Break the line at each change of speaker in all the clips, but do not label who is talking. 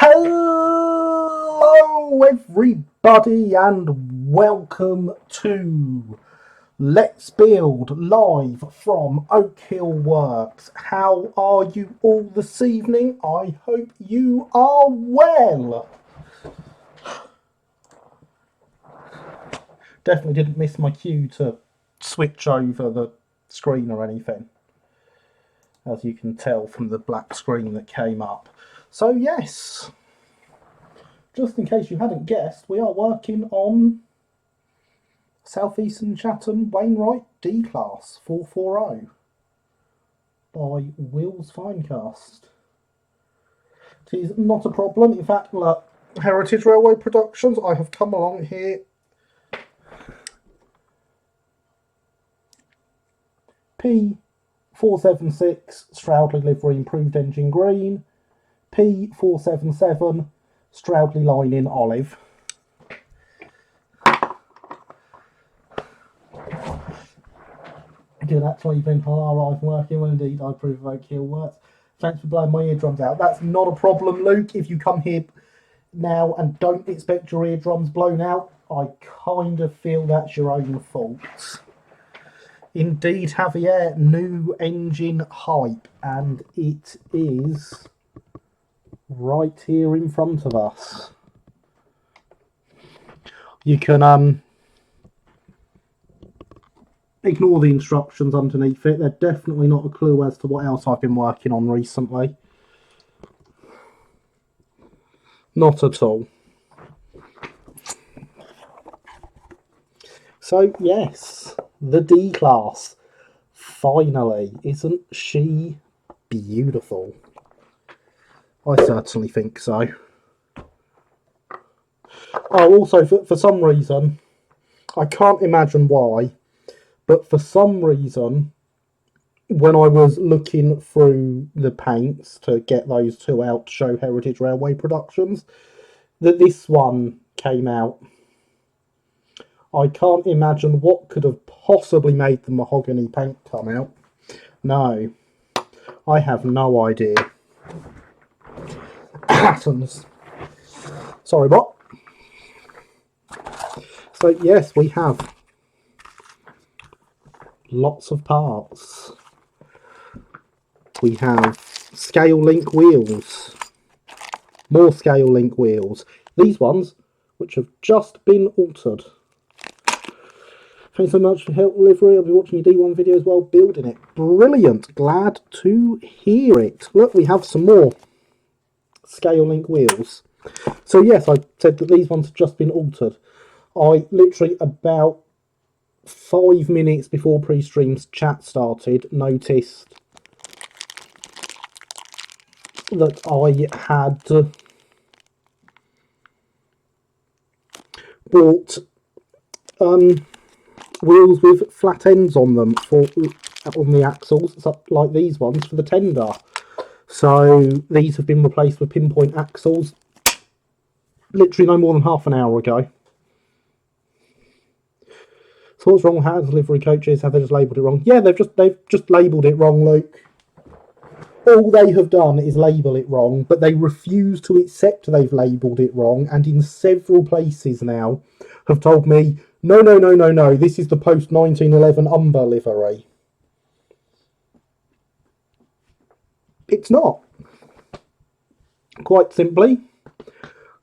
Hello everybody and welcome to Let's Build live from Oak Hill Works. How are you all this evening? I hope you are well. Definitely didn't miss my cue to switch over the screen or anything, as you can tell from the black screen that came up. So yes, just in case you hadn't guessed, we are working on Southeastern Chatham Wainwright D-Class 440 by Will's Finecast. It is not a problem. In fact, look, Heritage Railway Productions, I have come along here. P476 Stroudley livery improved engine green. P477 Stroudley line in olive. Good actually been alive working. Well indeed, I approve of Oak Hill Works. Thanks for blowing my eardrums out. That's not a problem, Luke. If you come here now and don't expect your eardrums blown out, I kind of feel that's your own fault. Indeed, Javier, new engine hype, and it is right here in front of us. You can ignore the instructions underneath it. They're definitely not a clue as to what else I've been working on recently. Not at all. So yes, the D-Class. Finally. Isn't she beautiful? I certainly think so. Oh, also, for some reason, I can't imagine why, but for some reason, when I was looking through the paints to get those two out to show Heritage Railway Productions, that this one came out. I can't imagine what could have possibly made the mahogany paint come out. No, I have no idea. Atoms. Sorry, what? So yes, we have lots of parts. We have scale link wheels. More scale link wheels. These ones, which have just been altered. Thanks so much for help delivery. I'll be watching your D1 videos while building it. Brilliant. Glad to hear it. Look, we have some more scale link wheels. So yes, I said that these ones have just been altered. I literally about 5 minutes before pre-stream's chat started noticed that I had bought wheels with flat ends on them on the axles, like these ones for the tender. So these have been replaced with pinpoint axles literally no more than half an hour ago. So what's wrong with how delivery coaches? Have they just labelled it wrong? Yeah, they've just labelled it wrong, Luke. All they have done is label it wrong, but they refuse to accept they've labelled it wrong, and in several places now have told me, no, this is the post-1911 Umber livery. It's not. Quite simply,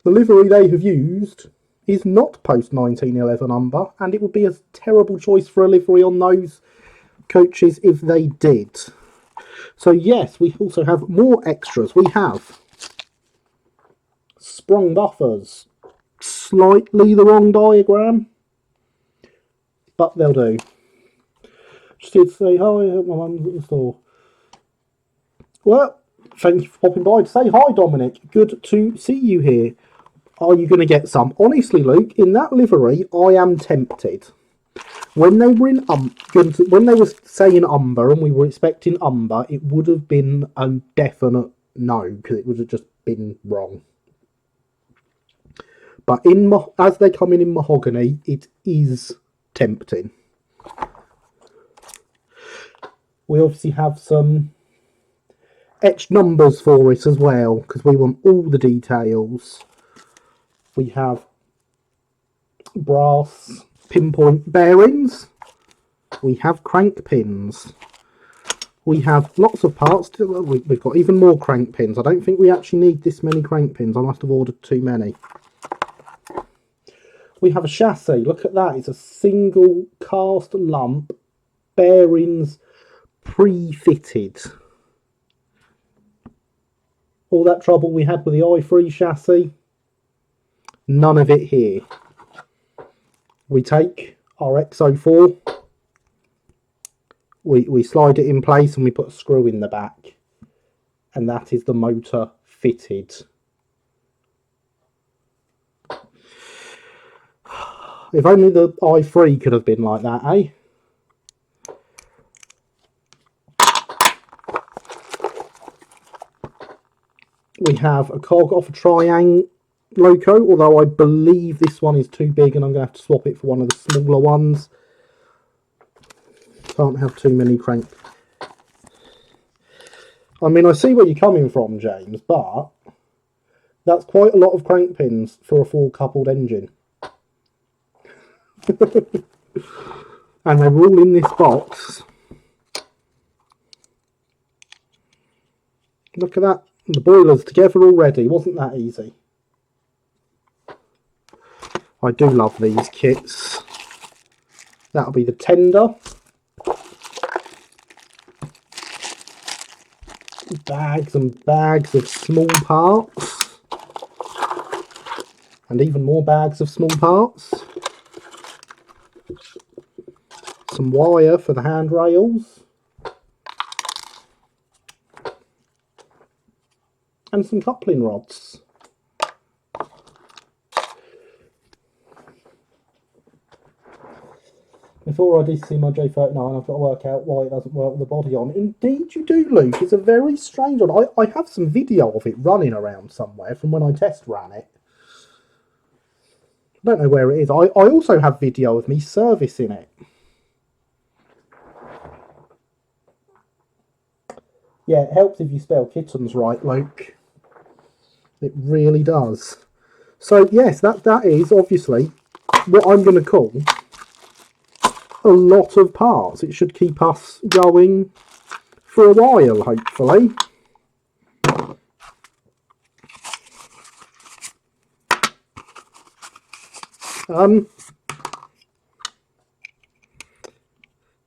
the livery they have used is not post-1911 Umber, and it would be a terrible choice for a livery on those coaches if they did. So yes, we also have more extras. We have sprung buffers. Slightly the wrong diagram, but they'll do. Just did say hi, I hope my mum's at the store. Well, thank you for popping by to say hi, Dominic. Good to see you here. Are you going to get some? Honestly, Luke, in that livery, I am tempted. When they were when they were saying Umber and we were expecting Umber, it would have been a definite no, because it would have just been wrong. But as they come in mahogany, it is tempting. We obviously have some etched numbers for it as well, because we want all the details. We have brass pinpoint bearings. We have crank pins. We have lots of parts. We've got even more crank pins. I don't think we actually need this many crank pins. I must have ordered too many. We have a chassis. Look at that. It's a single cast lump, bearings pre-fitted. All that trouble we had with the i3 chassis, none of it here. We take our XO4, we slide it in place and we put a screw in the back, and that is the motor fitted. If only the i3 could have been like that, eh? We have a cog off a Triang loco, although I believe this one is too big and I'm going to have to swap it for one of the smaller ones. Can't have too many crank. I mean, I see where you're coming from, James, but that's quite a lot of crank pins for a 4-coupled engine. And they're all in this box. Look at that. The boiler's together already. Wasn't that easy? I do love these kits. That'll be the tender. Bags and bags of small parts. And even more bags of small parts. Some wire for the handrails. And some coupling rods. Before I DC my J39, I've got to work out why it doesn't work with the body on. Indeed you do, Luke. It's a very strange one. I have some video of it running around somewhere from when I test ran it. I don't know where it is. I also have video of me servicing it. Yeah, it helps if you spell kittens right, Luke. It really does. So, yes, that is obviously what I'm going to call a lot of parts. It should keep us going for a while, hopefully.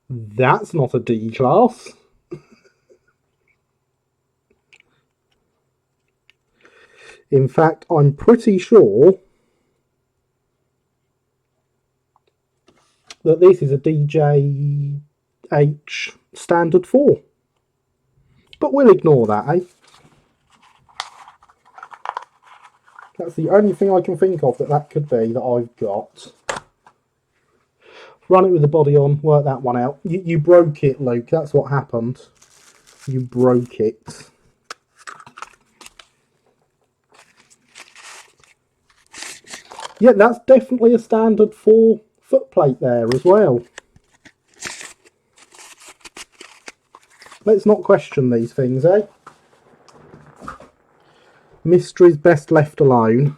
That's not a D class. In fact, I'm pretty sure that this is a DJH standard 4. But we'll ignore that, eh? That's the only thing I can think of that could be that I've got. Run it with the body on, work that one out. You broke it, Luke. That's what happened. You broke it. Yeah, that's definitely a standard 4 footplate there as well. Let's not question these things, eh? Mysteries best left alone.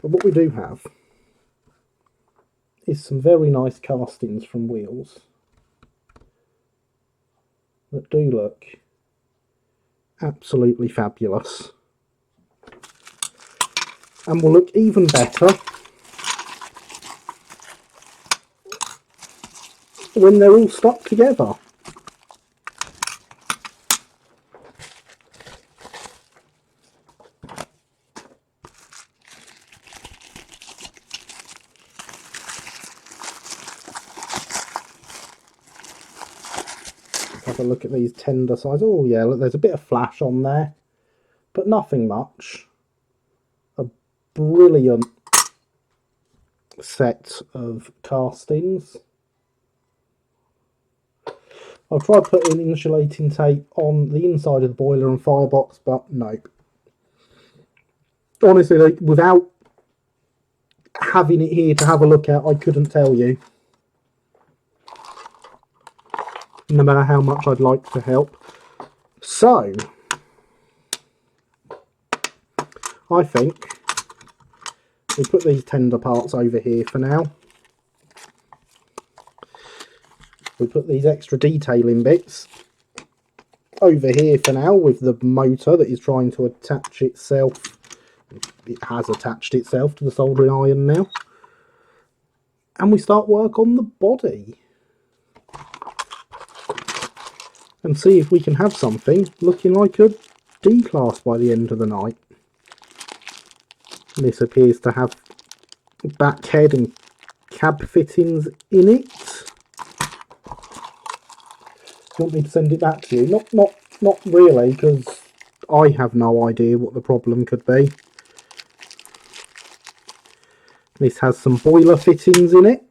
But what we do have is some very nice castings from wheels that do look absolutely fabulous, and will look even better when they're all stuck together. Have a look at these tender sides. Oh yeah, look, there's a bit of flash on there, but nothing much. A brilliant set of castings. I've tried putting insulating tape on the inside of the boiler and firebox, but nope. Honestly, like, without having it here to have a look at, I couldn't tell you. no matter how much I'd like to help. So, I think we put these tender parts over here for now. We put these extra detailing bits over here for now with the motor that is trying to attach itself. It has attached itself to the soldering iron now. And we start work on the body. And see if we can have something looking like a D-Class by the end of the night. This appears to have back head and cab fittings in it. Do you want me to send it back to you? Not really, because I have no idea what the problem could be. This has some boiler fittings in it.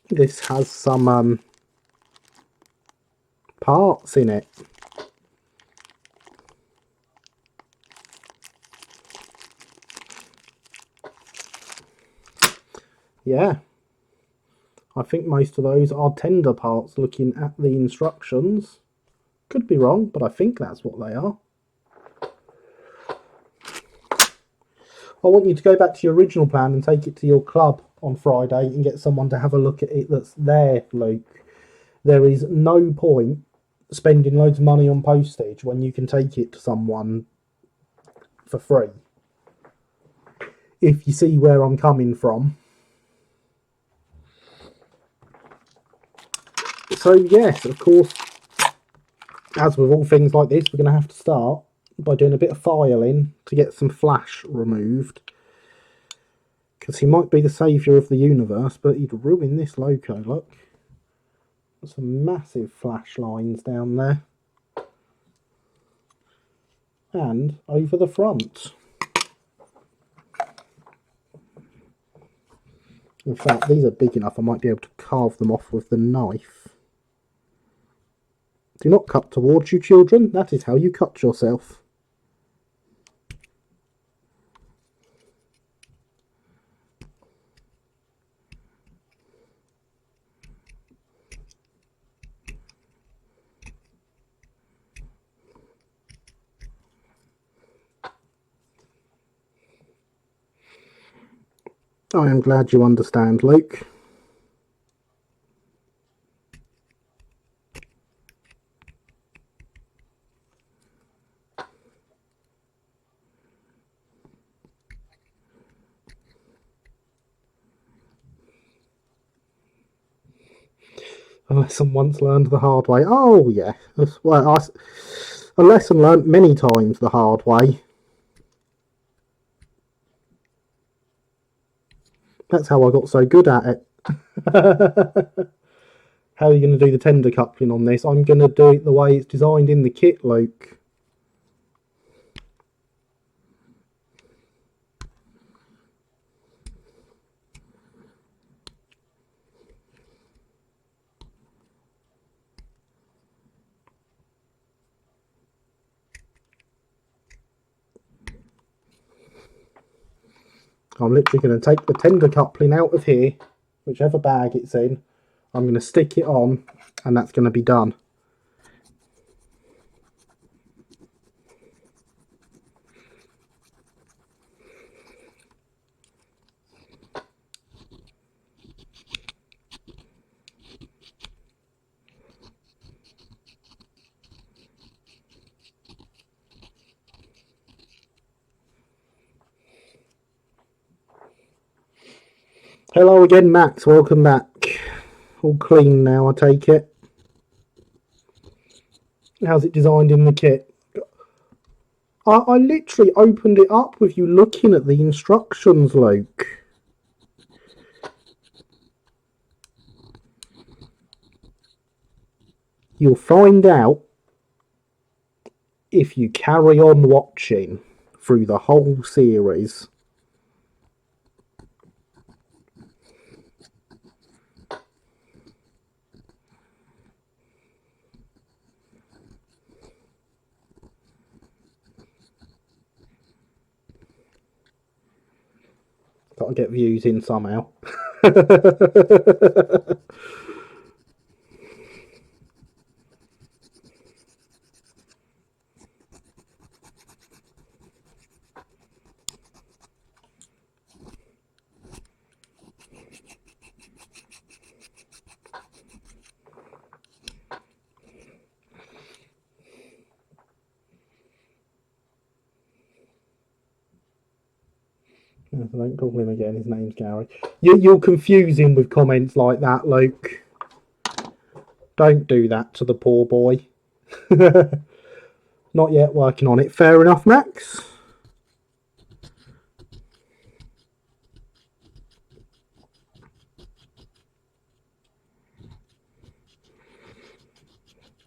This has some parts in it. Yeah, I think most of those are tender parts looking at the instructions. Could be wrong, but I think that's what they are. I want you to go back to your original plan and take it to your club on Friday and get someone to have a look at it that's there, Luke. There is no point spending loads of money on postage when you can take it to someone for free. If you see where I'm coming from. So yes, of course, as with all things like this, we're going to have to start by doing a bit of filing to get some flash removed. Because he might be the saviour of the universe, but he'd ruin this loco, look. Some massive flash lines down there. And over the front. In fact, these are big enough I might be able to carve them off with the knife. Do not cut towards you, children. That is how you cut yourself. I am glad you understand, Luke. A lesson once learned the hard way. Oh, yeah. Well, a lesson learnt many times the hard way. That's how I got so good at it. How are you going to do the tender coupling on this? I'm going to do it the way it's designed in the kit, Luke. I'm literally going to take the tender coupling out of here, whichever bag it's in. I'm going to stick it on, and that's going to be done. Hello again, Max. Welcome back. All clean now, I take it. How's it designed in the kit? I literally opened it up with you looking at the instructions, Luke. You'll find out if you carry on watching through the whole series. Got to get views in somehow. Don't call him again, his name's Gary. You'll confuse him with comments like that, Luke. Don't do that to the poor boy. Not yet, working on it. Fair enough, Max.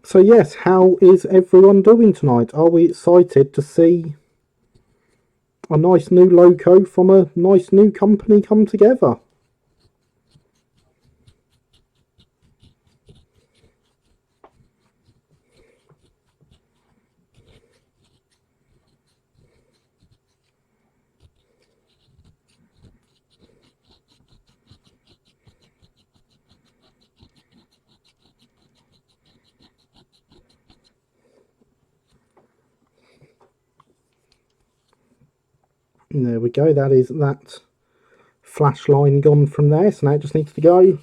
So yes, how is everyone doing tonight? Are we excited to see a nice new logo from a nice new company come together? And there we go, that is that flash line gone from there, so now it just needs to go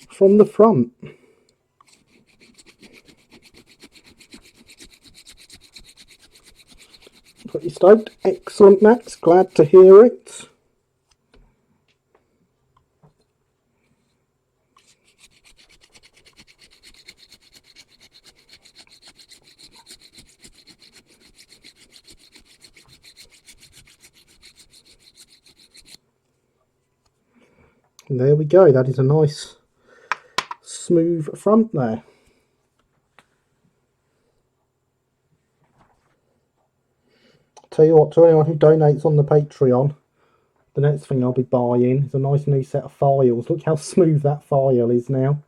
from the front. Pretty stoked. Excellent, Max. Glad to hear it. And there we go. That is a nice smooth front there. Tell you what, to anyone who donates on the Patreon, the next thing I'll be buying is a nice new set of files. Look how smooth that file is now.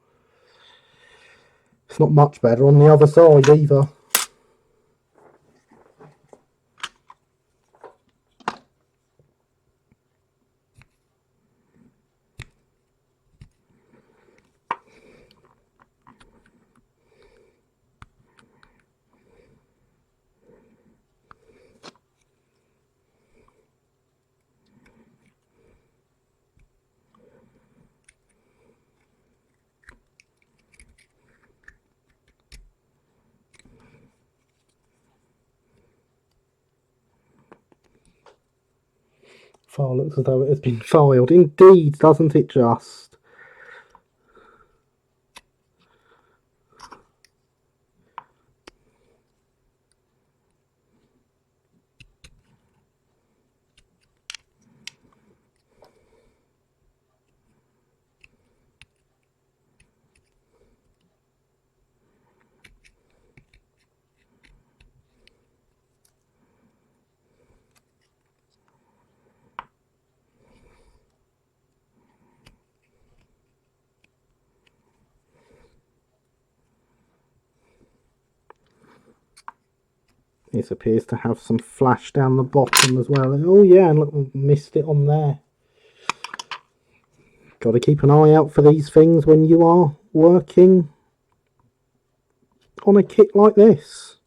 It's not much better on the other side either. File looks as though it has been filed. Indeed, doesn't it just? This appears to have some flash down the bottom as well. Oh yeah, and look, we missed it on there. Got to keep an eye out for these things when you are working on a kit like this.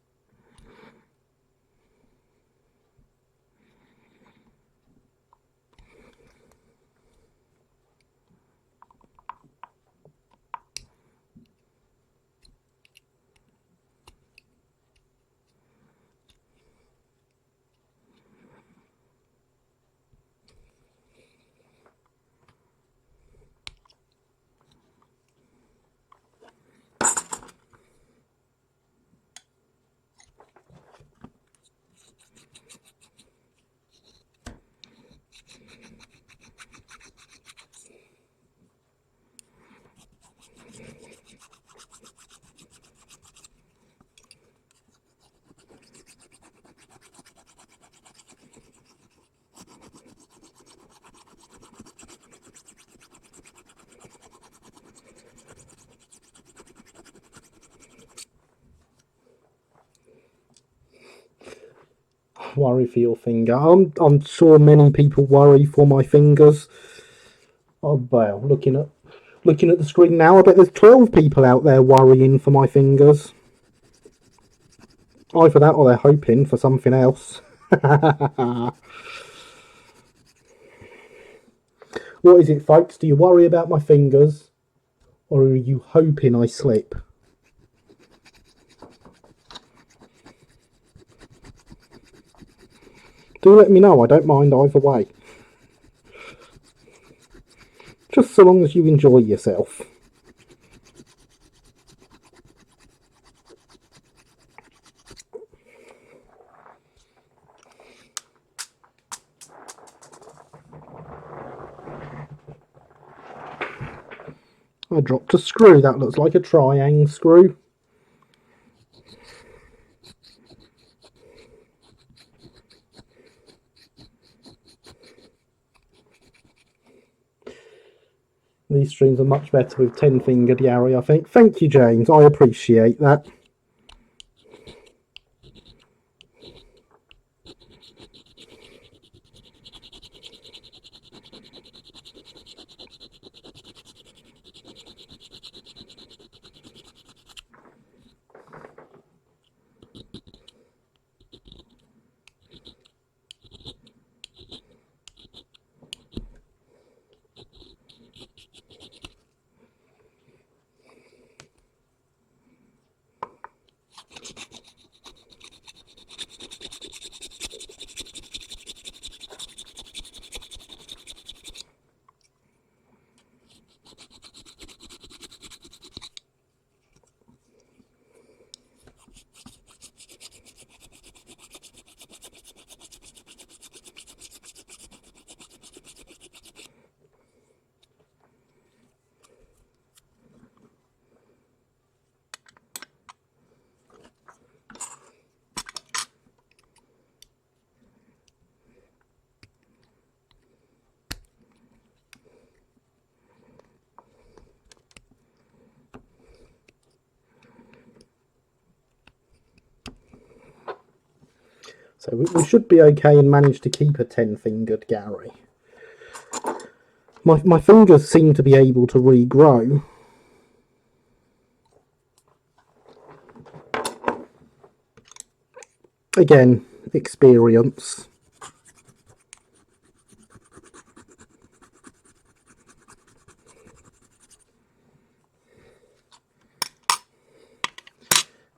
Worry for your finger. I'm sure many people worry for my fingers. Oh well, looking at the screen now, I bet there's 12 people out there worrying for my fingers. Either that or they're hoping for something else. What is it, folks? Do you worry about my fingers, or are you hoping I slip? Do let me know, I don't mind either way. Just so long as you enjoy yourself. I dropped a screw, that looks like a triangle screw. These streams are much better with 10-fingered Yarry, I think. Thank you, James, I appreciate that. So we should be okay and manage to keep a 10-fingered Gary. My fingers seem to be able to regrow. Again, experience.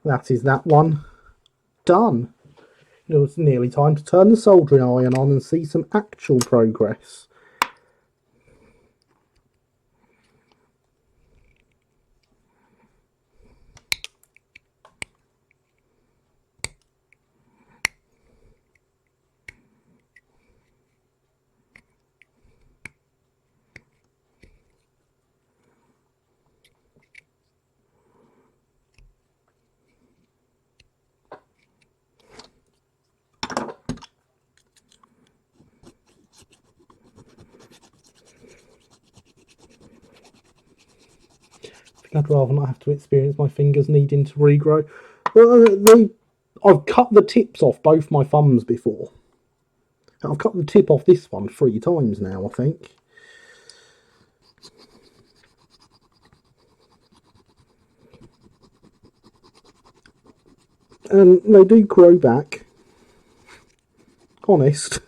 That is that one done. It was nearly time to turn the soldering iron on and see some actual progress. I'd rather not have to experience my fingers needing to regrow. I've cut the tips off both my thumbs before. I've cut the tip off this one 3 times now, I think. And they do grow back. Honest.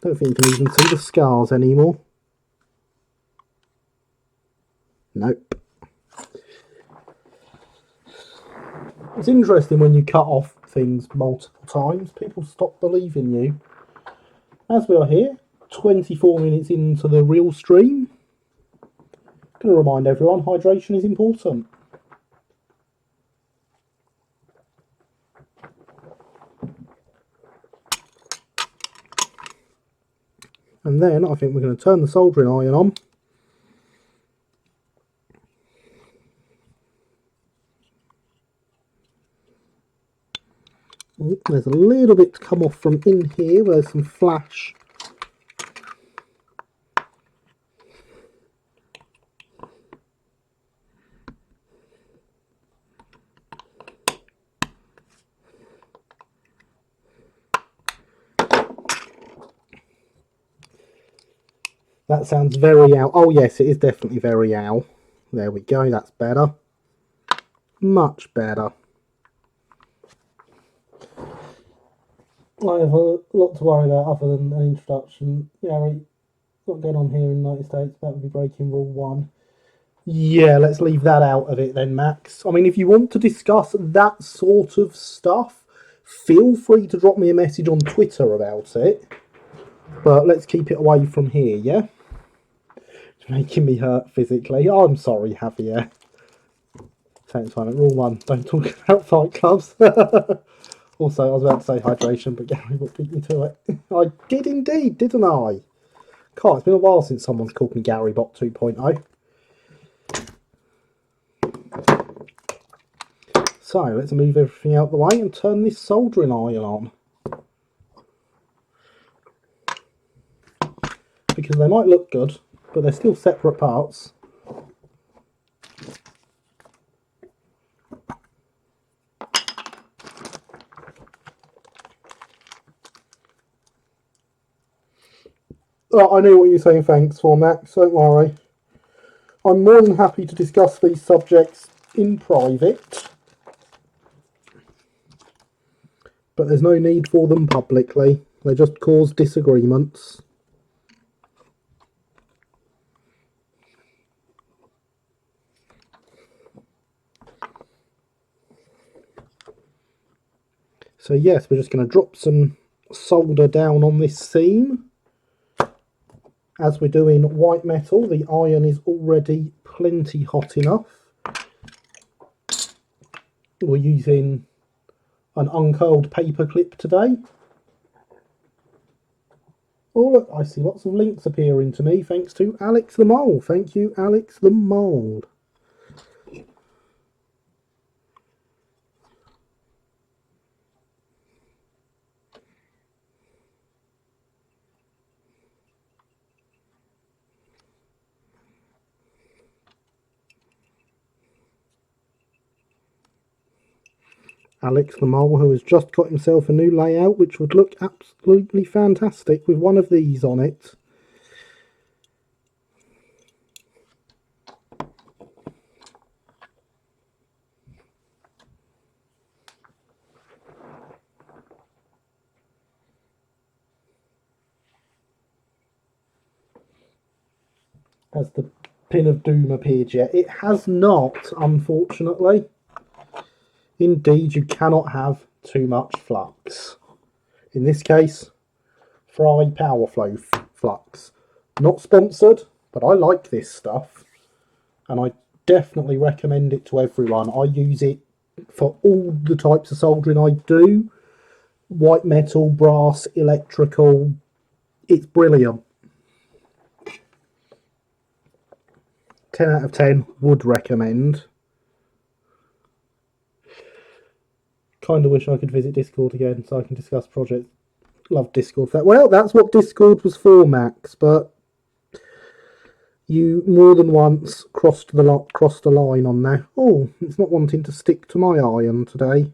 Don't think you can even see the scars anymore. Nope. It's interesting when you cut off things multiple times, people stop believing you. As we are here, 24 minutes into the real stream, going to remind everyone hydration is important. And then I think we're going to turn the soldering iron on. Oh, there's a little bit to come off from in here where there's some flash. That sounds very owl. Oh yes, it is definitely very owl. There we go, that's better. Much better. I have a lot to worry about other than an introduction. Gary, what's going on here in the United States? That would be breaking rule 1. Yeah, let's leave that out of it then, Max. I mean, if you want to discuss that sort of stuff, feel free to drop me a message on Twitter about it. But let's keep it away from here, yeah? It's making me hurt physically. Oh, I'm sorry, Javier. Same time, rule 1, don't talk about fight clubs. Also, I was about to say hydration, but Gary will beat me to it. I did indeed, didn't I? God, it's been a while since someone's called me GaryBot 2.0. So, let's move everything out the way and turn this soldering iron on. Because they might look good, but they're still separate parts. Oh, I knew what you were saying, thanks for Max, don't worry. I'm more than happy to discuss these subjects in private, but there's no need for them publicly. They just cause disagreements. So yes, we're just going to drop some solder down on this seam. As we're doing white metal, the iron is already plenty hot enough. We're using an uncurled paper clip today. Oh look, I see lots of links appearing to me thanks to Alex the Mole. Thank you, Alex the Mole. Alex the Mole, who has just got himself a new layout which would look absolutely fantastic with one of these on it. Has the pin of doom appeared yet? It has not, unfortunately. Indeed, you cannot have too much flux. In this case, Fry Power Flow Flux. Not sponsored, but I like this stuff. And I definitely recommend it to everyone. I use it for all the types of soldering I do. White metal, brass, electrical. It's brilliant. 10 out of 10 would recommend. Kind of wish I could visit Discord again so I can discuss projects. Love Discord. Well, that's what Discord was for, Max, but you more than once crossed the line on there. Oh, it's not wanting to stick to my iron today.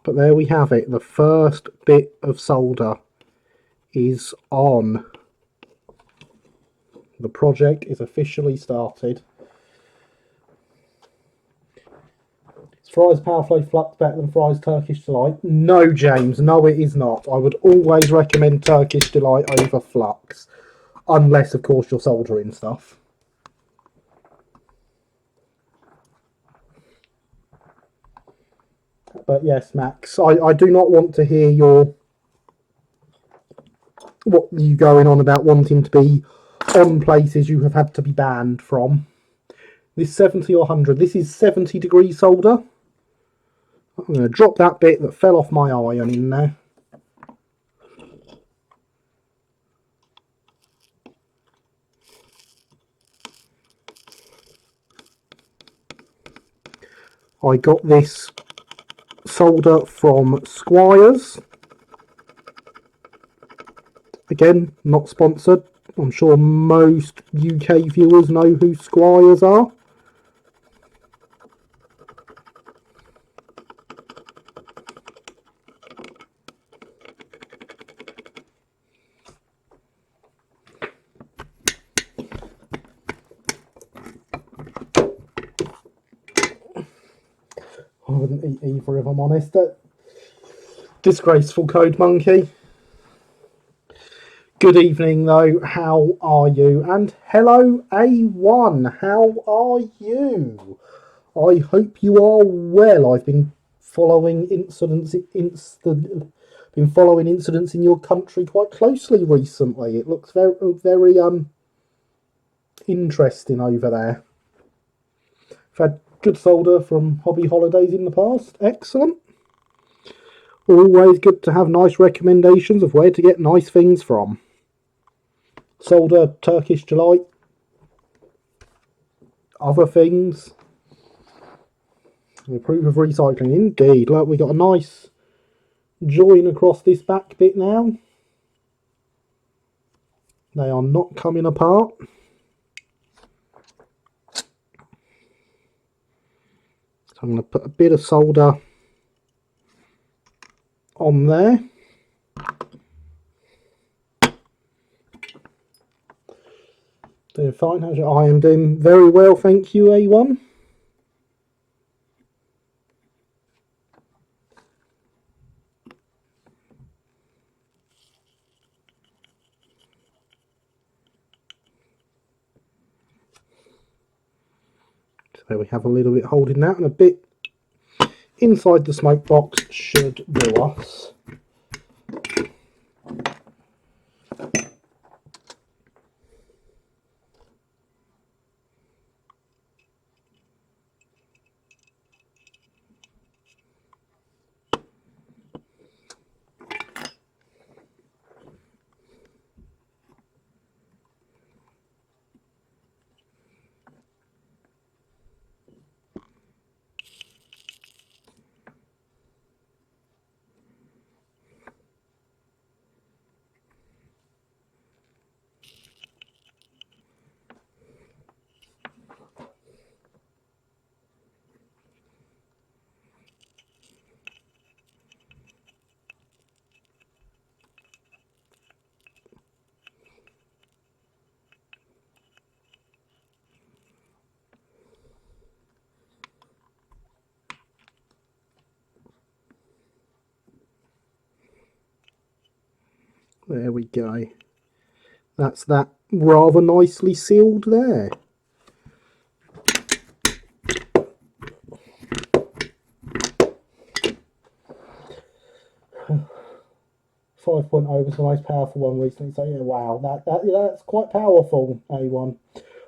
But there we have it. The first bit of solder is on. The project is officially started. Is Fry's Powerflow Flux better than Fry's Turkish Delight? No, James, no it is not. I would always recommend Turkish Delight over Flux. Unless, of course, you're soldering stuff. But yes, Max, I do not want to hear what you going on about wanting to be on places you have had to be banned from. This 70 or 100, this is 70 degree solder. I'm going to drop that bit that fell off my iron in there. I got this solder from Squires. Again, not sponsored. I'm sure most UK viewers know who Squires are. I wouldn't eat either if I'm honest. Disgraceful Code Monkey. Good evening though, how are you? And hello A1, how are you? I hope you are well. I've been following incidents in your country quite closely recently. It looks very interesting over there. I've had good solder from hobby holidays in the past. Excellent. Always good to have nice recommendations of where to get nice things from. Solder, Turkish Delight, other things. We approve of recycling. Indeed. Look, we got a nice join across this back bit now. They are not coming apart. So I'm going to put a bit of solder on there. Doing fine. I am doing very well, thank you, A1. So there we have a little bit holding that, and a bit inside the smoke box should do us. There we go. That's that rather nicely sealed there. Five 5.0 was the most powerful one recently, so yeah, wow, that's quite powerful, A1.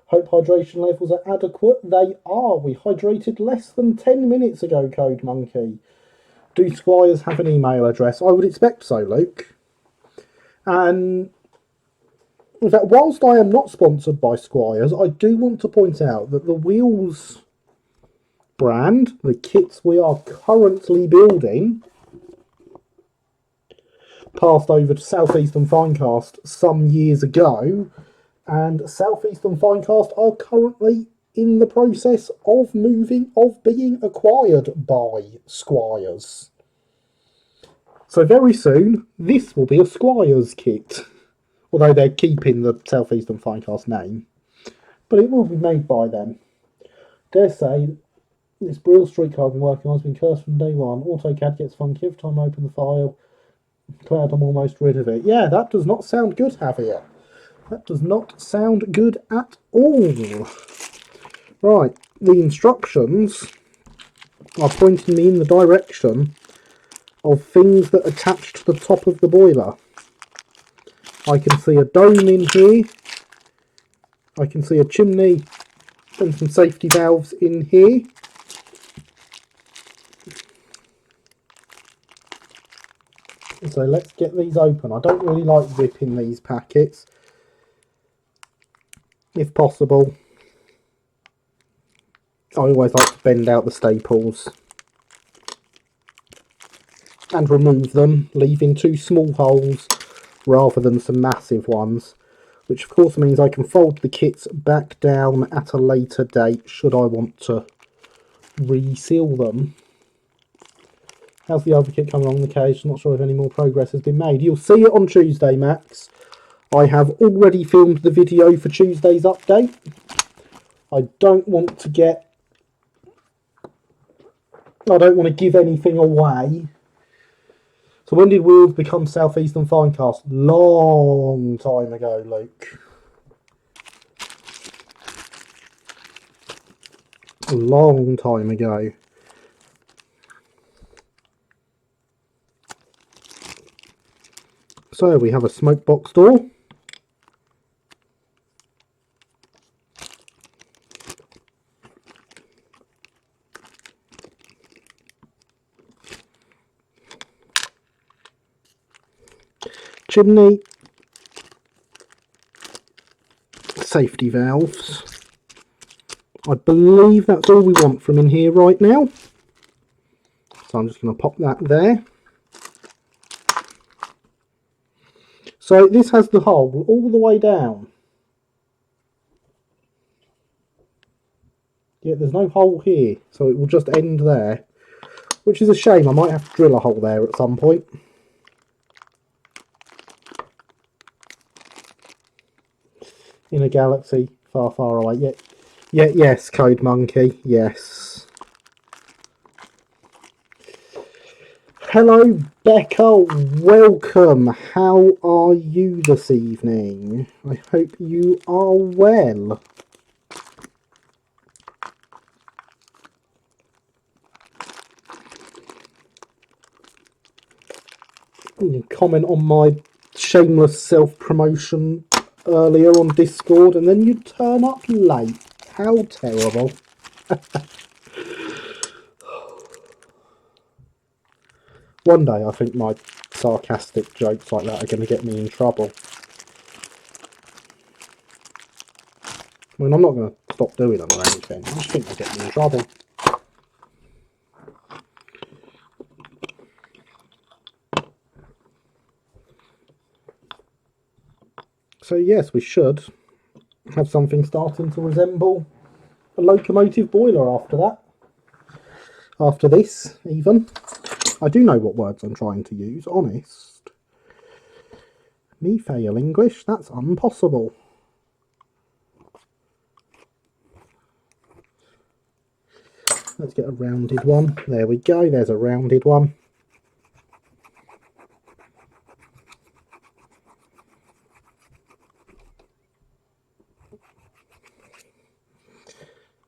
Hope hydration levels are adequate. They are. We hydrated less than 10 minutes ago, Code Monkey. Do Squires have an email address? I would expect so, Luke. And in fact, whilst I am not sponsored by Squires, I do want to point out that the Wheels brand, the kits we are currently building, passed over to Southeastern Finecast some years ago, and Southeastern Finecast are currently in the process of being acquired by Squires. So very soon, this will be a Squires kit, although they're keeping the Southeastern Finecast name, but it will be made by them. Dare say, this Brill Street card I've been working on has been cursed from day one. AutoCAD gets funky every time I open the file. Glad I'm almost rid of it. Yeah, that does not sound good, Javier. That does not sound good at all. Right, the instructions are pointing me in the direction of things that attach to the top of the boiler. I can see a dome in here. I can see a chimney and some safety valves in here. So let's get these open. I don't really like ripping these packets, if possible. I always like to bend out the staples and remove them, leaving two small holes rather than some massive ones. which of course means I can fold the kits back down at a later date should I want to reseal them. How's the other kit coming along the cage? Not sure if any more progress has been made. You'll see it on Tuesday, Max. I have already filmed the video for Tuesday's update. I don't want to give anything away. So when did Wheels become South Eastern Finecast? Long time ago, Luke. A long time ago. So we have a smoke box door. Chimney. Safety valves. I believe that's all we want from in here right now. So I'm just going to pop that there. So this has the hole all the way down. Yeah, there's no hole here, so it will just end there. Which is a shame, I might have to drill a hole there at some point. In a galaxy far, far away. Yes, Code Monkey, yes. Hello, Becca, welcome. How are you this evening? I hope you are well. You can comment on my shameless self-promotion earlier on Discord and then you turn up late. How terrible. One day I think my sarcastic jokes like that are going to get me in trouble. I mean, I'm not going to stop doing them or anything. I just think they get me in trouble. So yes, we should have something starting to resemble a locomotive boiler after that. After this, even. I do know what words I'm trying to use, honest. Me fail English? That's impossible. Let's get a rounded one. There we go, there's a rounded one.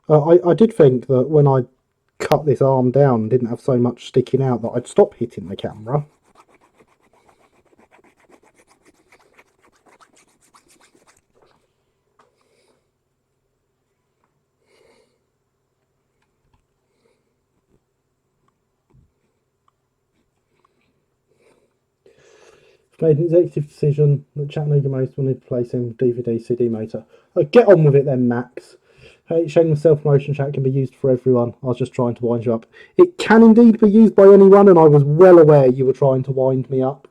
I did think that when I cut this arm down and didn't have so much sticking out that I'd stop hitting the camera. Made an executive decision that Chattanooga Most wanted to place in DVD CD motor. Oh, get on with it then, Max. Hey, shameless self-promotion chat can be used for everyone. I was just trying to wind you up. It can indeed be used by anyone, and I was well aware you were trying to wind me up.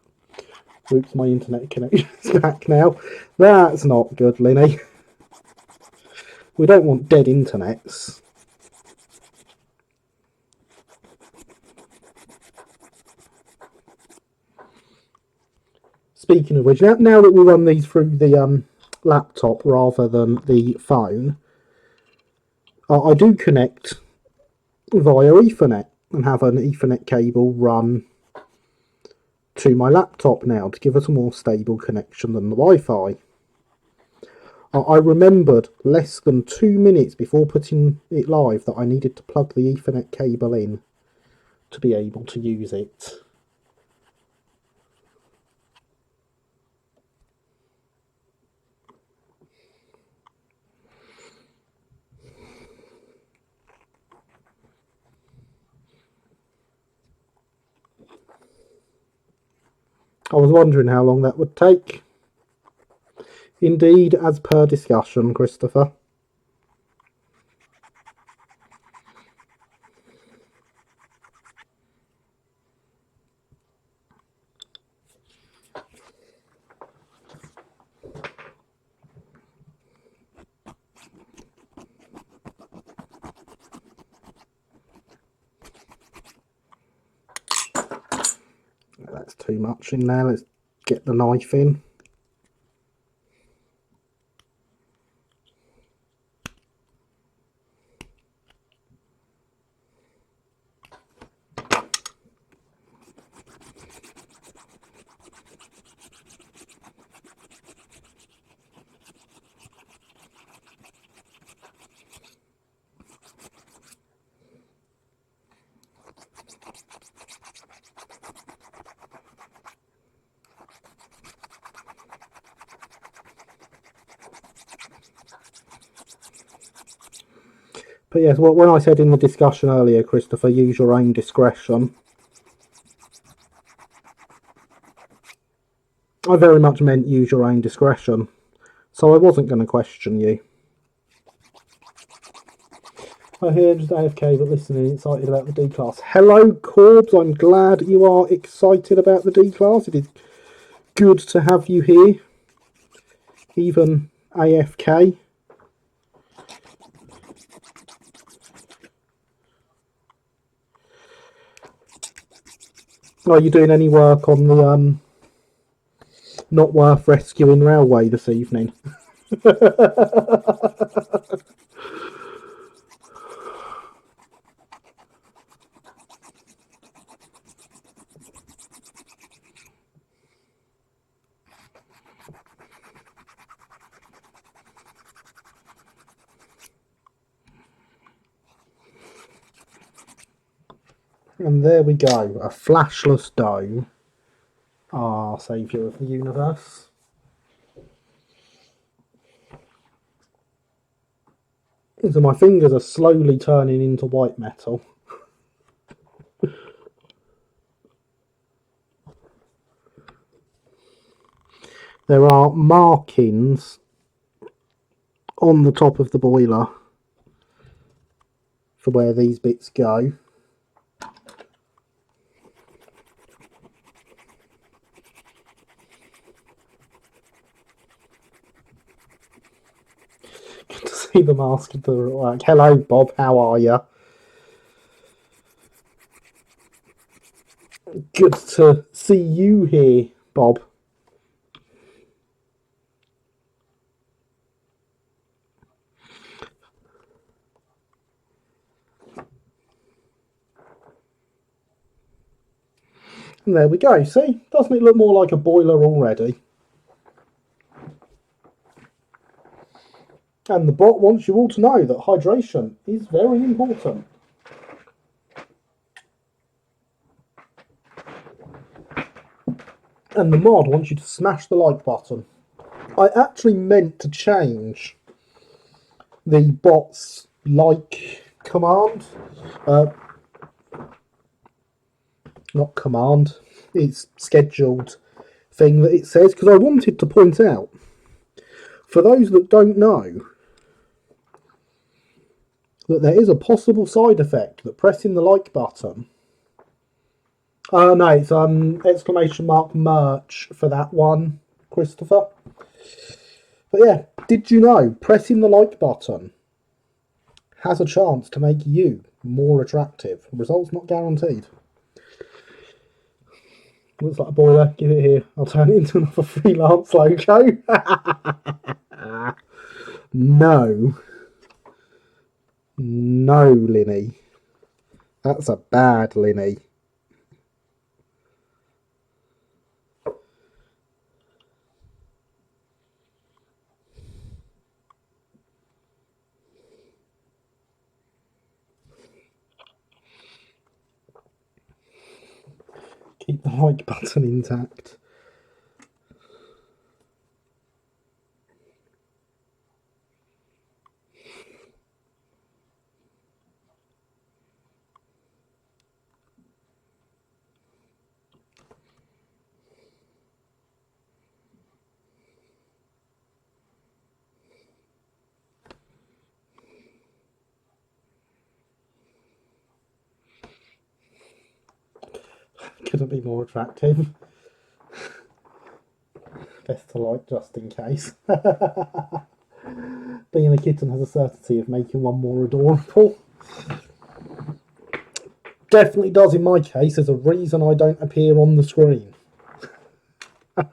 Oops, my internet connection's back now. That's not good, Linny. We don't want dead internets. Speaking of which, now that we run these through the laptop rather than the phone, I do connect via Ethernet and have an Ethernet cable run to my laptop now to give us a more stable connection than the Wi-Fi. I remembered less than 2 minutes before putting it live that I needed to plug the Ethernet cable in to be able to use it. I was wondering how long that would take. Indeed, as per discussion, Christopher. That's too much in there. Let's get the knife in. But yes, well, when I said in the discussion earlier, Christopher, use your own discretion, I very much meant use your own discretion. So I wasn't going to question you. I hear just AFK but listening, excited about the D class. Hello, Corbs. I'm glad you are excited about the D class. It is good to have you here, even AFK. Are you doing any work on the not worth rescuing railway this evening? And there we go, a flashless dome. Our saviour of the universe. So my fingers are slowly turning into white metal. There are markings on the top of the boiler for where these bits go. Good to see the mask of the like. Hello, Bob. How are you? Good to see you here, Bob. And there we go. See, doesn't it look more like a boiler already? And the bot wants you all to know that hydration is very important. And the mod wants you to smash the like button. I actually meant to change the bot's like command. Not command, it's scheduled thing that it says, because I wanted to point out, for those that don't know, that there is a possible side effect that pressing the like button. No, it's exclamation mark merch for that one, Christopher. But yeah, did you know pressing the like button has a chance to make you more attractive? Results not guaranteed. Looks like a boiler. Give it here. I'll turn it into another freelance logo. No. No, Linny. That's a bad Linny. Keep the like button intact. Couldn't be more attractive. Best to like just in case. Being a kitten has a certainty of making one more adorable. Definitely does in my case. There's a reason I don't appear on the screen. I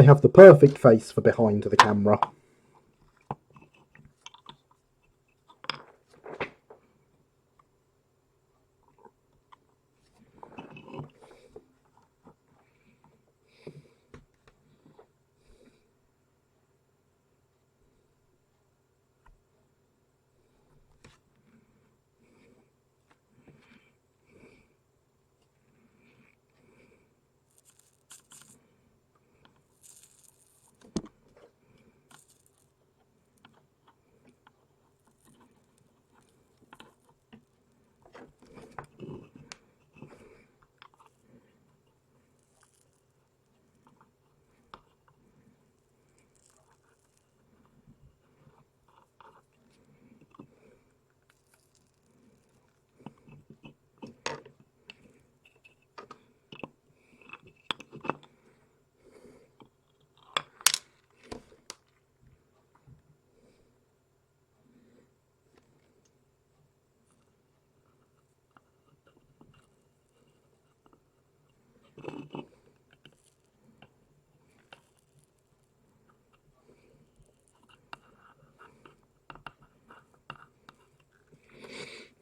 have the perfect face for behind the camera.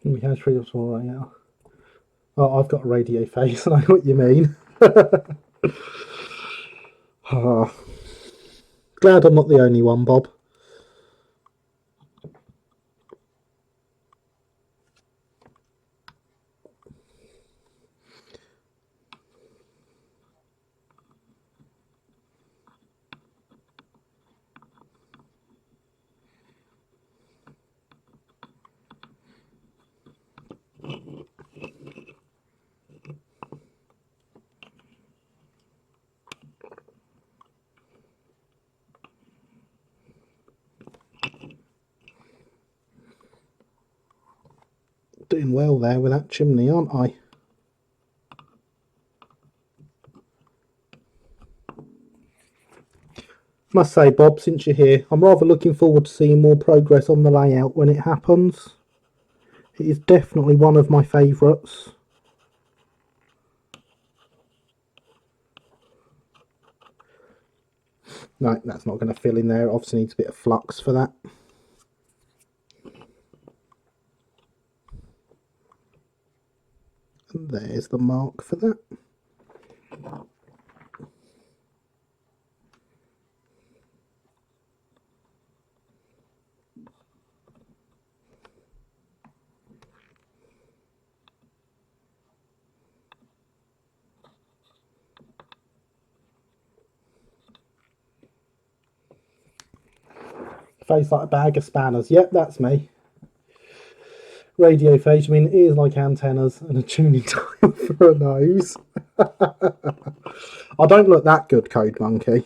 We have three of all right now. Oh, I've got a radio face, I know what you mean. Oh, glad I'm not the only one, Bob. Doing well there with that chimney, aren't I? Must say, Bob, since you're here, I'm rather looking forward to seeing more progress on the layout when it happens. It is definitely one of my favourites. No, that's not going to fill in there. Obviously needs a bit of flux for that. And there's the mark for that. Face like a bag of spanners. Yep, that's me. Radio face, I mean ears like antennas and a tuning dial for a nose. I don't look that good, Code Monkey.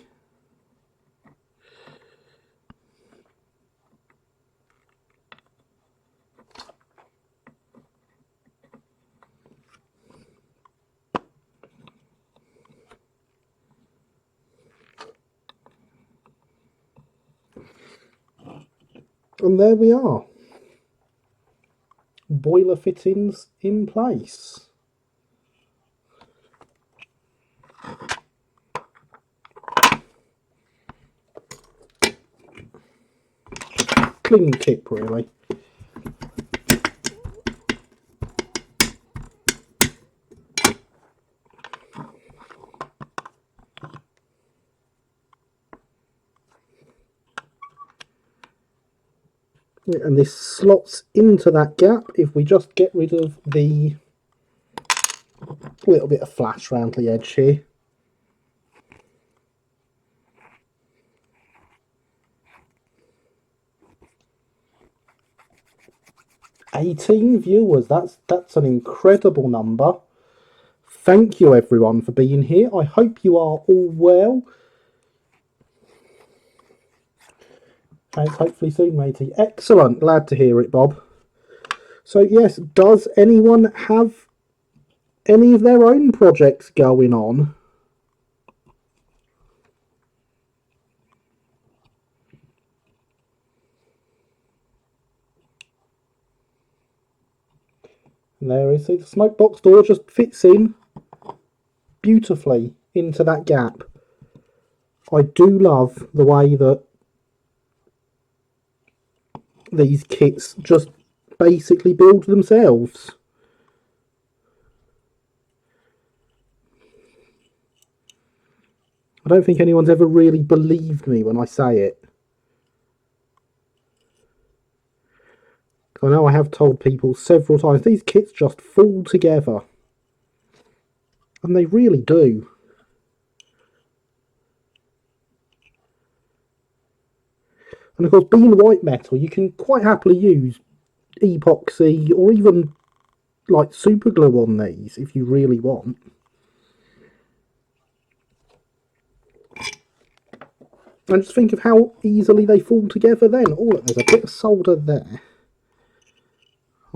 And there we are. Boiler fittings in place. Clean tip, really. And this slots into that gap if we just get rid of the little bit of flash around the edge here. $18 viewers, that's an incredible number. Thank you everyone for being here. I hope you are all well. And hopefully soon, matey. Excellent, glad to hear it, Bob. So yes, does anyone have any of their own projects going on? And there is, see, the smoke box door just fits in beautifully into that gap. I do love the way that these kits just basically build themselves. I don't think anyone's ever really believed me when I say it. I know I have told people several times, these kits just fall together. And they really do. And of course, being white metal, you can quite happily use epoxy or even like super glue on these if you really want. And just think of how easily they fall together then. Oh, look, there's a bit of solder there.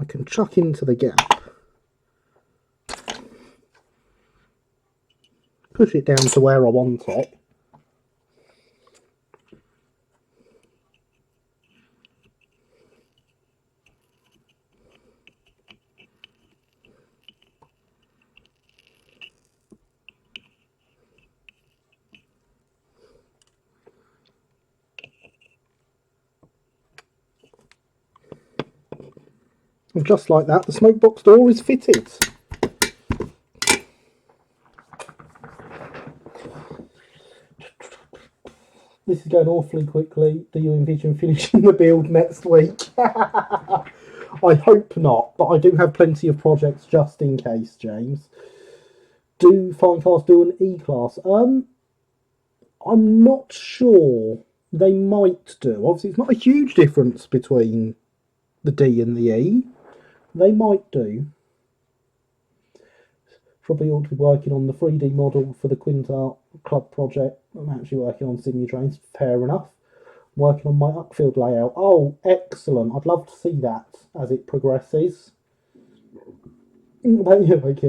I can chuck into the gap. Push it down to where I want it. And just like that, the smoke box door is fitted. This is going awfully quickly. Do you envision finishing the build next week? I hope not, but I do have plenty of projects just in case, James. Do Fine Class do an E-Class? I'm not sure. They might do. Obviously, it's not a huge difference between the D and the E. They might do. Probably ought to be working on the 3D model for the Quintart Club project. I'm actually working on Simutrains, fair enough. Working on my upfield layout. Oh, excellent. I'd love to see that as it progresses. Do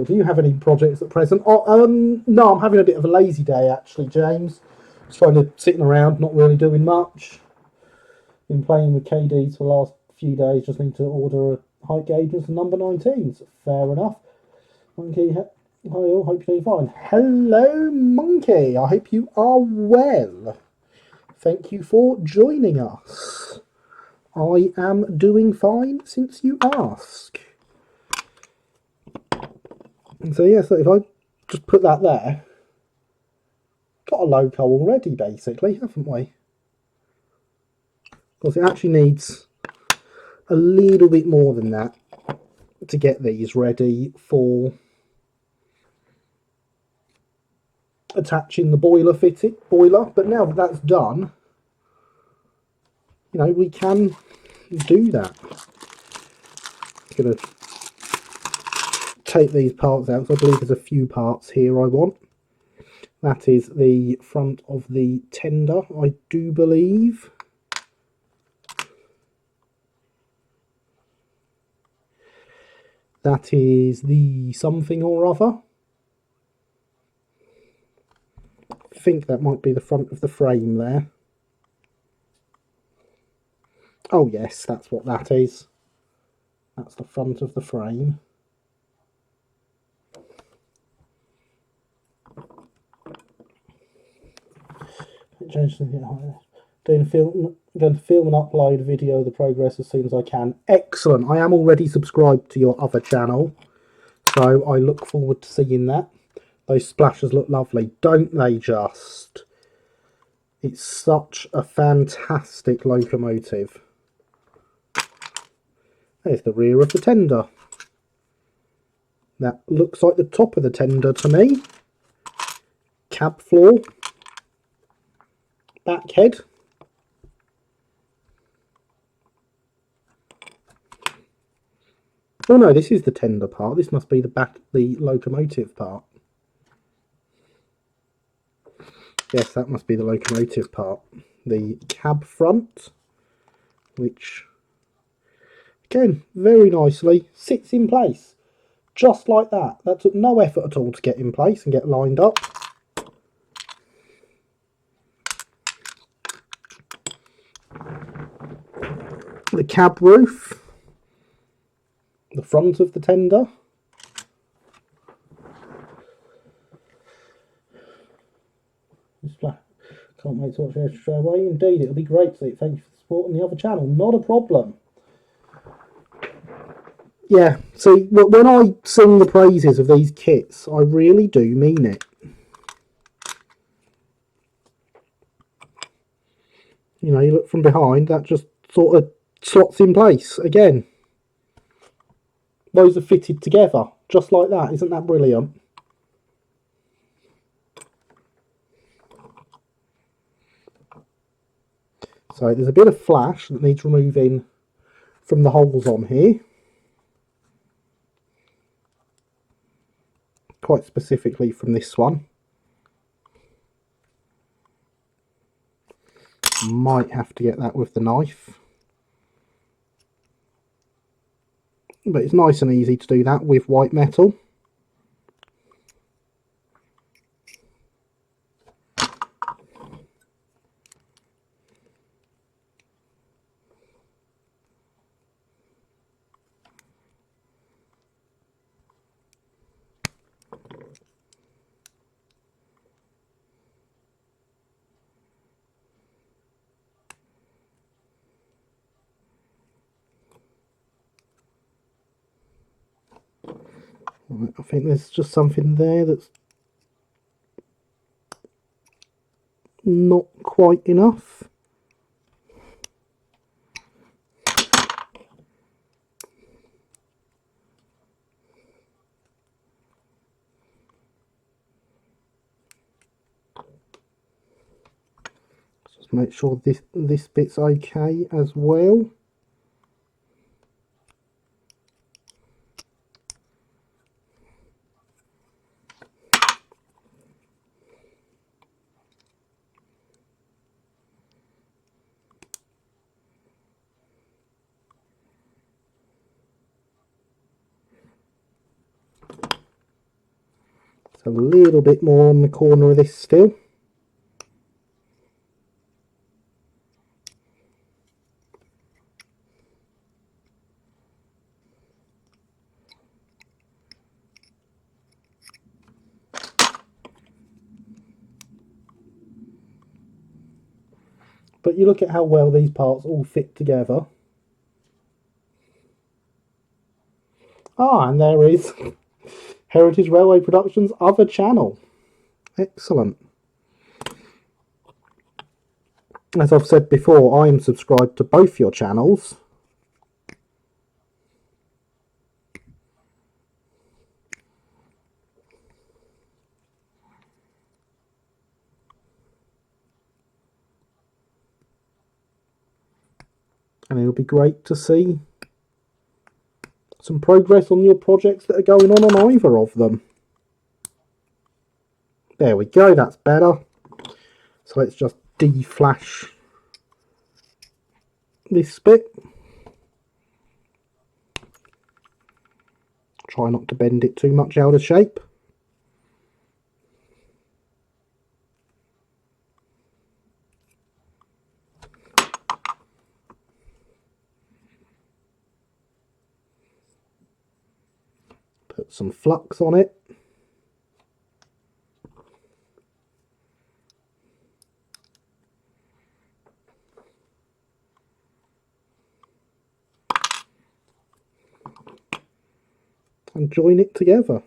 you have any projects at present? No, I'm having a bit of a lazy day actually, James. Just trying to sitting around, not really doing much. Been playing with KDs for the last few days. Just need to order a height gauge and some number 19s. Fair enough. Monkey, hi all. Hope you're doing fine. Hello, Monkey. I hope you are well. Thank you for joining us. I am doing fine since you ask. And so yeah, so if I just put that there, got a loco already basically, haven't we? Of course, it actually needs a little bit more than that to get these ready for attaching the boiler boiler. But now that that's done, you know, we can do that. I'm gonna take these parts out. So I believe there's a few parts here I want. That is the front of the tender, I do believe. That is the something or other. I think that might be the front of the frame there. Oh yes, that's what that is. That's the front of the frame. Going to film and upload a video of the progress as soon as I can. Excellent. I am already subscribed to your other channel, so I look forward to seeing that. Those splashes look lovely, don't they just? It's such a fantastic locomotive. There's the rear of the tender. That looks like the top of the tender to me. Cab floor. Back head. Oh no, this is the tender part. This must be the locomotive part. Yes, that must be the locomotive part. The cab front, which again, very nicely sits in place. Just like that. That took no effort at all to get in place and get lined up. The cab roof. The front of the tender. Can't wait to watch it straight away. Indeed, it'll be great to see it. Thank you for the support on the other channel. Not a problem. Yeah, see, when I sing the praises of these kits, I really do mean it. You know, you look from behind, that just sort of slots in place again. Those are fitted together, just like that. Isn't that brilliant? So there's a bit of flash that needs removing from the holes on here. Quite specifically from this one. Might have to get that with the knife. But it's nice and easy to do that with white metal. I think there's just something there that's not quite enough. Just make sure this bit's okay as well. A little bit more on the corner of this still. But you look at how well these parts all fit together. Ah, and there is Heritage Railway Productions' other channel. Excellent. As I've said before, I am subscribed to both your channels. And it'll be great to see some progress on your projects that are going on either of them. There we go, that's better. So let's just de-flash this bit. Try not to bend it too much out of shape. Put some flux on it. And join it together.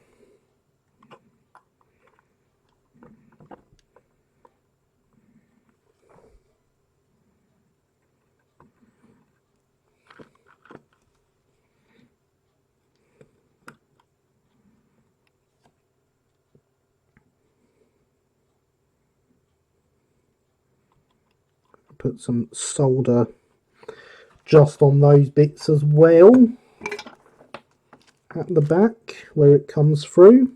Put some solder just on those bits as well at the back where it comes through.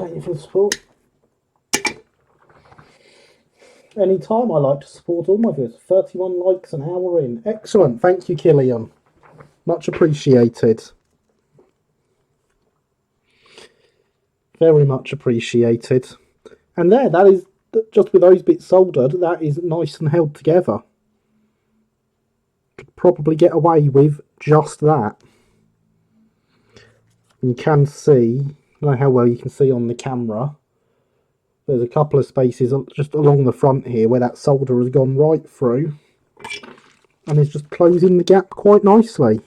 Thank you for the support. Anytime, I like to support all my viewers. 31 likes an hour in. Excellent. Thank you, Killian. Much appreciated. Very much appreciated. And there, that is, just with those bits soldered, that is nice and held together. Could probably get away with just that. And you can see, I don't know how well you can see on the camera, there's a couple of spaces just along the front here where that solder has gone right through. And it's just closing the gap quite nicely.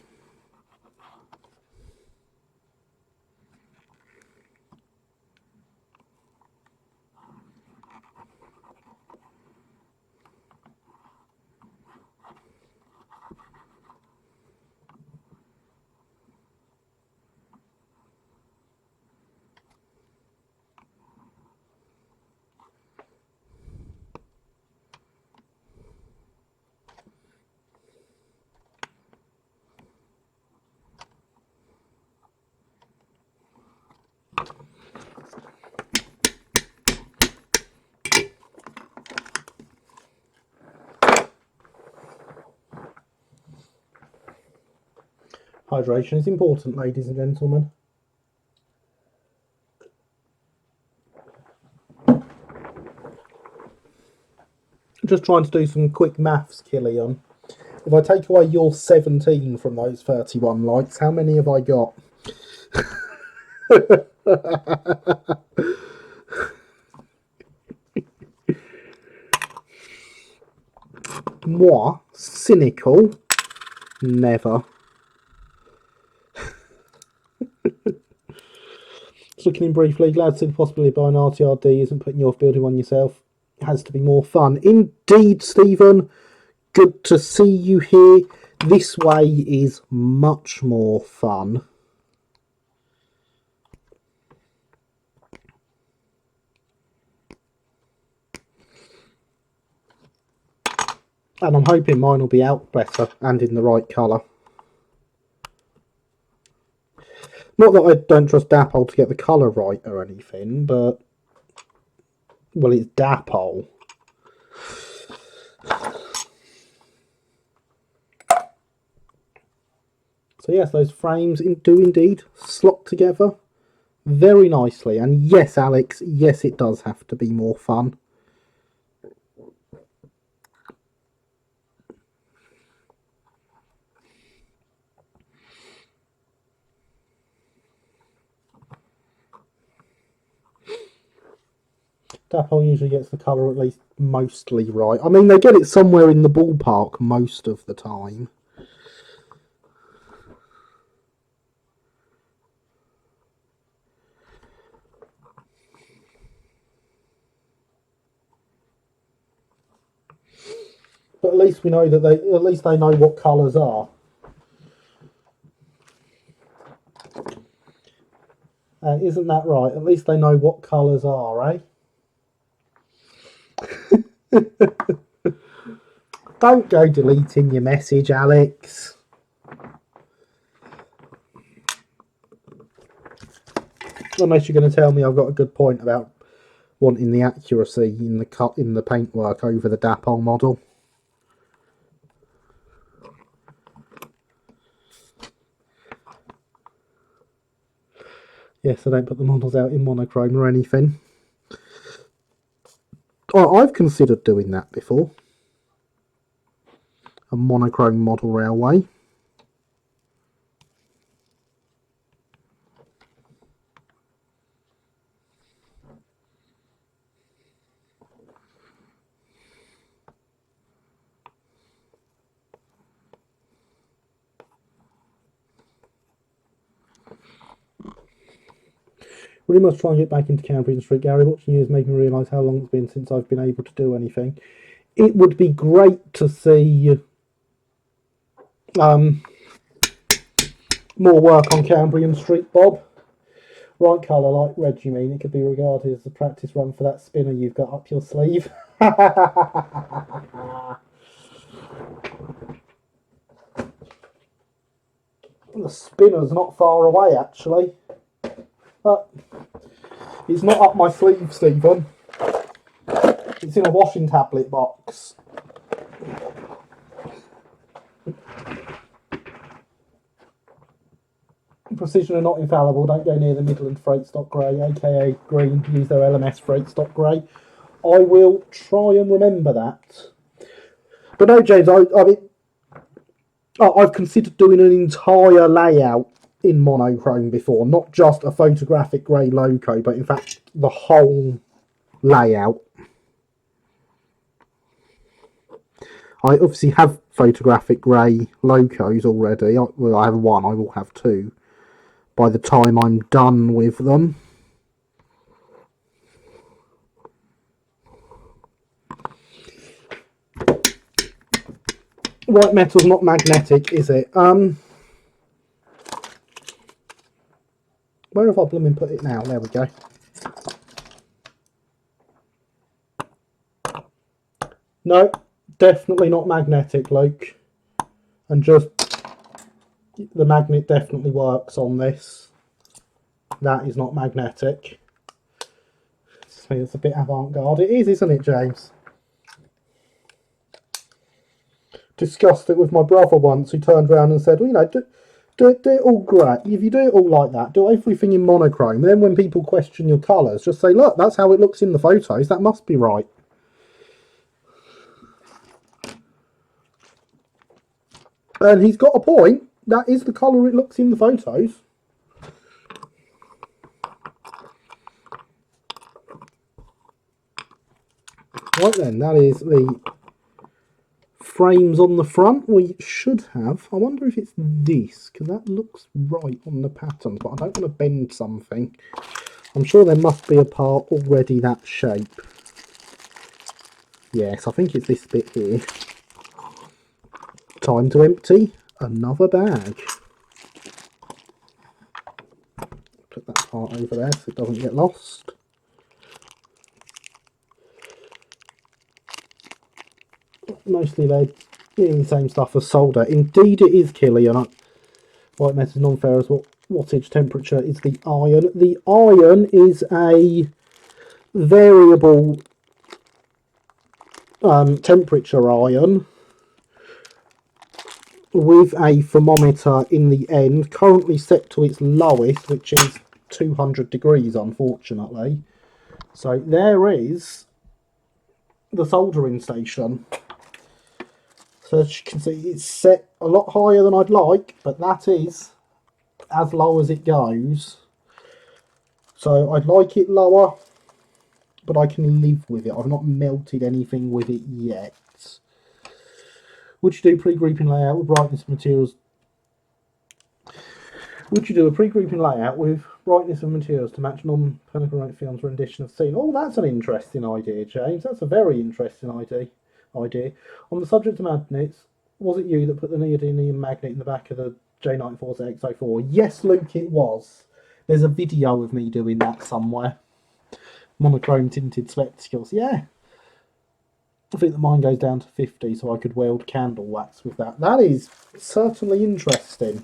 Hydration is important, ladies and gentlemen. Just trying to do some quick maths, Killian. If I take away your 17 from those 31 likes, how many have I got? Moi, cynical, never. Just looking in briefly, glad to see the possibility of buying RTRD isn't putting you off building one yourself. It has to be more fun. Indeed, Stephen. Good to see you here. This way is much more fun. And I'm hoping mine will be out better and in the right colour. Not that I don't trust Dapol to get the colour right or anything, but... well, it's Dapol. So yes, those frames do indeed slot together very nicely. And yes, Alex, yes, it does have to be more fun. Dapol usually gets the colour at least mostly right. I mean, they get it somewhere in the ballpark most of the time. But at least we know that they know what colours are. Isn't that right? At least they know what colours are, eh? Don't go deleting your message, Alex. Unless you're going to tell me I've got a good point about wanting the accuracy in the paintwork over the Dapol model. Yes, I don't put the models out in monochrome or anything. Oh, I've considered doing that before. A monochrome model railway. Really must try and get back into Cambrian Street, Gary. Watching you is making me realise how long it's been since I've been able to do anything. It would be great to see more work on Cambrian Street, Bob. Right colour, like red, you mean? It could be regarded as a practice run for that spinner you've got up your sleeve. The spinner's not far away, actually. But It's not up my sleeve, Stephen. It's in a washing tablet box. Precision are not infallible. Don't go near the Midland Freight Stock Grey, aka green. Use their LMS Freight Stock Grey. I will try and remember that. But no, James, I've considered doing an entire layout in monochrome before, not just a photographic grey logo, but in fact the whole layout. I obviously have photographic grey logos already. Well, I have one, I will have two by the time I'm done with them. White metal's not magnetic, is it? Where have I blooming put it now? There we go. No, definitely not magnetic, Luke. And just the magnet definitely works on this. That is not magnetic. It's a bit avant-garde. It is, isn't it, James? Discussed it with my brother once, who turned around and said, well, you know, do it all great. If you do it all like that, do everything in monochrome. And then when people question your colours, just say, look, that's how it looks in the photos. That must be right. And he's got a point. That is the colour it looks in the photos. Right then, that is the frames on the front. We should have, I wonder if it's this, because that looks right on the patterns, but I don't want to bend something. I'm sure there must be a part already that shape. Yes, I think it's this bit here. Time to empty another bag. Put that part over there so it doesn't get lost. Mostly lead, the same stuff as solder. Indeed it is, Killian. White metal non-ferrous. What wattage temperature is the iron? The iron is a variable temperature iron with a thermometer in the end, currently set to its lowest, which is 200 degrees, unfortunately. So there is the soldering station. So as you can see, it's set a lot higher than I'd like, but that is as low as it goes. So I'd like it lower, but I can live with it. I've not melted anything with it yet. Would you do pre-grouping layout with brightness of materials? Would you do a pre-grouping layout with brightness of materials to match non-polychromatic films rendition of scene? Oh, that's an interesting idea, James. That's a very interesting idea. On the subject of magnets, was it you that put the neodymium magnet in the back of the J94ZX04? Yes, Luke, it was. There's a video of me doing that somewhere. Monochrome tinted spectacles. Yeah. I think that mine goes down to 50, so I could weld candle wax with that. That is certainly interesting.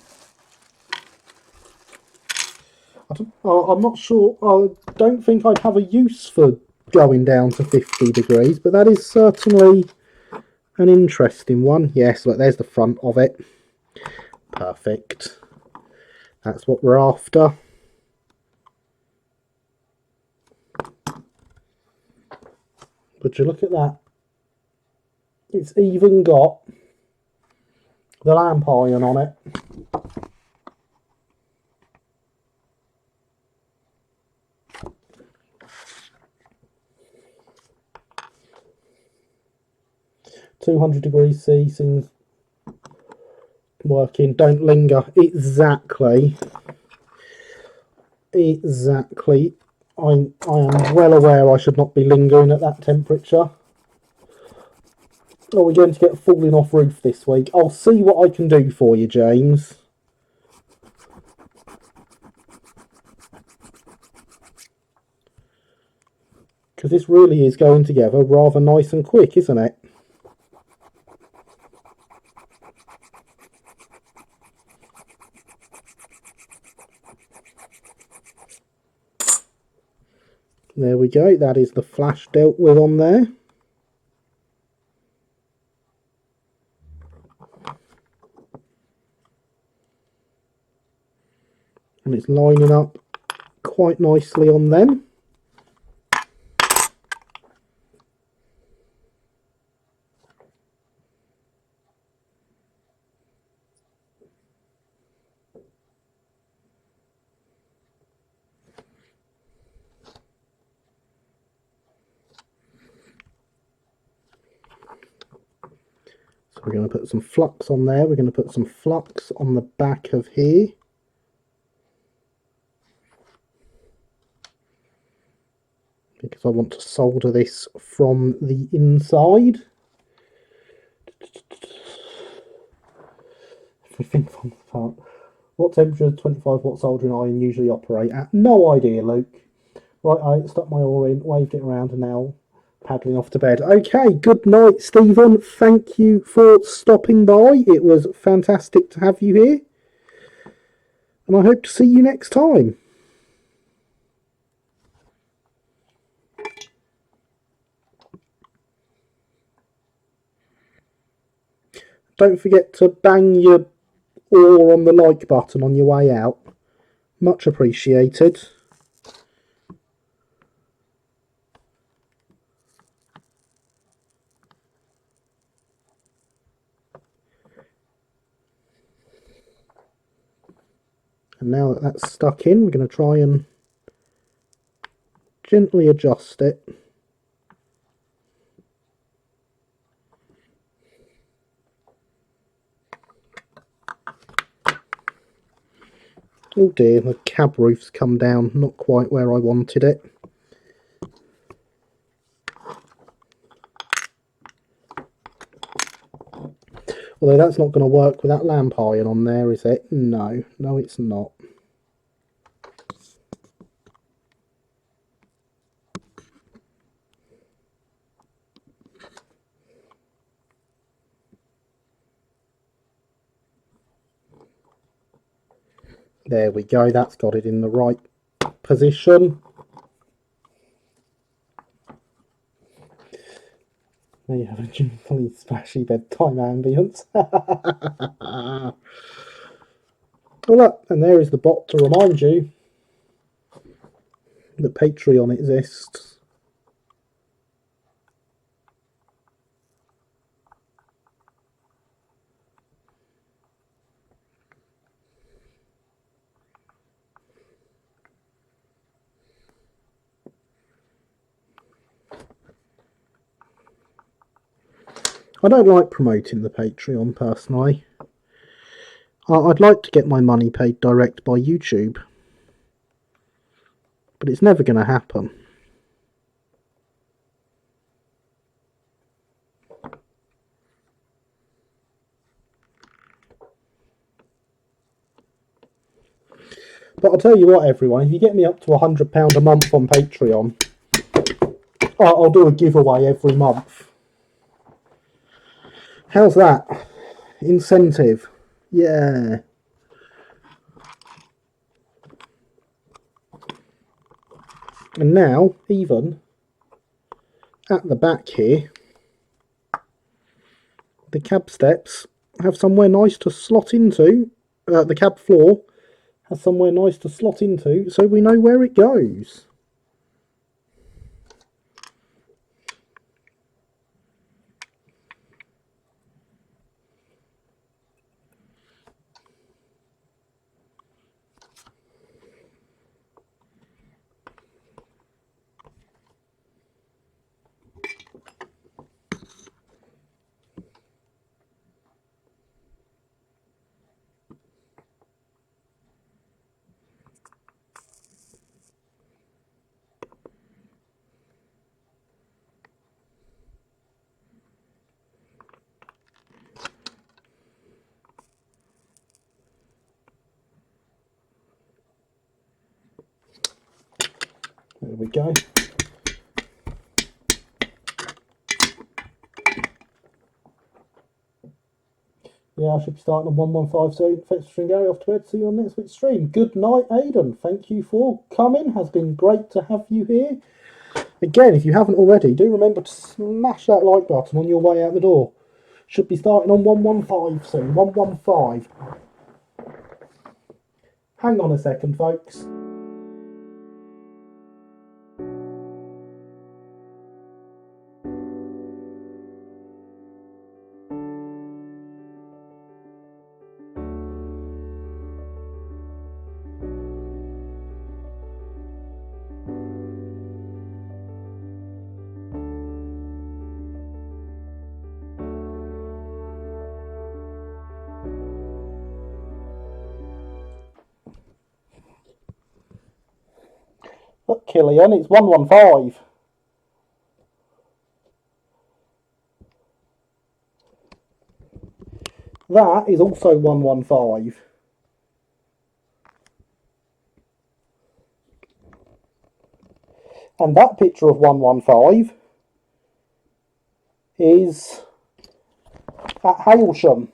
I'm not sure. I don't think I'd have a use for going down to 50 degrees, but that is certainly an interesting one. Yes, look, there's the front of it. Perfect. That's what we're after. Would you look at that? It's even got the lamp iron on it. $200°C seems working. Don't linger. Exactly. I am well aware I should not be lingering at that temperature. Are we going to get falling off roof this week? I'll see what I can do for you, James. Because this really is going together rather nice and quick, isn't it? There we go, that is the flash dealt with on there. And it's lining up quite nicely on them. So we're going to put some flux on there. We're going to put some flux on the back of here. Because I want to solder this from the inside. If we think from the part, what temperature does 25 watt soldering iron usually operate at? No idea, Luke. Right, I stuck my oar in, waved it around, and now paddling off to bed. Okay, good night, Stephen. Thank you for stopping by. It was fantastic to have you here. And I hope to see you next time. Don't forget to bang your oar on the like button on your way out. Much appreciated. And now that that's stuck in, we're going to try and gently adjust it. Oh dear, the cab roof's come down, not quite where I wanted it. Although that's not going to work with that lamp iron on there, is it? No, no it's not. There we go, that's got it in the right position. There you have a gently splashy bedtime ambience. Well, look, and there is the bot to remind you that Patreon exists. I don't like promoting the Patreon personally. I'd like to get my money paid direct by YouTube, but it's never going to happen. But I'll tell you what, everyone, if you get me up to £100 a month on Patreon, I'll do a giveaway every month. How's that? Incentive. Yeah. And now, even at the back here, the cab steps have somewhere nice to slot into. The cab floor has somewhere nice to slot into, so we know where it goes. There we go. Yeah, I should be starting on 115 soon. Thanks for streaming, Gary. Off to bed. See you on next week's stream. Good night, Aidan. Thank you for coming. Has been great to have you here. Again, if you haven't already, do remember to smash that like button on your way out the door. Should be starting on 115 soon. 115. Hang on a second, folks. Look, Killian, it's 115. That is also 115. And that picture of 115 is at Hailsham.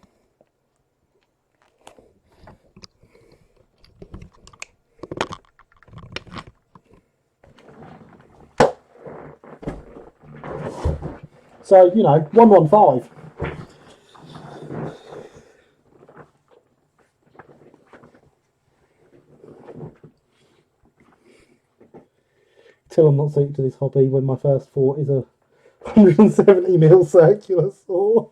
So, you know, 115. Till I'm not suited to this hobby when my first thought is a 170mm circular saw.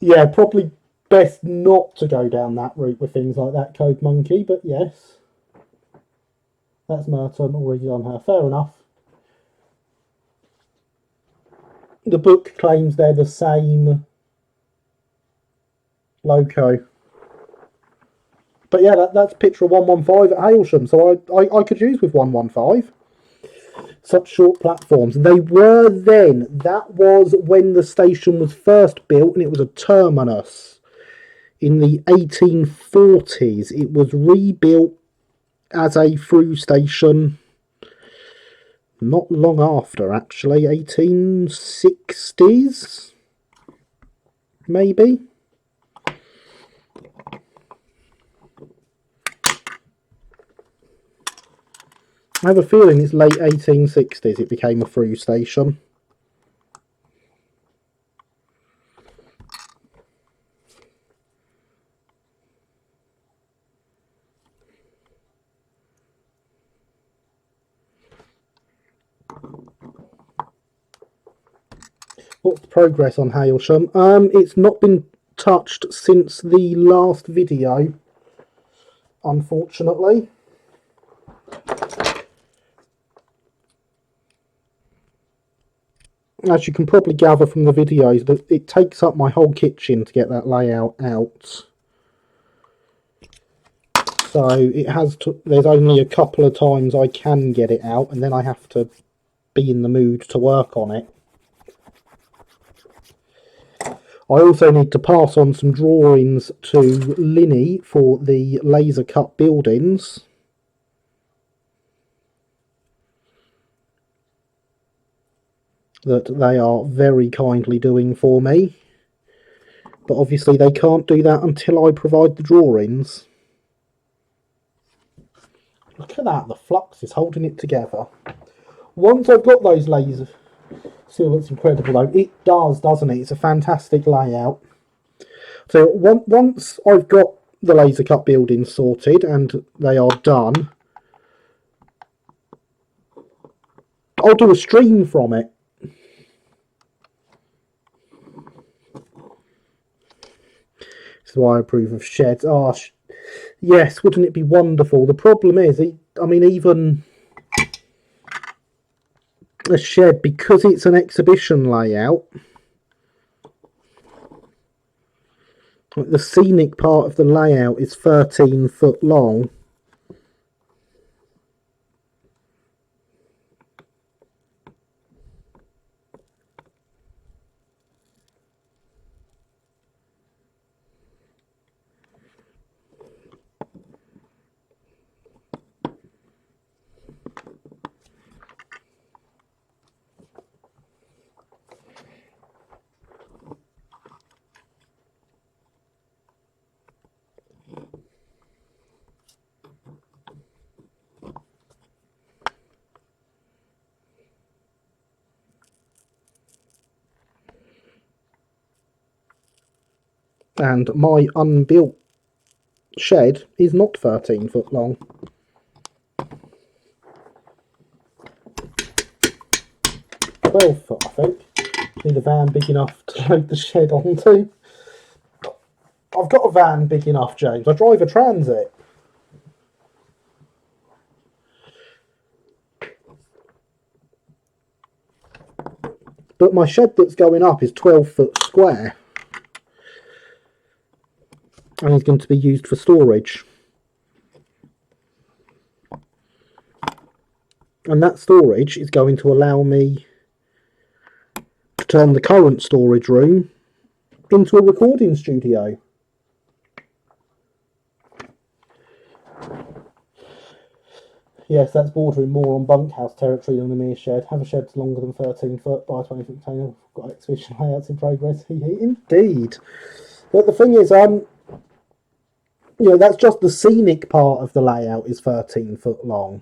Yeah, probably best not to go down that route with things like that, Code Monkey, but yes. That's Merton, already done her. Fair enough. The book claims they're the same loco. But yeah, that's picture of 115 at Hailsham, so I could use with 115. Such short platforms. They were then. That was when the station was first built, and it was a terminus. In the 1840s, it was rebuilt as a through station not long after, actually. 1860s, maybe. I have a feeling it's late 1860s it became a through station. What's the progress on Hailsham? It's not been touched since the last video, unfortunately. As you can probably gather from the videos, that it takes up my whole kitchen to get that layout out. So it has to, there's only a couple of times I can get it out, and then I have to be in the mood to work on it. I also need to pass on some drawings to Linny for the laser cut buildings. That they are very kindly doing for me. But obviously they can't do that until I provide the drawings. Look at that, the flux is holding it together. Once I've got those lasers, see what's incredible though. It does, doesn't it? It's a fantastic layout. So once I've got the laser cut buildings sorted and they are done, I'll do a stream from it. This is why I approve of sheds. Oh, yes, wouldn't it be wonderful? The problem is, I mean, even a shed, because it's an exhibition layout, the scenic part of the layout is 13 foot long. And my unbuilt shed is not 13 foot long. .12 foot, I think. Need a van big enough to load the shed onto. I've got a van big enough, James. I drive a Transit. But my shed that's going up is 12 foot square. And is going to be used for storage. And that storage is going to allow me to turn the current storage room into a recording studio. Yes, that's bordering more on bunkhouse territory than a mere shed. Have a shed longer than 13 foot by 20 foot container. Got exhibition layouts in progress. Indeed. But the thing is, that's just the scenic part of the layout is 13 foot long.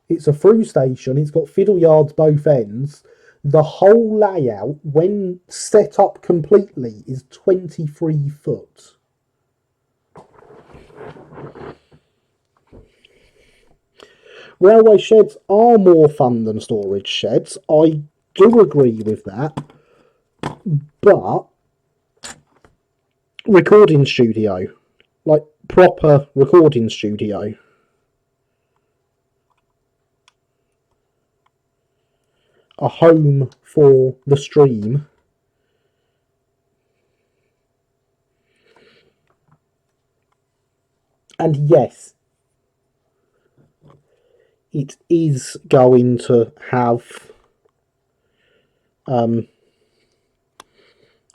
It's a through station. It's got fiddle yards both ends. The whole layout, when set up completely, is 23 foot. Railway sheds are more fun than storage sheds. I do agree with that. But recording studio, like proper recording studio, a home for the stream, and yes, it is going to have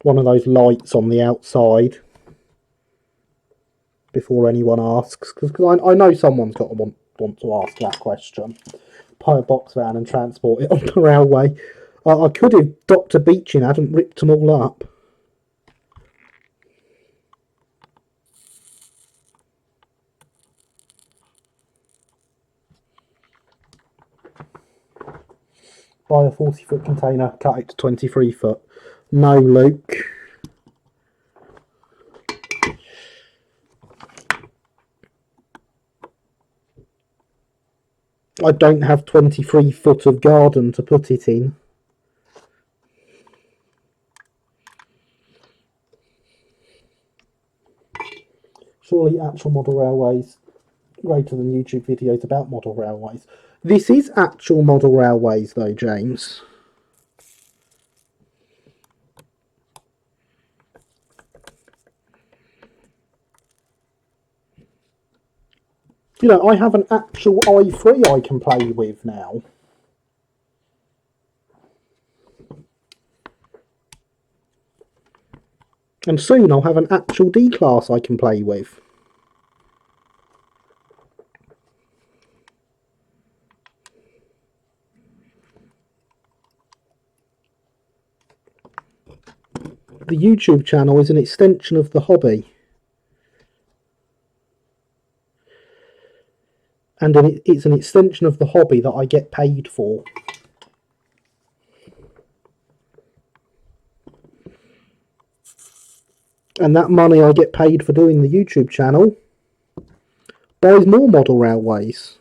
one of those lights on the outside before anyone asks, because I know someone's got to want to ask that question. Buy a box van and transport it on the railway. I could have Dr. Beechin hadn't ripped them all up. Buy a 40-foot container, cut it to 23 foot. No, Luke. I don't have 23 foot of garden to put it in. Surely actual model railways greater than YouTube videos about model railways. This is actual model railways though, James. I have an actual i3 I can play with now. And soon I'll have an actual D-Class I can play with. The YouTube channel is an extension of the hobby. And it's an extension of the hobby that I get paid for. And that money I get paid for doing the YouTube channel buys more model railways.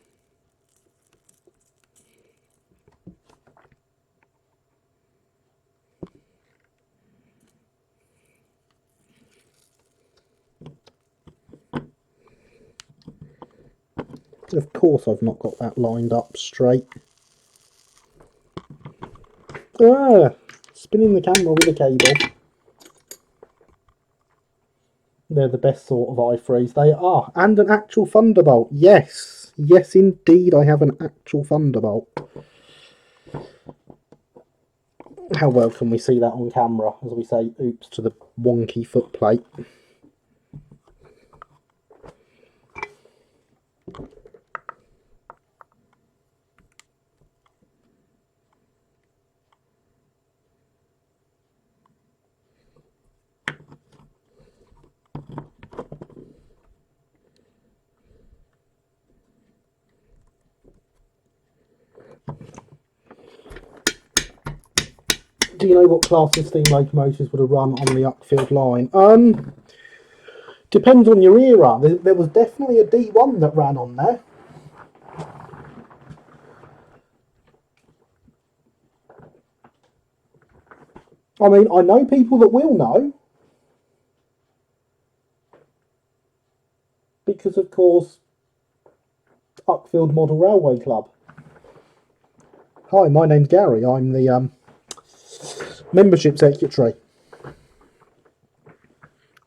Of course I've not got that lined up straight. Spinning the camera with a cable. They're the best sort of i3s. They are. And an actual Thunderbolt. Yes. Yes, indeed, I have an actual Thunderbolt. How well can we see that on camera as we say oops to the wonky footplate? Do you know what class of steam locomotives would have run on the Uckfield line? Depends on your era. There was definitely a D1 that ran on there. I mean, I know people that will know. Because, of course, Uckfield Model Railway Club. Hi, my name's Gary. I'm the membership secretary.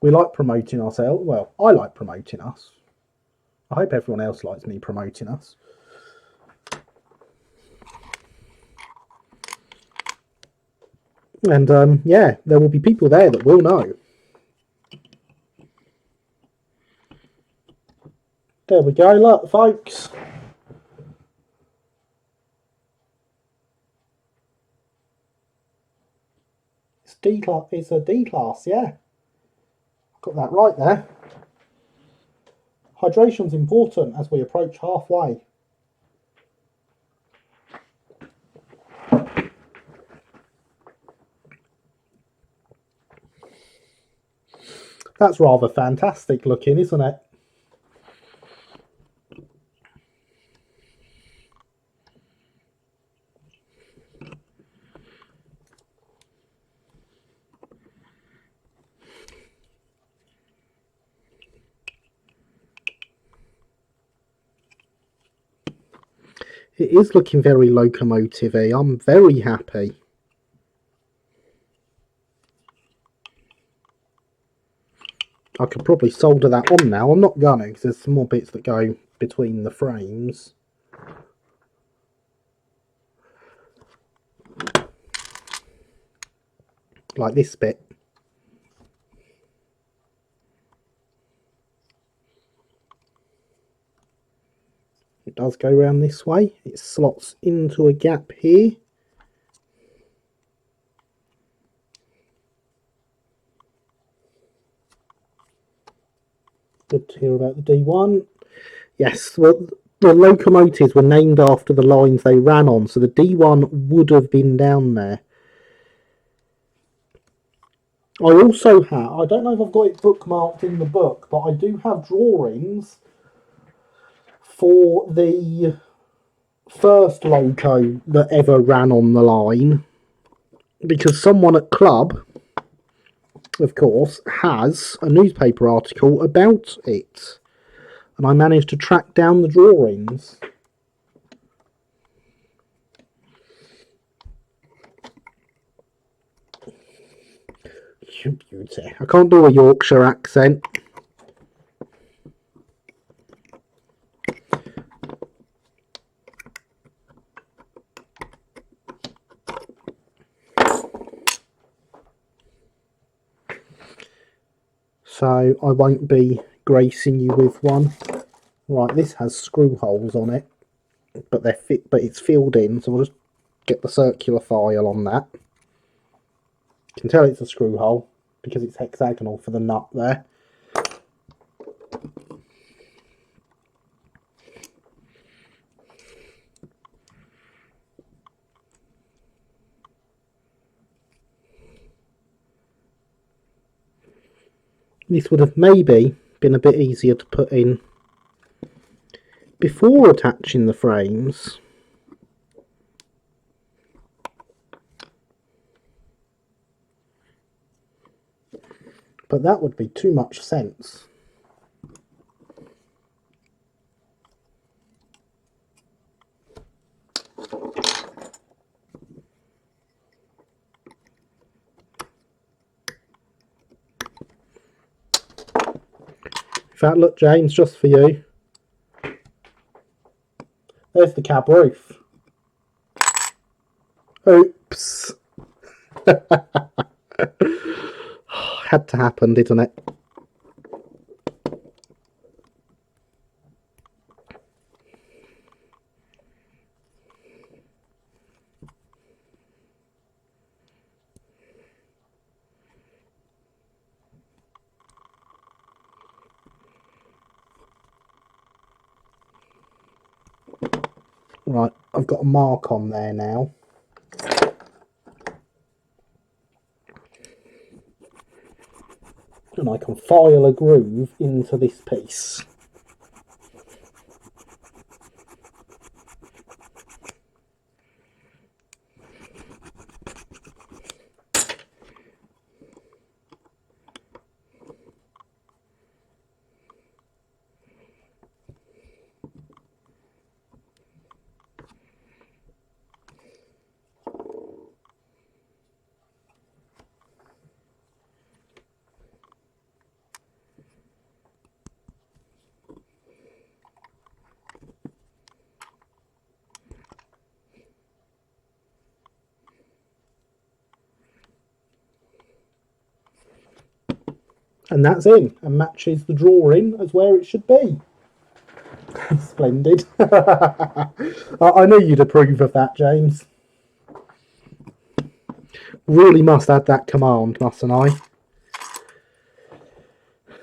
We like promoting ourselves. Well, I like promoting us. I hope everyone else likes me promoting us. And yeah, there will be people there that will know. There we go, look, folks. It's D class. It's a D class, yeah. Got that right there. Hydration's important as we approach halfway. That's rather fantastic looking, isn't it? It is looking very locomotive-y. I'm very happy. I could probably solder that on now. I'm not gonna, because there's some more bits that go between the frames. Like this bit. It does go around this way. It slots into a gap here. Good to hear about the D1. Yes, well, the locomotives were named after the lines they ran on, so the D1 would have been down there. I also have, I don't know if I've got it bookmarked in the book, but I do have drawings for the first loco that ever ran on the line, because someone at club, of course, has a newspaper article about it, and I managed to track down the drawings. You beauty. I can't do a Yorkshire accent. So I won't be gracing you with one. Right, this has screw holes on it, but it's filled in, so I'll just get the circular file on that. You can tell it's a screw hole because it's hexagonal for the nut there. This would have maybe been a bit easier to put in before attaching the frames. But that would be too much sense. In fact, look, James, just for you. There's the cab roof. Oops. Had to happen, didn't it? Right, I've got a mark on there now. and I can file a groove into this piece. And that's in, and matches the drawing as where it should be. Splendid. I knew you'd approve of that, James. Really must add that command, mustn't I?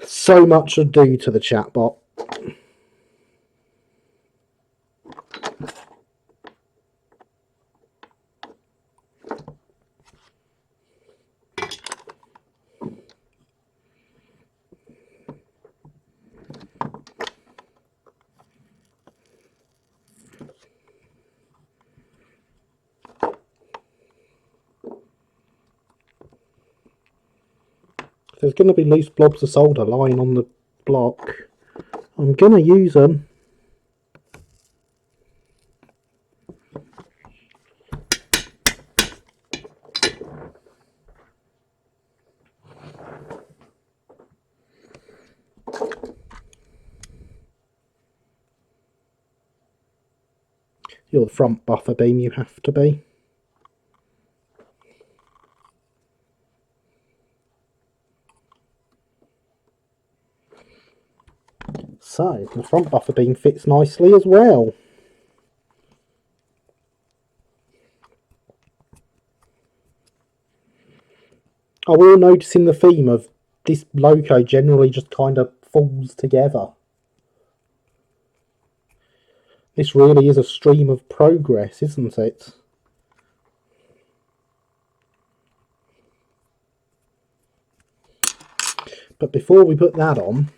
So much ado to the chatbot. If there's going to be loose blobs of solder lying on the block, I'm going to use them. You're the front buffer beam, you have to be. So, the front buffer beam fits nicely as well. I will noticing the theme of this loco generally just kind of falls together. This really is a stream of progress, isn't it? But before we put that on...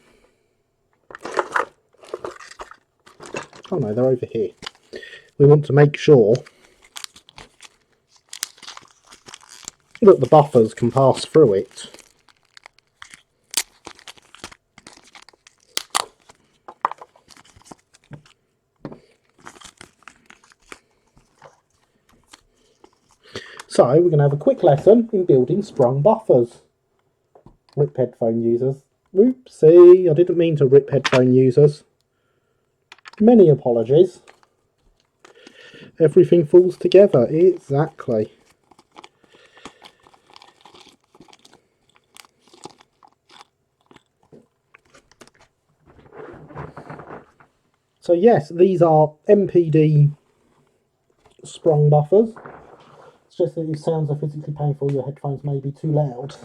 Oh no, they're over here. We want to make sure that the buffers can pass through it. So we're going to have a quick lesson in building sprung buffers. Rip headphone users. Oopsie, I didn't mean to rip headphone users. Many apologies. Everything falls together, exactly. So yes, these are MPD sprung buffers. It's just that these sounds are physically painful, your headphones may be too loud.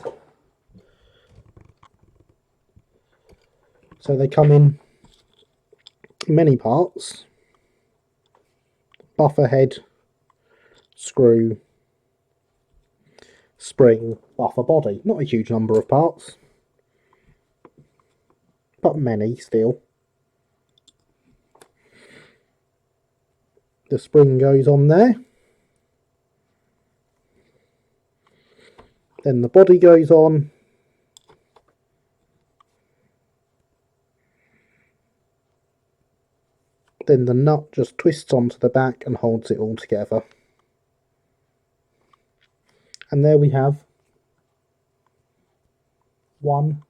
So they come in many parts. Buffer head, screw, spring, buffer body. Not a huge number of parts, but many still. The spring goes on there. Then the body goes on. Then the nut just twists onto the back and holds it all together. And there we have one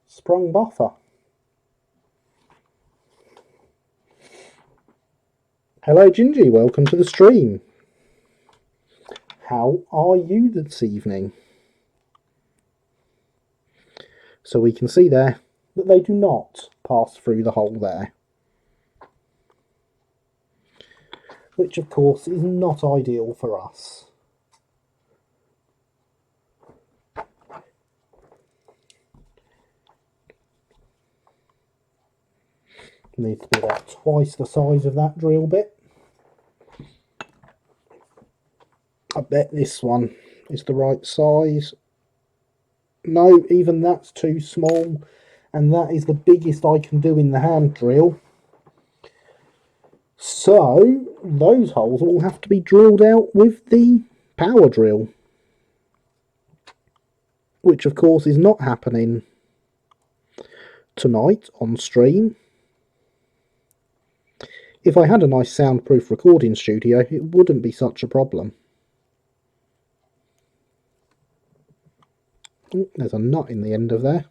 sprung buffer. Hello Gingy, welcome to the stream. How are you this evening? So we can see there that they do not pass through the hole there. Which of course is not ideal for us. Needs to be about twice the size of that drill bit. I bet this one is the right size. No, even that's too small, and that is the biggest I can do in the hand drill. So those holes will have to be drilled out with the power drill, which of course is not happening tonight on stream. If I had a nice soundproof recording studio, it wouldn't be such a problem. Oh, there's a nut in the end of there.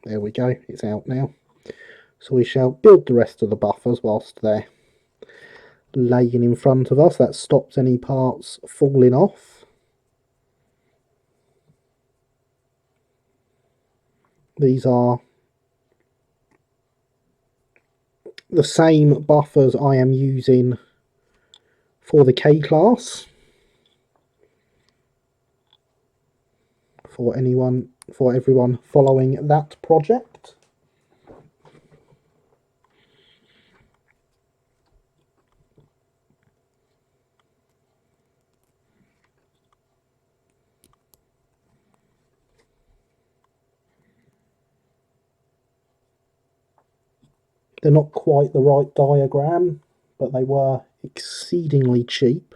There we go, it's out now. So we shall build the rest of the buffers whilst they're laying in front of us. That stops any parts falling off. These are the same buffers I am using for the K-Class. For everyone following that project. They're not quite the right diagram, but they were exceedingly cheap.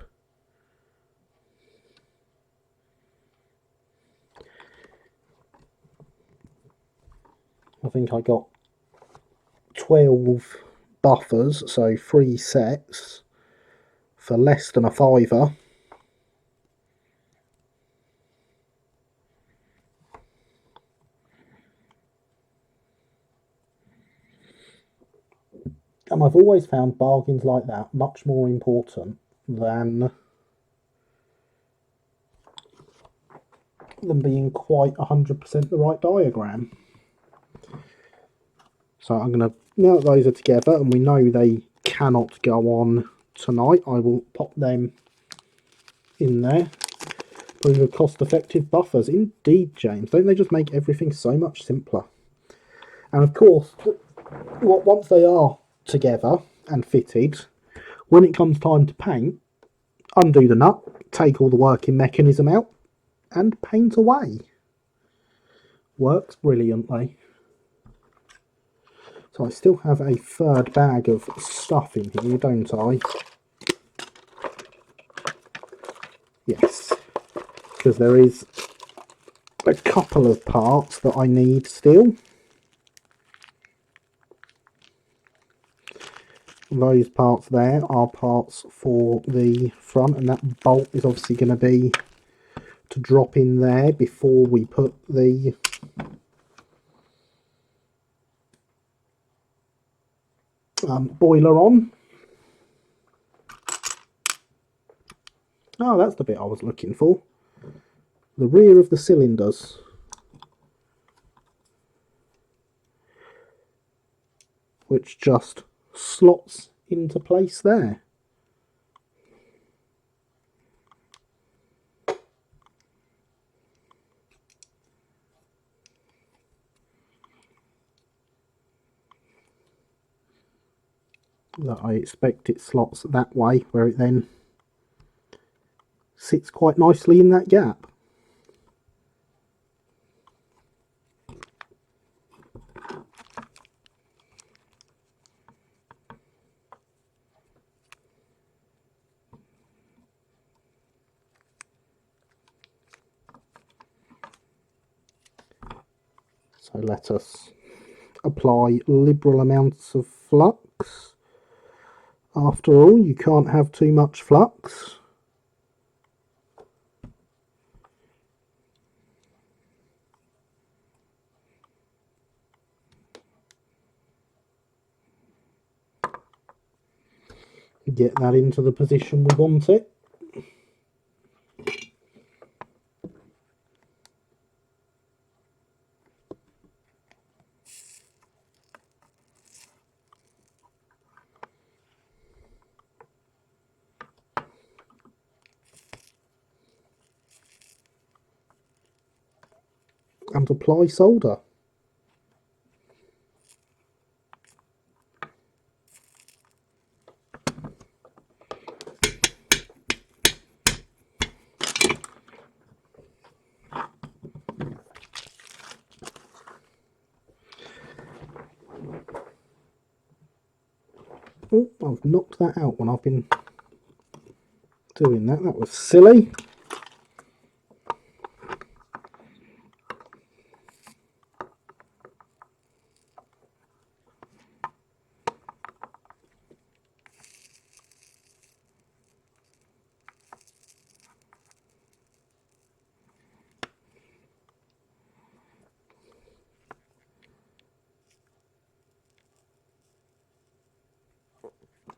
I think I got 12 buffers, so 3 sets, for less than a £5. And I've always found bargains like that much more important than being quite 100% the right diagram. So I'm going to, now that those are together and we know they cannot go on tonight, I will pop them in there. Prove cost-effective buffers. Indeed, James. Don't they just make everything so much simpler? And of course, once they are together and fitted, when it comes time to paint, undo the nut, take all the working mechanism out, and paint away. Works brilliantly. So I still have a third bag of stuff in here, don't I? Yes. Because there is a couple of parts that I need still. Those parts there are parts for the front, and that bolt is obviously going to be to drop in there before we put the boiler on. Oh, that's the bit I was looking for. The rear of the cylinders. Which just slots into place there. That I expect it slots that way, where it then sits quite nicely in that gap. So let us apply liberal amounts of flux. After all, you can't have too much flux. Get that into the position we want it. And apply solder. Oh, I've knocked that out when I've been doing that. That was silly.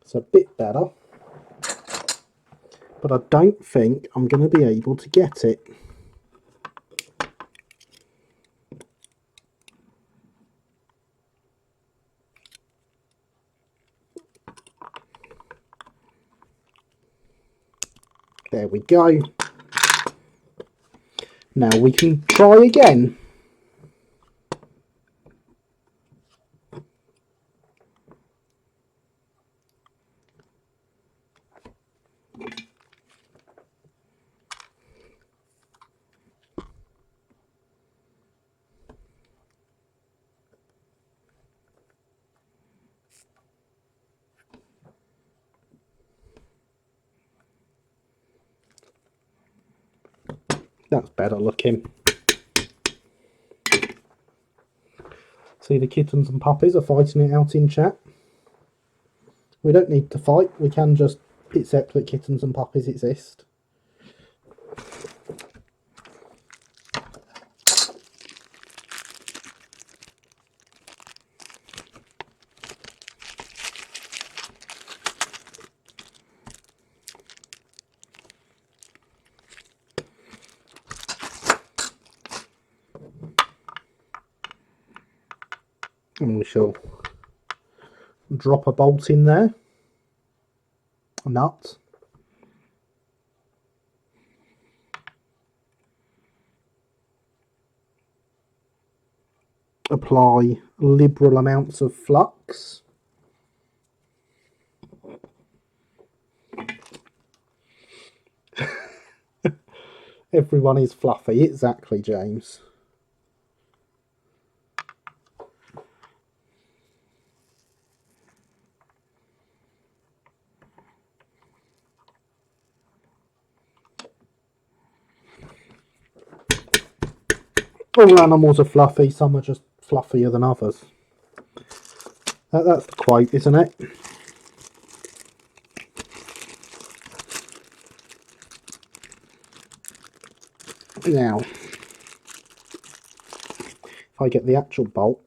It's a bit better, but I don't think I'm going to be able to get it. There we go. Now we can try again. That's better looking. See, the kittens and puppies are fighting it out in chat. We don't need to fight, we can just accept that kittens and puppies exist. And we shall drop a bolt in there, a nut. Apply liberal amounts of flux. Everyone is fluffy, exactly, James. All animals are fluffy, some are just fluffier than others. That's the quote, isn't it? Now, if I get the actual bolt,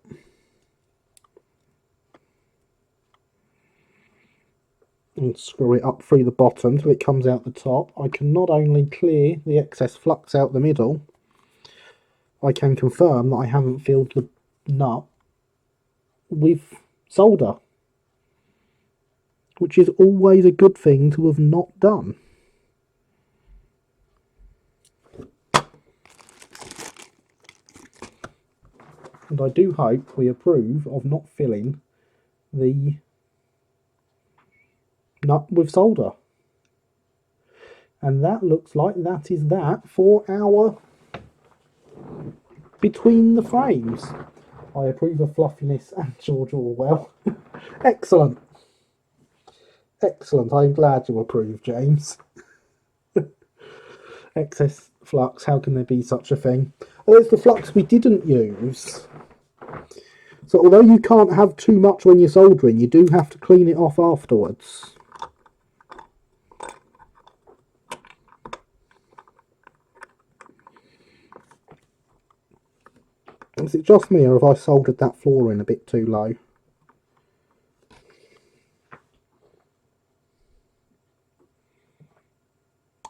and screw it up through the bottom till it comes out the top, I can not only clear the excess flux out the middle, I can confirm that I haven't filled the nut with solder, which is always a good thing to have not done. And I do hope we approve of not filling the nut with solder. And that looks like that is that for our between the frames. I approve of fluffiness and George Orwell. Excellent. Excellent. I'm glad you approve, James. Excess flux, how can there be such a thing? Oh, it's the flux we didn't use. So although you can't have too much when you're soldering, you do have to clean it off afterwards. Is it just me, or have I soldered that floor in a bit too low?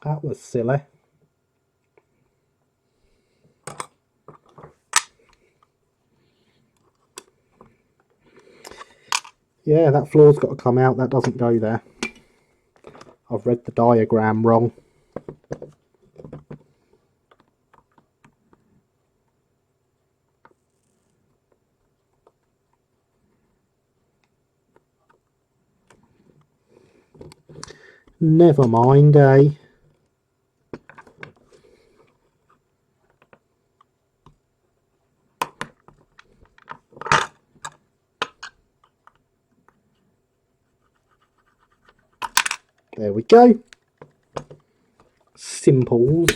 That was silly. Yeah, that floor's got to come out, that doesn't go there. I've read the diagram wrong. Never mind, eh? There we go. Simples.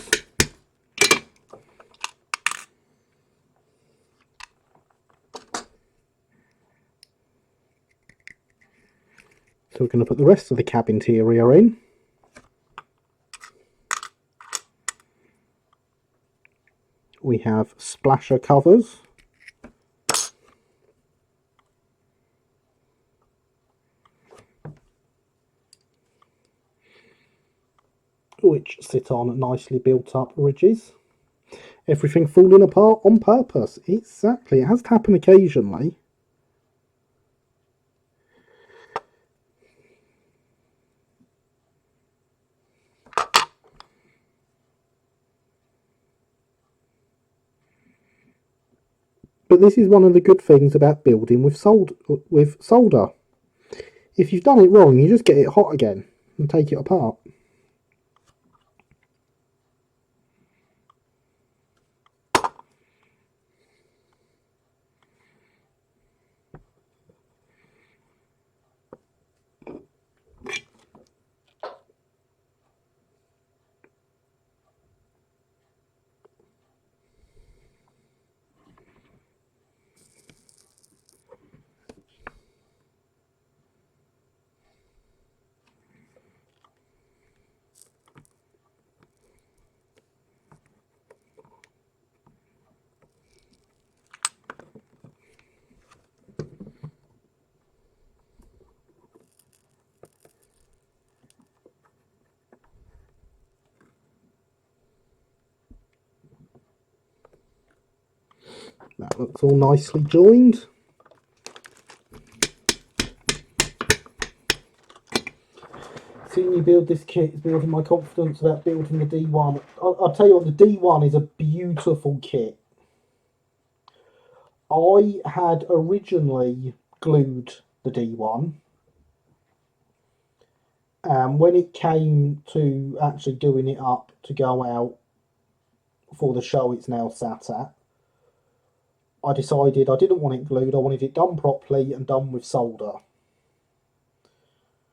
So we're going to put the rest of the cab interior in. We have splasher covers. Which sit on nicely built up ridges. Everything falling apart on purpose. Exactly. It has to happen occasionally. But this is one of the good things about building with solder. If you've done it wrong, you just get it hot again and take it apart. That looks all nicely joined. Seeing you build this kit is building my confidence about building the D1. I'll tell you what, the D1 is a beautiful kit. I had originally glued the D1. When it came to actually doing it up to go out for the show it's now sat at, I decided I didn't want it glued, I wanted it done properly and done with solder.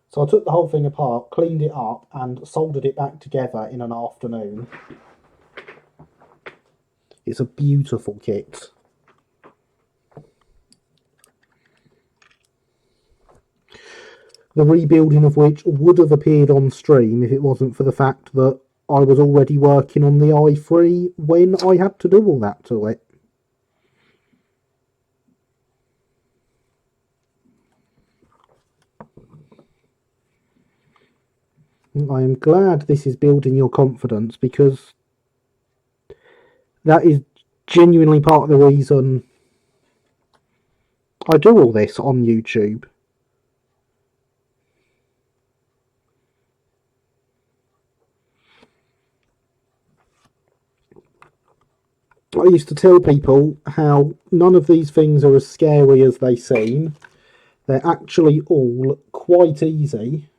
So I took the whole thing apart, cleaned it up and soldered it back together in an afternoon. It's a beautiful kit. The rebuilding of which would have appeared on stream if it wasn't for the fact that I was already working on the i3 when I had to do all that to it. I am glad this is building your confidence, because that is genuinely part of the reason I do all this on YouTube. I used to tell people how none of these things are as scary as they seem. They're actually all quite easy.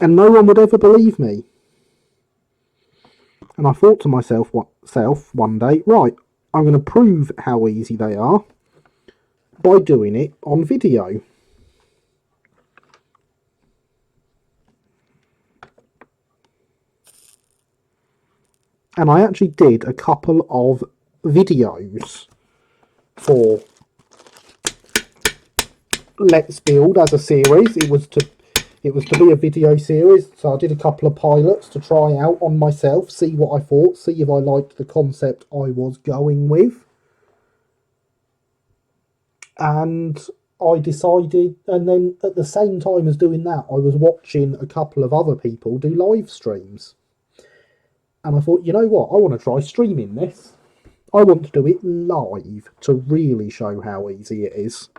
And no one would ever believe me. And I thought to myself one day, right, I'm going to prove how easy they are by doing it on video. And I actually did a couple of videos for Let's Build as a series. It was to be a video series, so I did a couple of pilots to try out on myself, see what I thought, see if I liked the concept I was going with. And I decided, and then at the same time as doing that, I was watching a couple of other people do live streams. And I thought, you know what, I want to try streaming this. I want to do it live to really show how easy it is.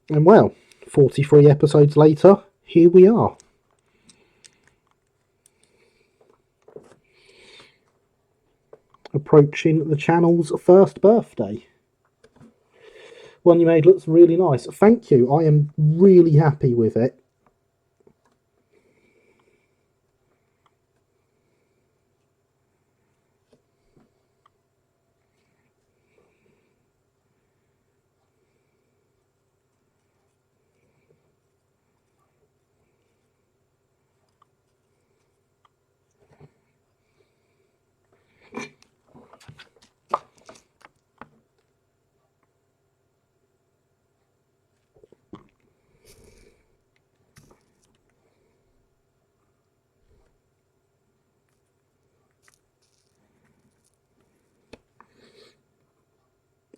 And well, 43 episodes later, here we are. Approaching the channel's first birthday. One you made looks really nice. Thank you, I am really happy with it.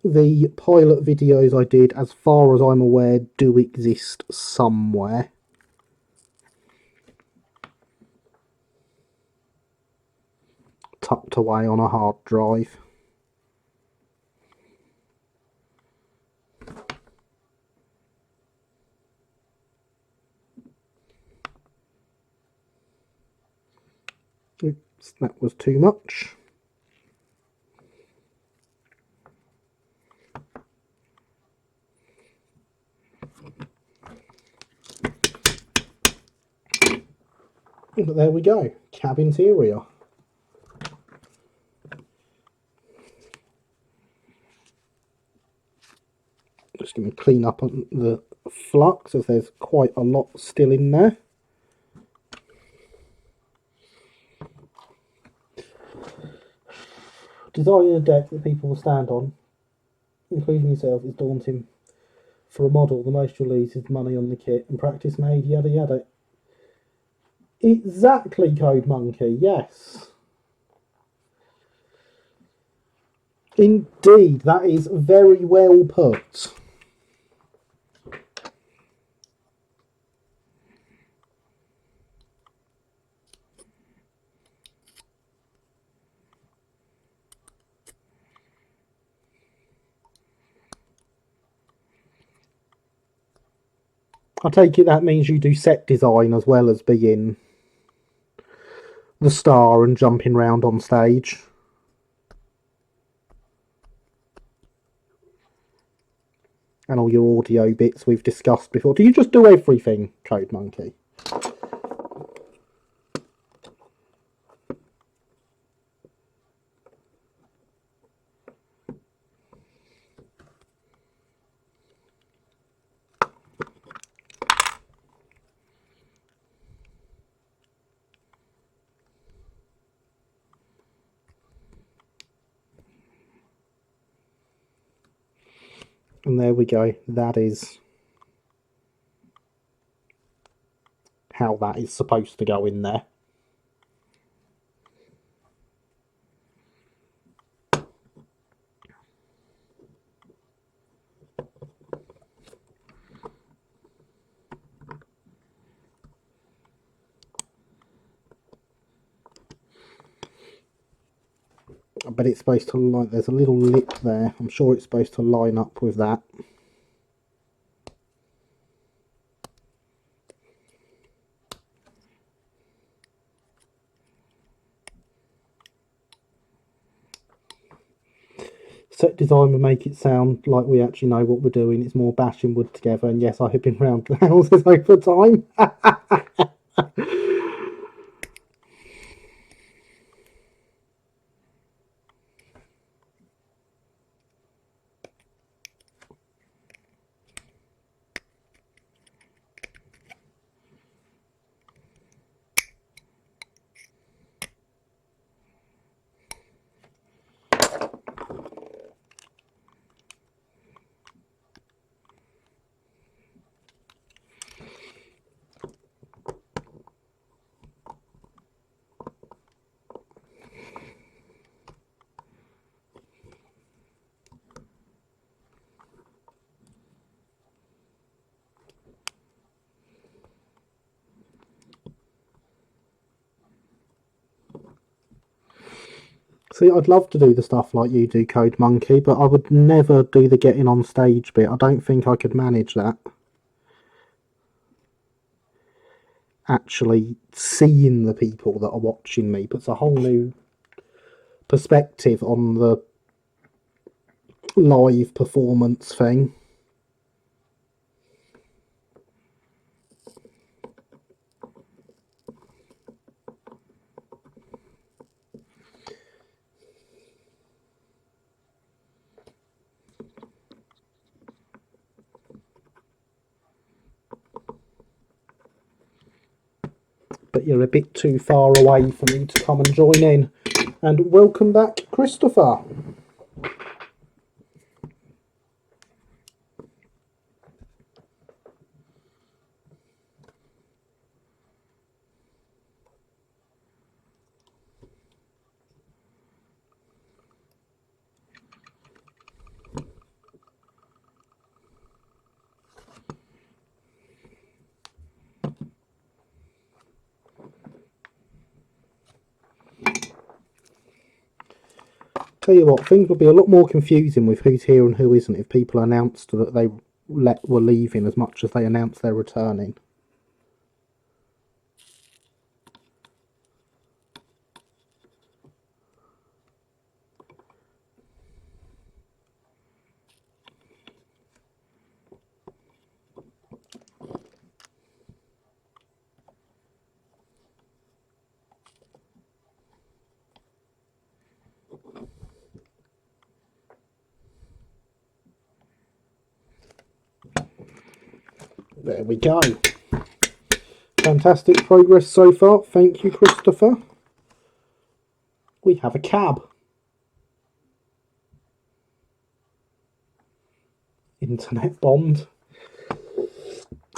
the pilot videos I did, as far as I'm aware, do exist somewhere. Tucked away on a hard drive. Oops, that was too much. But there we go, cab interior. Just going to clean up on the flux, as there's quite a lot still in there. Designing a deck that people will stand on, including yourself, is daunting. For a model, the most you'll lose is money on the kit and practice made, yada yada. Exactly, Code Monkey, yes. Indeed, that is very well put. I take it that means you do set design as well as being the star and jumping round on stage. And all your audio bits we've discussed before. Do you just do everything, Code Monkey? And there we go. That is how that is supposed to go in there. But it's supposed to, like, there's a little lip there. I'm sure it's supposed to line up with that. Set design would make it sound like we actually know what we're doing. It's more bashing wood together. And yes, I have been round the houses over time. See, I'd love to do the stuff like you do, Code Monkey, but I would never do the getting on stage bit. I don't think I could manage that. Actually seeing the people that are watching me puts a whole new perspective on the live performance thing. But you're a bit too far away for me to come and join in. And welcome back, Christopher. Tell you what, things would be a lot more confusing with who's here and who isn't if people announced that they were leaving as much as they announced they're returning. There we go. Fantastic progress so far. Thank you, Christopher. We have a cab. Internet bombed.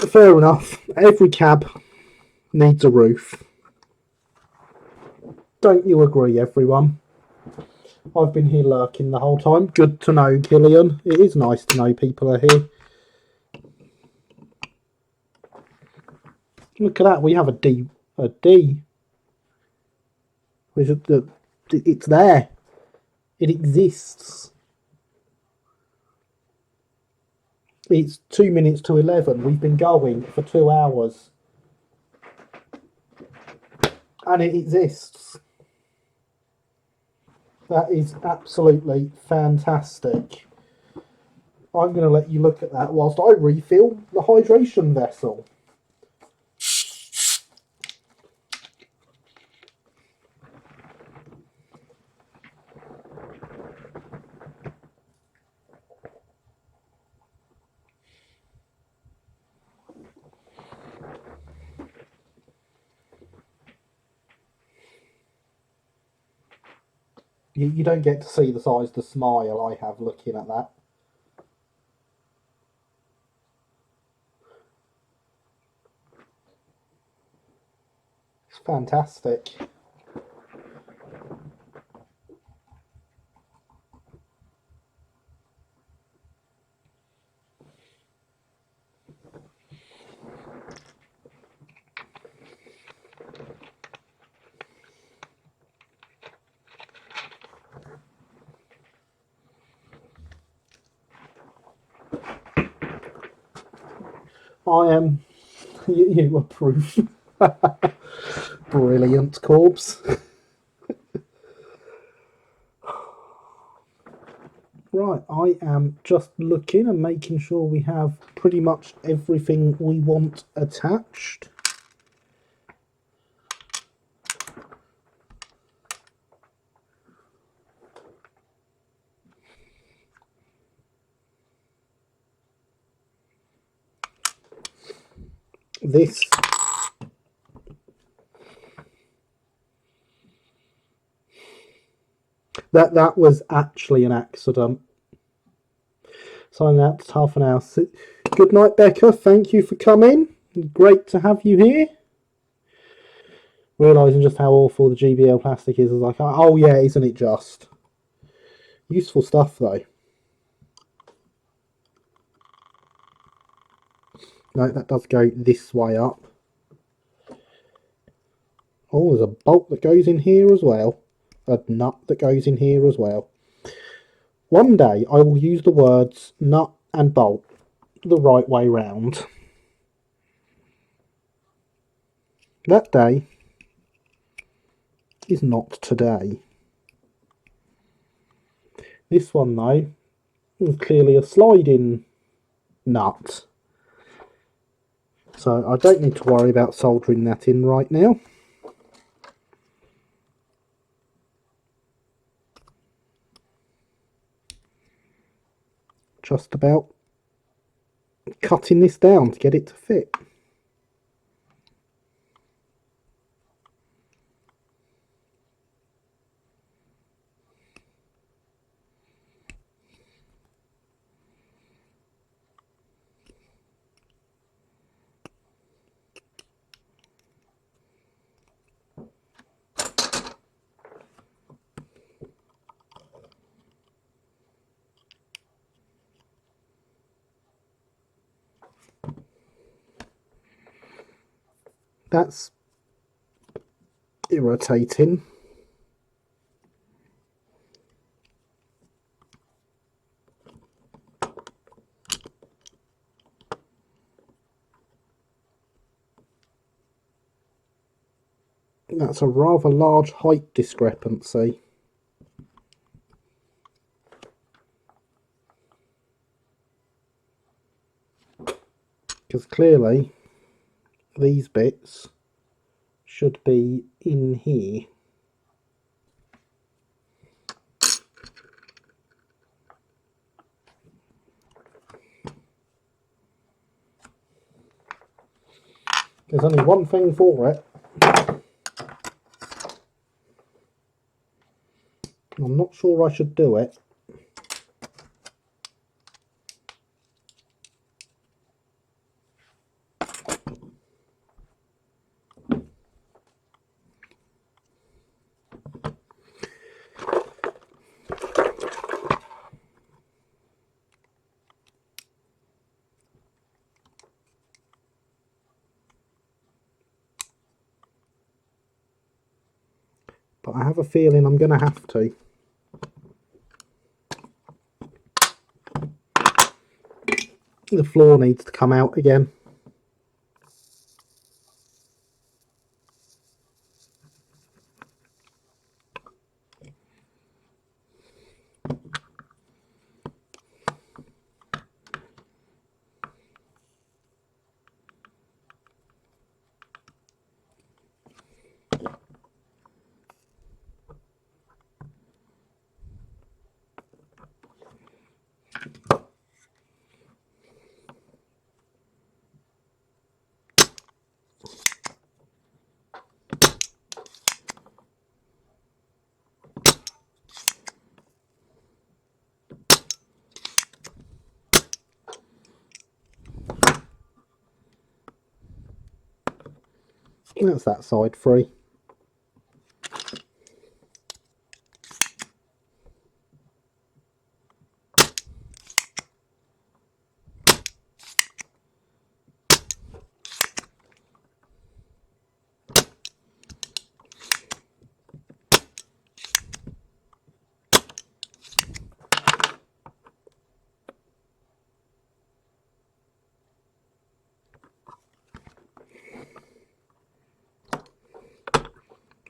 Fair enough. Every cab needs a roof. Don't you agree, everyone? I've been here lurking the whole time. Good to know, Killian. It is nice to know people are here. Look at that. We have a D. A D. It's there. It exists. It's 2 minutes to 11. We've been going for 2 hours. And it exists. That is absolutely fantastic. I'm going to let you look at that whilst I refill the hydration vessel. You don't get to see the size of the smile I have looking at that. It's fantastic. I am. You approve. Brilliant, Corbs. Right, I am just looking and making sure we have pretty much everything we want attached. This that was actually an accident. Signing out to half an hour. Good night, Becca. Thank you for coming. Great to have you here. Realising just how awful the GBL plastic is, I was like, oh yeah, isn't it just? Useful stuff though. No, that does go this way up. Oh, there's a bolt that goes in here as well. A nut that goes in here as well. One day I will use the words nut and bolt the right way round. That day is not today. This one though is clearly a sliding nut. So I don't need to worry about soldering that in right now. Just about cutting this down to get it to fit. That's irritating. That's a rather large height discrepancy. Because clearly these bits should be in here. There's only one thing for it. I'm not sure I should do it. But I have a feeling I'm going to have to. The floor needs to come out again. That's that side free.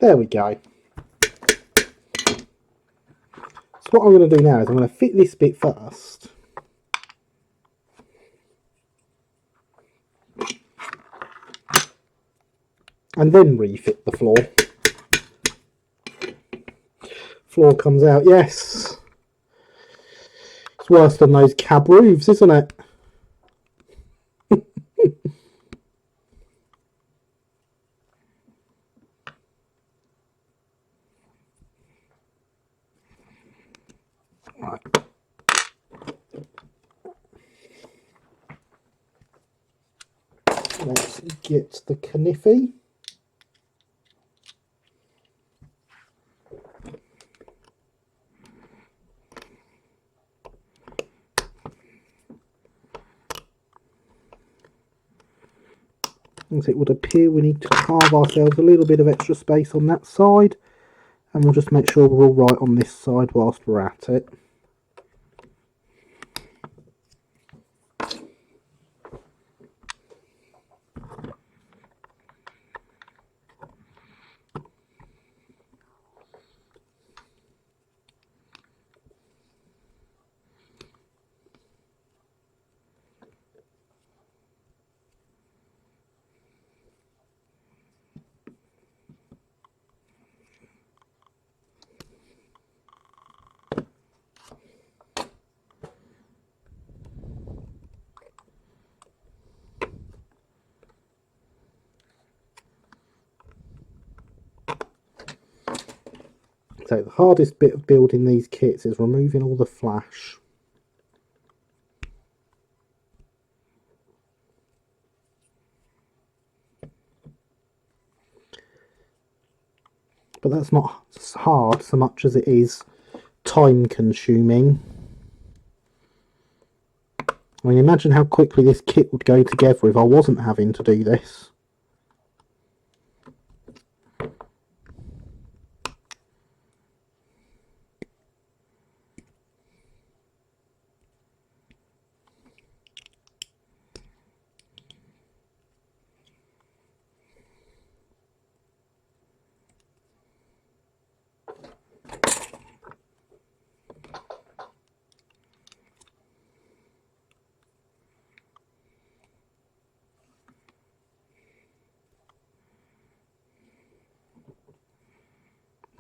There we go. So what I'm going to do now is I'm going to fit this bit first. And then refit the floor. Floor comes out, yes. It's worse than those cab roofs, isn't it? Right. Let's get the kniffy. As it would appear, we need to carve ourselves a little bit of extra space on that side, and we'll just make sure we're all right on this side whilst we're at it. So the hardest bit of building these kits is removing all the flash. But that's not hard so much as it is time consuming. I mean, imagine how quickly this kit would go together if I wasn't having to do this.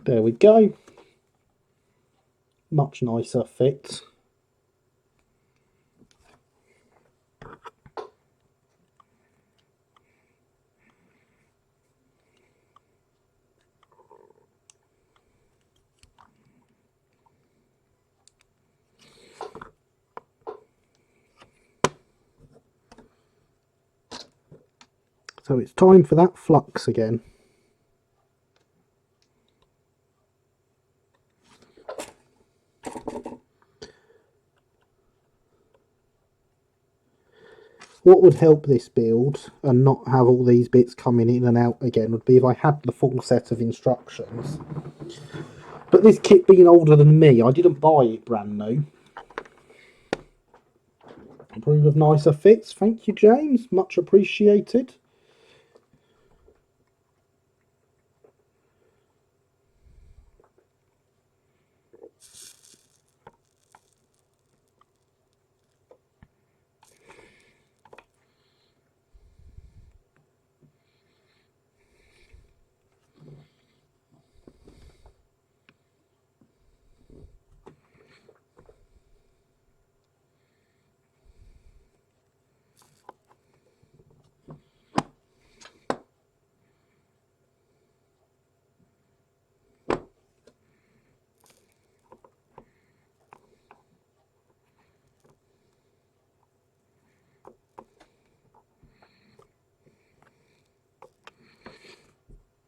There we go. Much nicer fit. So it's time for that flux again. What would help this build and not have all these bits coming in and out again would be if I had the full set of instructions. But this kit being older than me, I didn't buy it brand new. Approve of nicer fits. Thank you, James. Much appreciated.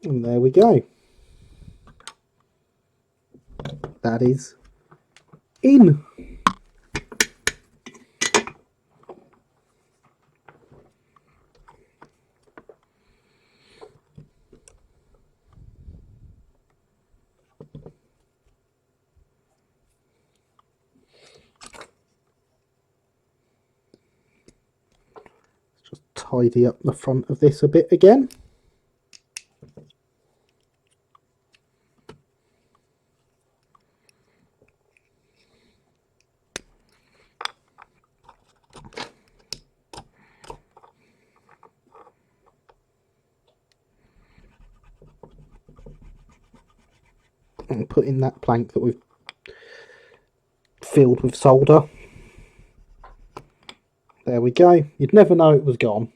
And there we go. That is in. Let's just tidy up the front of this a bit again. And put in that plank that we've filled with solder. There we go. You'd never know it was gone.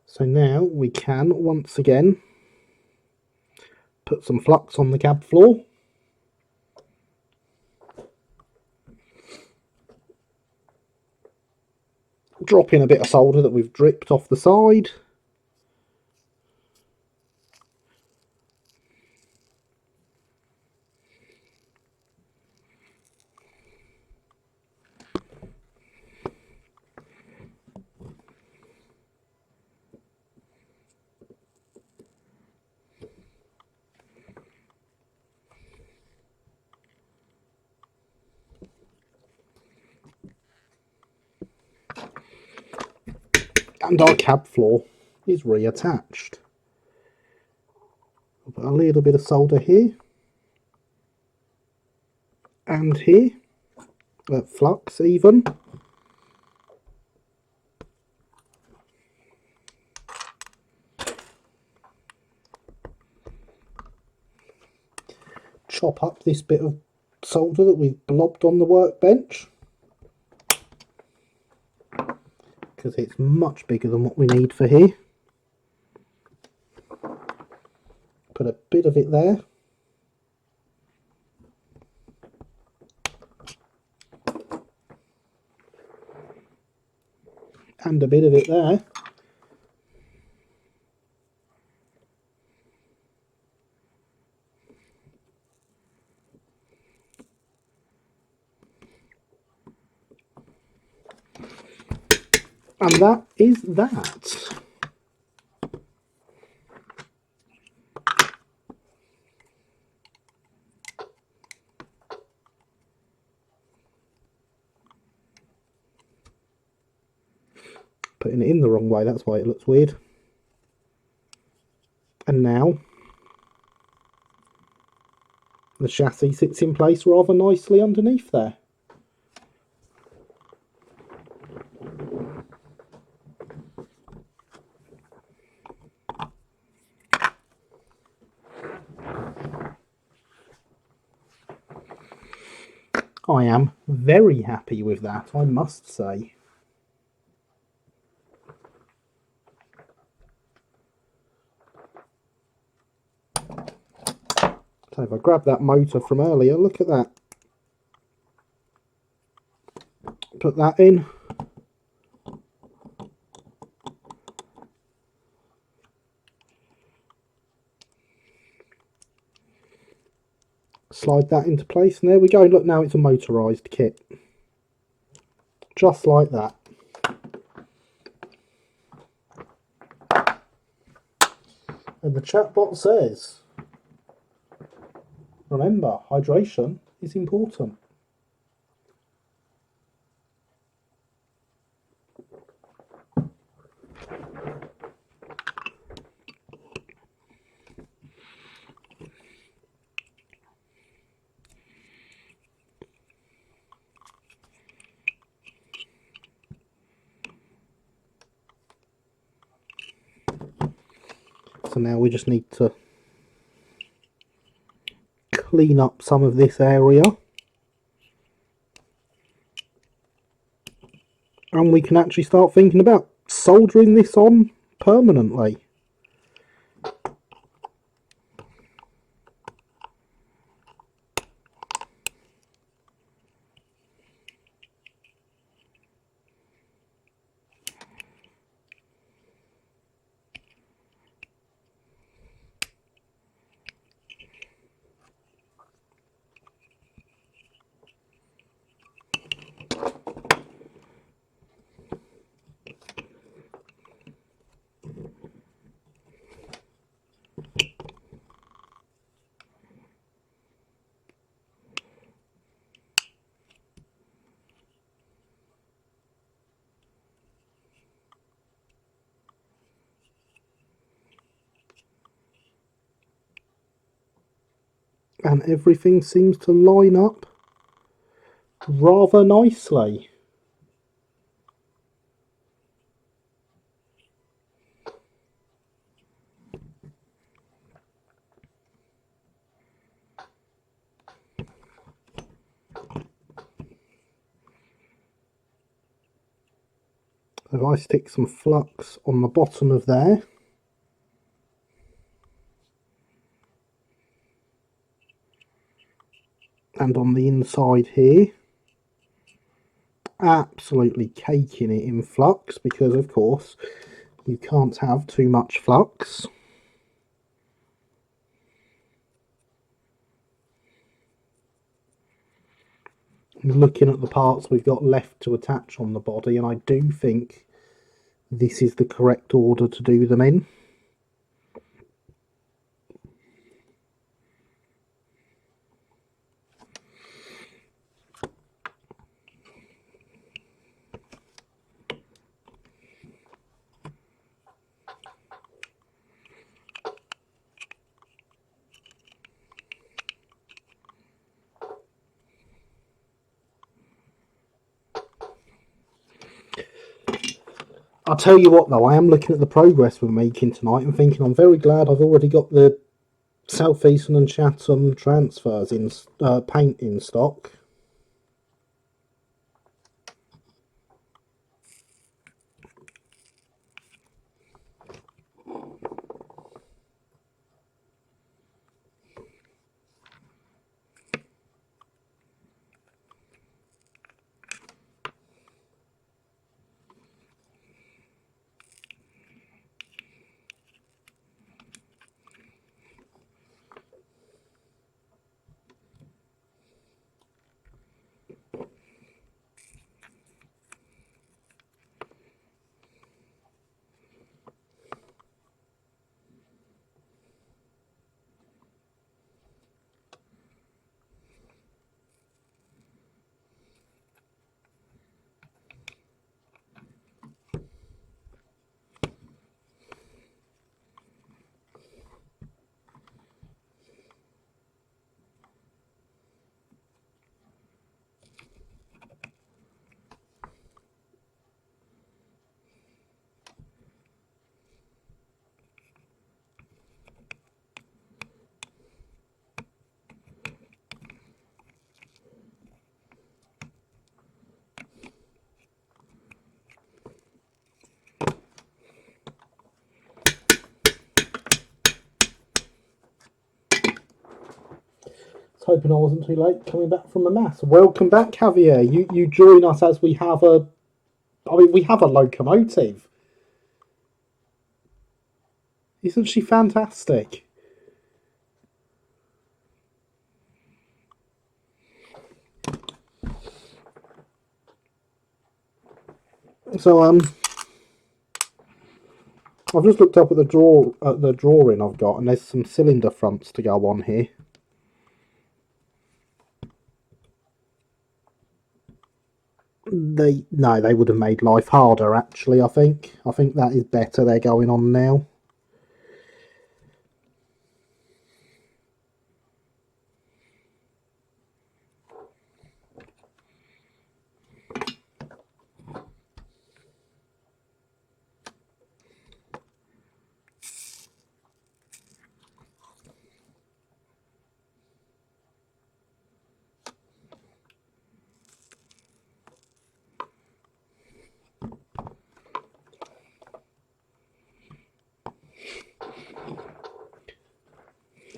So now we can once again put some flux on the cab floor. Drop in a bit of solder that we've dripped off the side. And our cab floor is reattached. I'll put a little bit of solder here and here, flux even. Chop up this bit of solder that we've blobbed on the workbench, because it's much bigger than what we need for here. Put a bit of it there. And a bit of it there. And that is that. putting it in the wrong way, that's why it looks weird. And now the chassis sits in place rather nicely underneath there. I am very happy with that, I must say. So if I grab that motor from earlier, look at that. Put that in. Slide that into place, and there we go. Look, now it's a motorised kit. Just like that. And the chatbot says, remember, hydration is important. So now we just need to clean up some of this area. And we can actually start thinking about soldering this on permanently. And everything seems to line up rather nicely. If I stick some flux on the bottom of there, and on the inside here, absolutely caking it in flux, because of course you can't have too much flux. Looking at the parts we've got left to attach on the body, and I do think this is the correct order to do them in. I'll tell you what though, I am looking at the progress we're making tonight and thinking I'm very glad I've already got the South Eastern and Chatham transfers in paint in stock. hoping I wasn't too late coming back from a mass. Welcome back, Javier. You join us as we have we have a locomotive. Isn't she fantastic? So I've just looked up at the drawing I've got, and there's some cylinder fronts to go on here. They would have made life harder. Actually, I think that is better. They're going on now.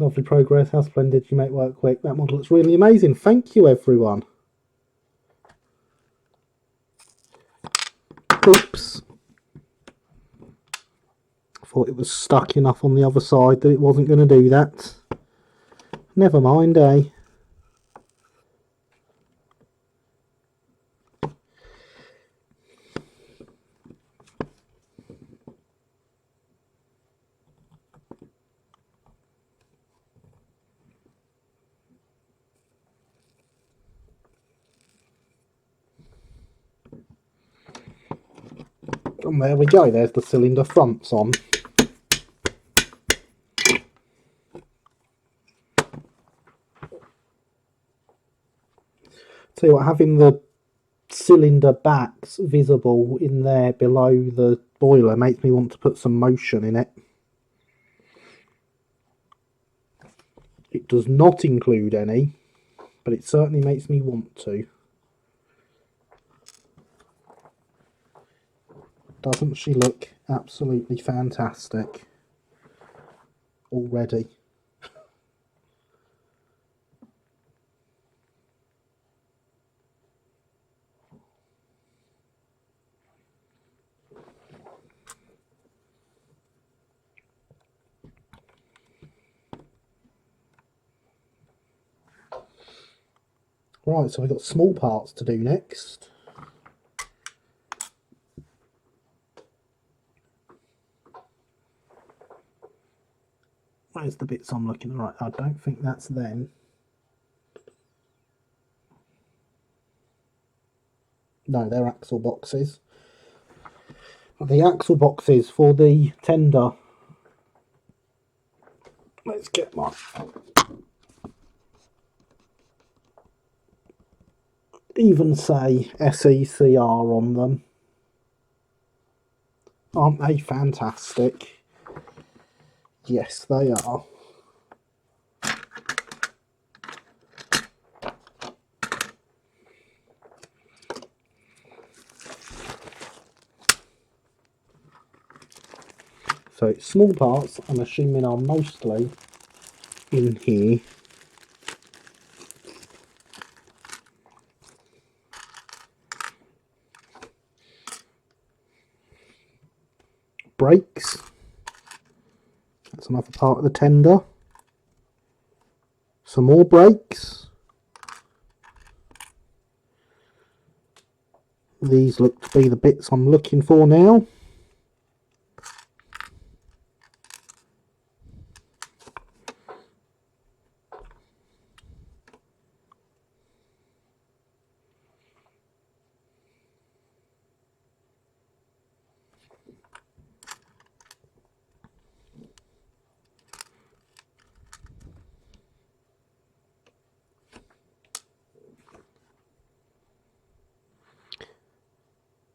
Lovely progress. How splendid you make work quick. That model looks really amazing. Thank you, everyone. Oops. I thought it was stuck enough on the other side that it wasn't going to do that. Never mind, eh? And there we go. There's the cylinder fronts on. Tell you what, having the cylinder backs visible in there below the boiler makes me want to put some motion in it. It does not include any, but it certainly makes me want to. Doesn't she look absolutely fantastic already? Right, so we've got small parts to do next. Where's the bits I'm looking at? Right, I don't think that's them. No, they're axle boxes. The axle boxes for the tender. Let's get my... even say SE&CR on them. Aren't they fantastic? Yes, they are. So small parts, I'm assuming, are mostly in here. Brakes. That's another part of the tender. Some more brakes. These look to be the bits I'm looking for now.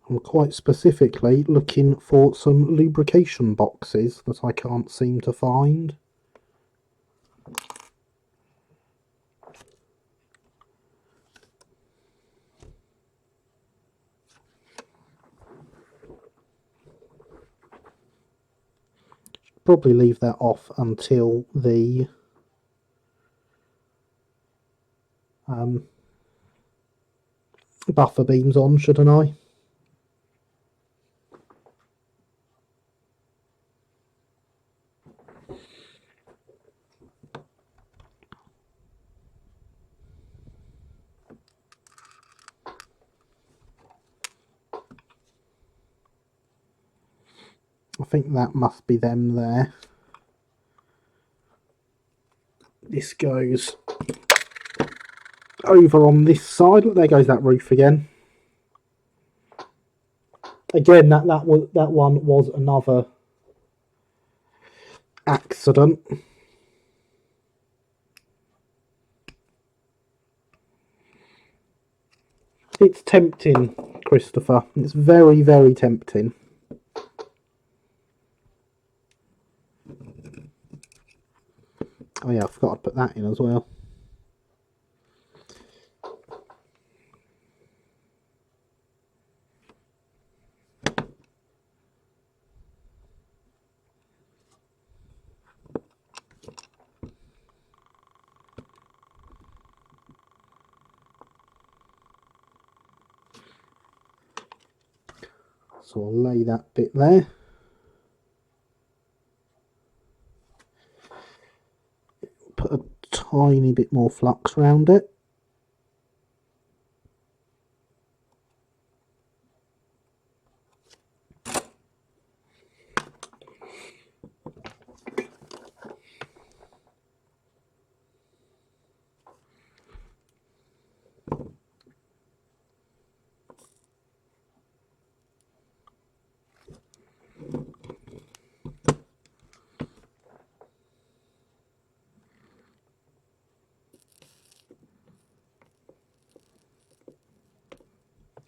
I'm quite specifically looking for some lubrication boxes that I can't seem to find. Probably leave that off until the buffer beams on, shouldn't I? I think that must be them there. This goes over on this side. Look, there goes that roof again. Again, that one was another accident. It's tempting, Christopher. It's very, very tempting. Oh yeah, I forgot to put that in as well. So I'll lay that bit there. Put a tiny bit more flux around it.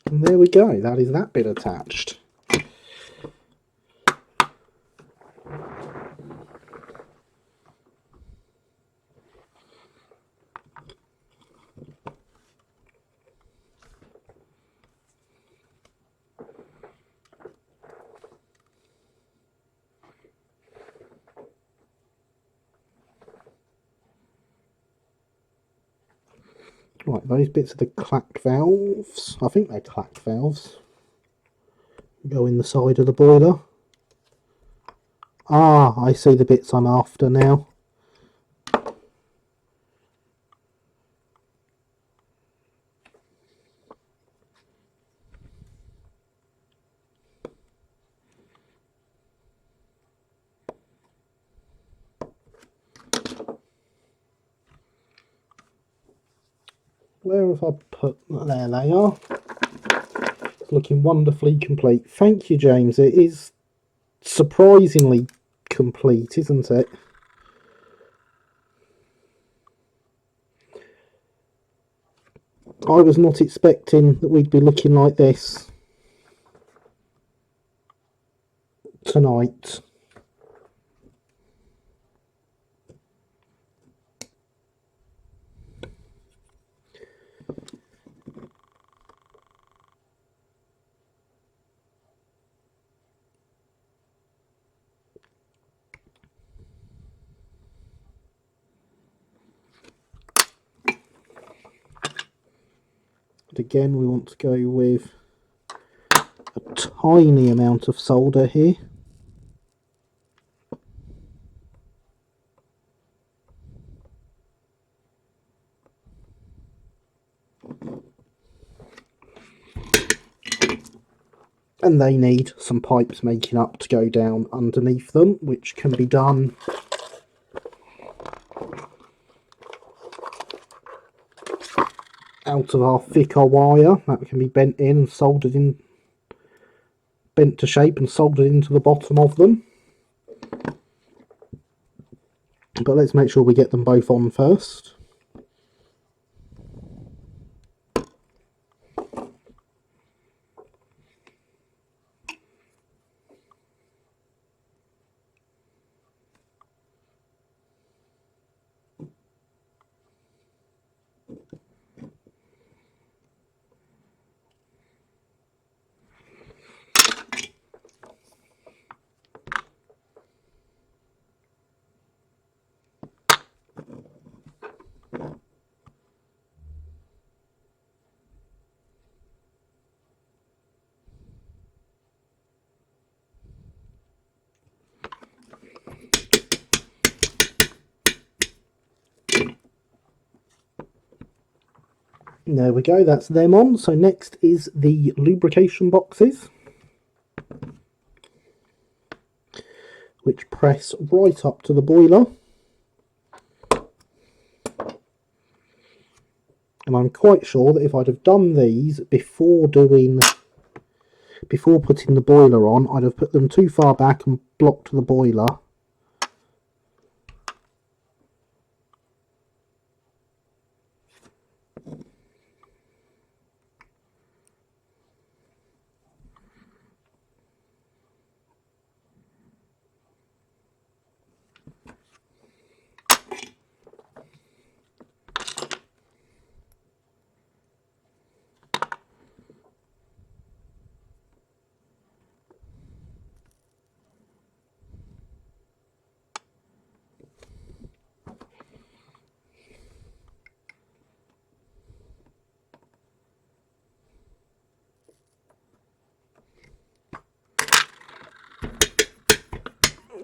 And there we go, that is that bit attached. Right, those bits are the clack valves. I think they're clack valves. Go in the side of the boiler. Ah, I see the bits I'm after now. Where have I put? There they are. It's looking wonderfully complete. Thank you, James. It is surprisingly complete, isn't it? I was not expecting that we'd be looking like this tonight. But again, we want to go with a tiny amount of solder here. And they need some pipes making up to go down underneath them, which can be done out of our thicker wire. That can be bent in and soldered in, bent to shape and soldered into the bottom of them. But let's make sure we get them both on first. There we go, that's them on. So next is the lubrication boxes, which press right up to the boiler. And I'm quite sure that if I'd have done these before putting the boiler on, I'd have put them too far back and blocked the boiler.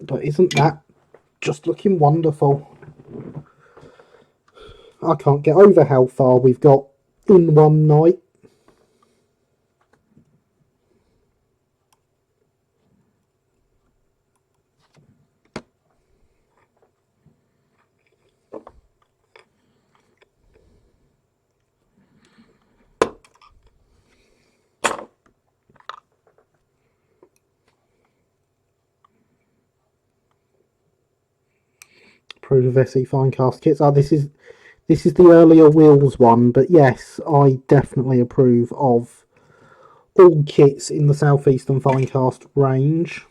But isn't that just looking wonderful? I can't get over how far we've got in one night. Approve of SE Finecast kits. This is the earlier wheels one, but yes, I definitely approve of all kits in the Southeastern Finecast range.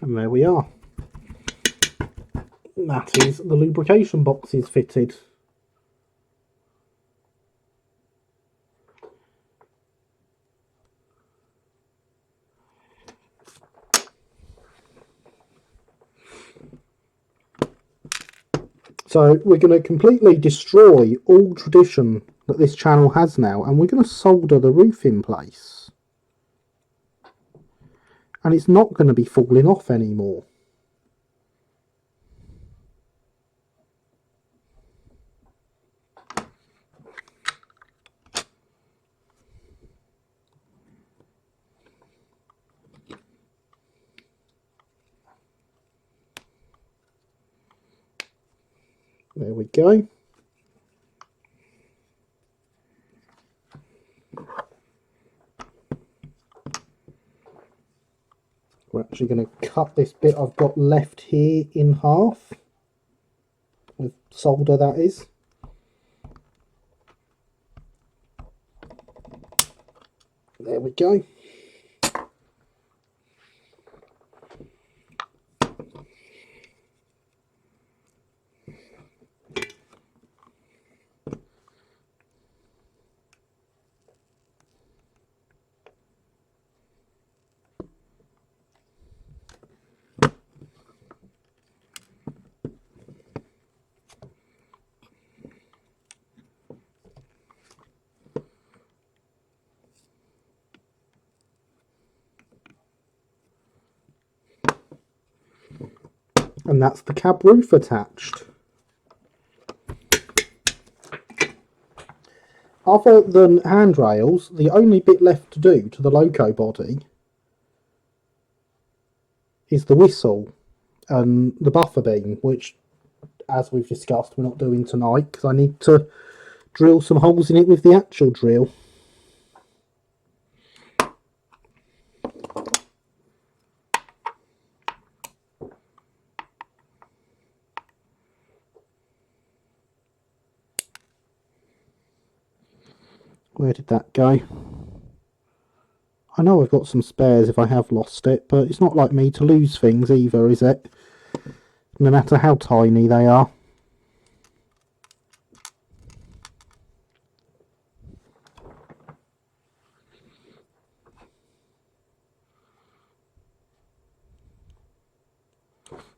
And there we are. That is the lubrication boxes fitted. So we're going to completely destroy all tradition that this channel has now, and we're going to solder the roof in place. And it's not going to be falling off anymore. There we go. We're actually going to cut this bit I've got left here in half, with solder that is. There we go. And that's the cab roof attached. Other than handrails, the only bit left to do to the loco body is the whistle and the buffer beam, which, as we've discussed, we're not doing tonight because I need to drill some holes in it with the actual drill. Where did that go? I know I've got some spares if I have lost it, but it's not like me to lose things either, is it? No matter how tiny they are.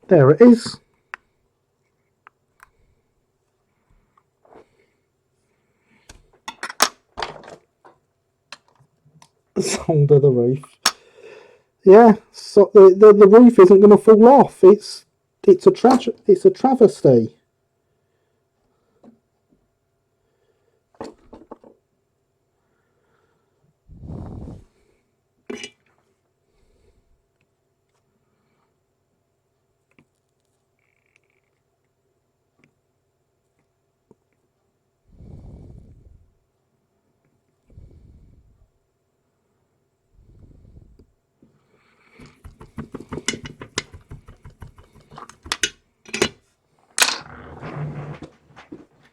There it is. Solder the roof. Yeah, so the roof isn't going to fall off. It's a travesty.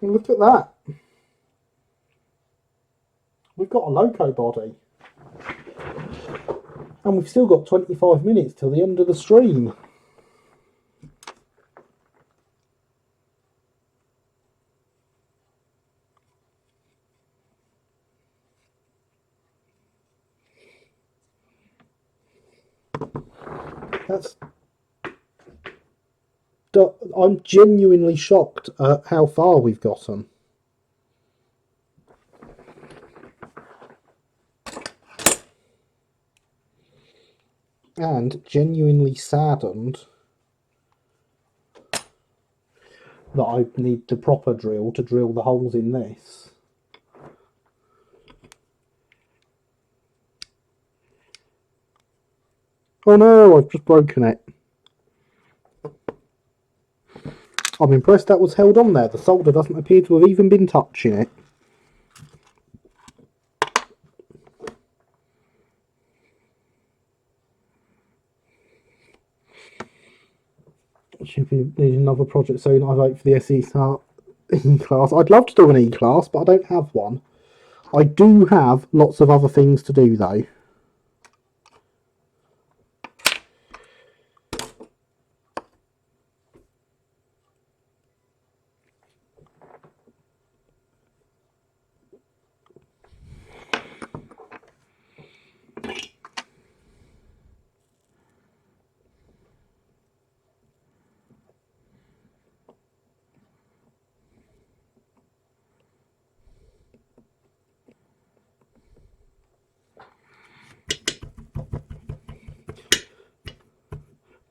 Look at that. We've got a loco body. And we've still got 25 minutes till the end of the stream. I'm genuinely shocked at how far we've gotten. And genuinely saddened that I need the proper drill to drill the holes in this. Oh no, I've just broken it. I'm impressed that was held on there. The solder doesn't appear to have even been touching it. Should be needing another project soon. I vote for the SE&CR E-class. I'd love to do an E-class, but I don't have one. I do have lots of other things to do though.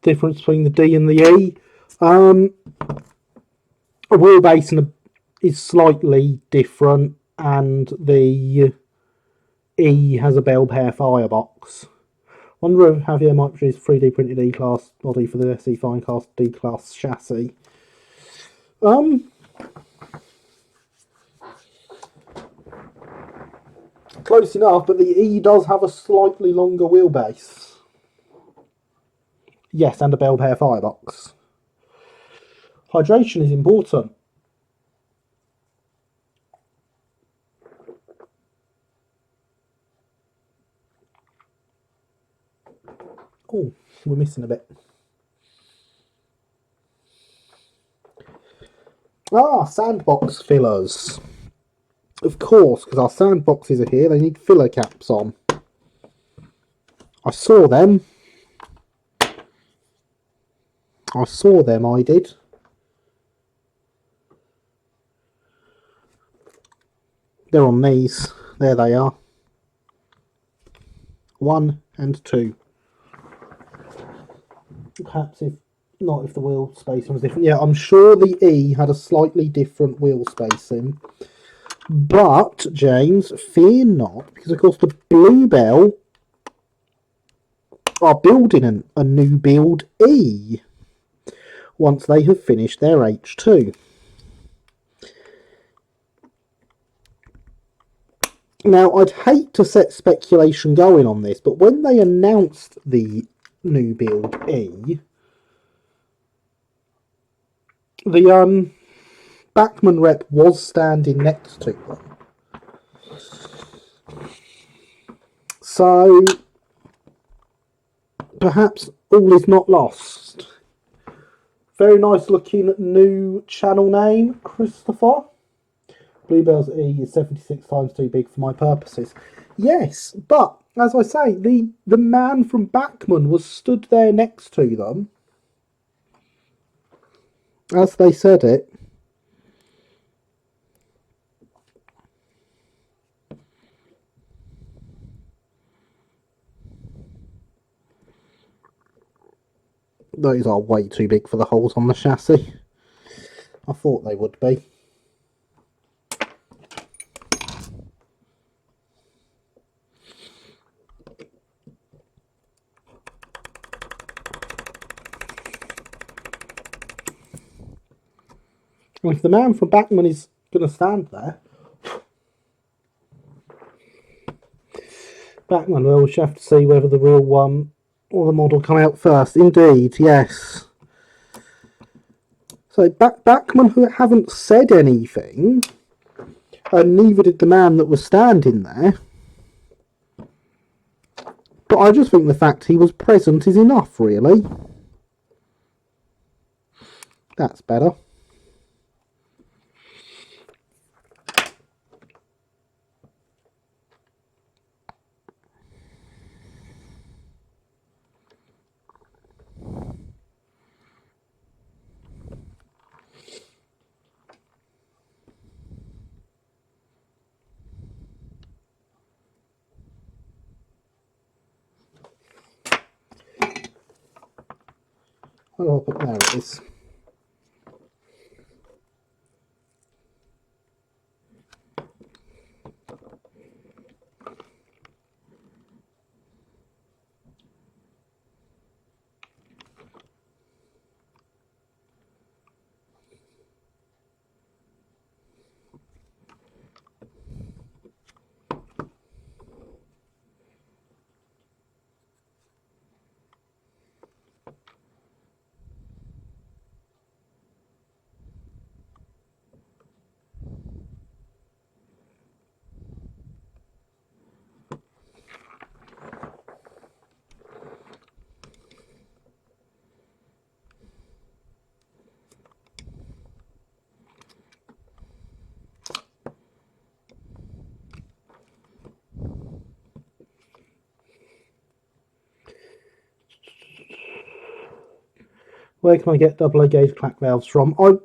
Difference between the D and the E. A wheelbase is slightly different, and the E has a bell pair firebox. Wonder if Javier might produce 3D printed E-class body for the SE Finecast D-class chassis. Close enough, but the E does have a slightly longer wheelbase. Yes, and a bell pair firebox. Hydration is important. Oh, we're missing a bit. Sandbox fillers. Of course, because our sandboxes are here, they need filler caps on. I saw them, I did. They're on these. There they are. 1 and 2. Perhaps if the wheel spacing was different. Yeah, I'm sure the E had a slightly different wheel spacing. But, James, fear not, because of course the Bluebell are building a new build E once they have finished their H2. Now, I'd hate to set speculation going on this, but when they announced the new build E, the Bachmann rep was standing next to them. So, perhaps all is not lost. Very nice looking new channel name, Christopher. Bluebell's E is 76 times too big for my purposes. Yes, but as I say, the man from Bachmann was stood there next to them. as they said it. Those are way too big for the holes on the chassis. I thought they would be. And if the man from Bachmann is going to stand there, Bachmann will have to see whether the real one or the model come out first. Indeed, yes. So Bachmann, who haven't said anything, and neither did the man that was standing there. But I just think the fact he was present is enough, really. That's better. Oh, but there it is. Where can I get double A gauge clack valves from? I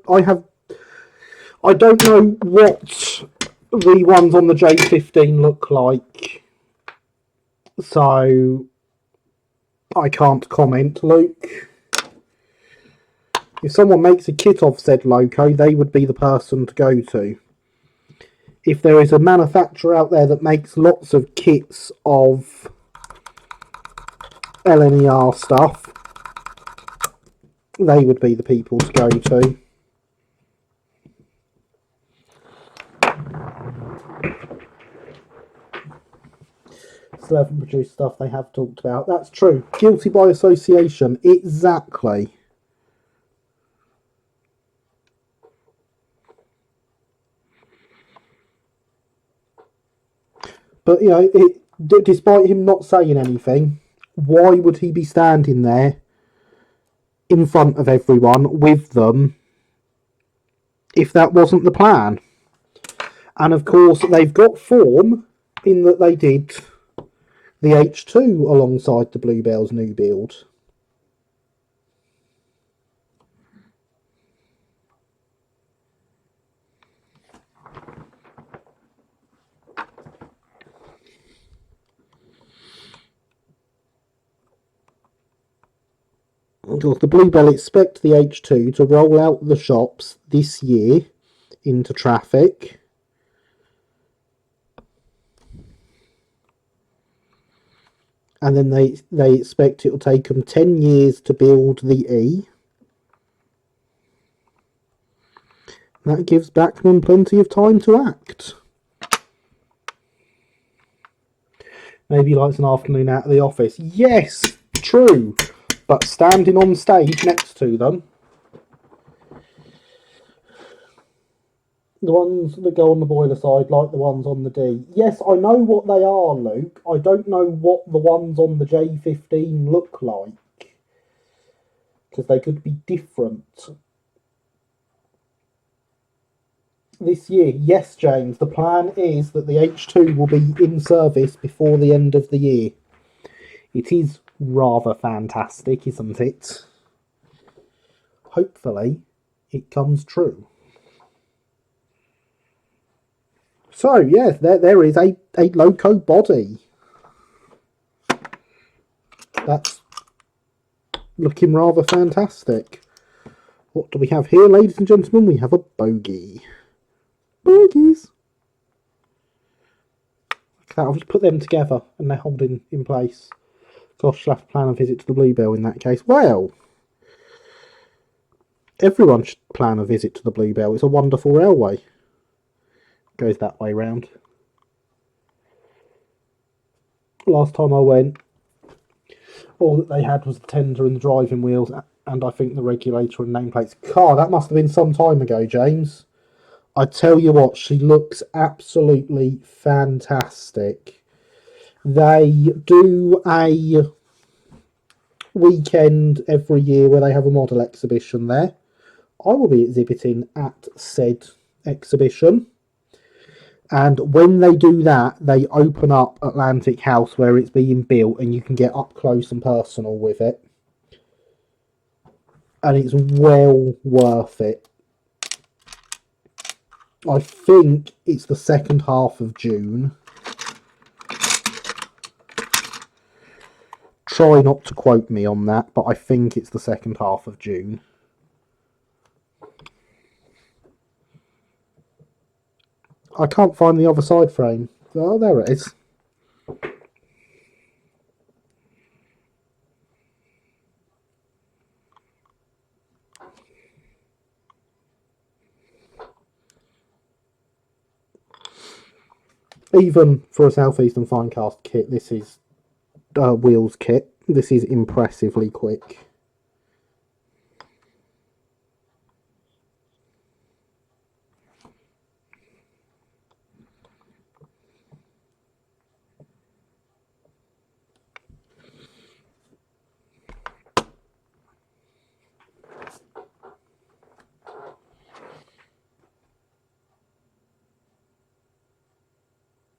don't know what the ones on the J15 look like, so I can't comment, Luke. If someone makes a kit of said loco, they would be the person to go to. If there is a manufacturer out there that makes lots of kits of SE&CR stuff, they would be the people to go to. Still haven't produced stuff they have talked about. That's true. Guilty by association. Exactly. But, you know, despite him not saying anything, why would he be standing there in front of everyone with them if that wasn't the plan? And of course, they've got form in that they did the H2 alongside the Bluebell's new build. Of course, the Bluebell expect the H2 to roll out the shops this year into traffic. And then they expect it will take them 10 years to build the E. That gives Bachmann plenty of time to act. Maybe he likes an afternoon out of the office. Yes, true. But standing on stage next to them, the ones that go on the boiler side, like the ones on the D. Yes, I know what they are, Luke. I don't know what the ones on the J15 look like, because they could be different. This year, yes, James, the plan is that the H2 will be in service before the end of the year. It is rather fantastic, isn't it? Hopefully, it comes true. So, yes, there is a loco body. That's looking rather fantastic. What do we have here, ladies and gentlemen? We have a bogey. Bogies. Okay, I'll just put them together and they're holding in place. Gosh, I'll have to plan a visit to the Bluebell in that case. Well, everyone should plan a visit to the Bluebell. It's a wonderful railway. Goes that way round. Last time I went, all that they had was the tender and the driving wheels, and I think the regulator and nameplates. Car, that must have been some time ago, James. I tell you what, she looks absolutely fantastic. They do a weekend every year where they have a model exhibition there. I will be exhibiting at said exhibition. And when they do that, they open up Atlantic House where it's being built and you can get up close and personal with it. And it's well worth it. I think it's the second half of June. Try not to quote me on that, but I think it's the second half of June. I can't find the other side frame. Oh, there it is. Even for a Southeastern Finecast kit, this is wheels kit. This is impressively quick.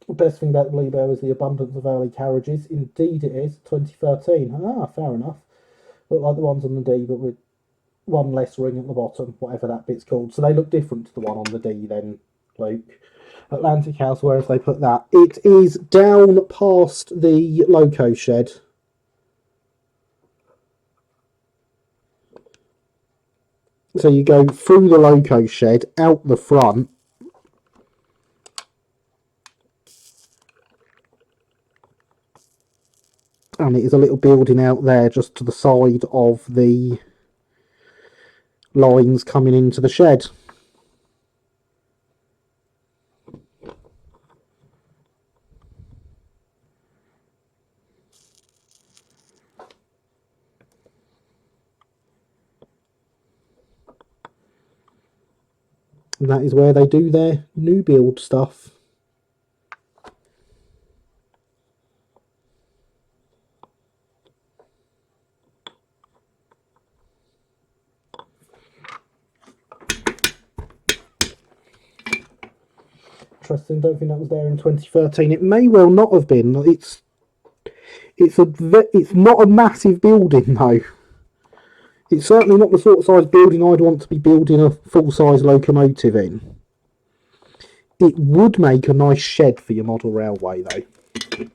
The best thing about the Bluebell is the abundance of early carriages. Indeed it is. 2013. Ah, fair enough. Look like the ones on the D, but with one less ring at the bottom, whatever that bit's called. So they look different to the one on the D then, Luke. Atlantic House, where have they put that? It is down past the loco shed. So you go through the loco shed, out the front, and it is a little building out there just to the side of the lines coming into the shed. And that is where they do their new build stuff. Interesting, don't think that was there in 2013. It may well not have been. It's not a massive building though. It's certainly not the sort of size building I'd want to be building a full-size locomotive in. It would make a nice shed for your model railway though.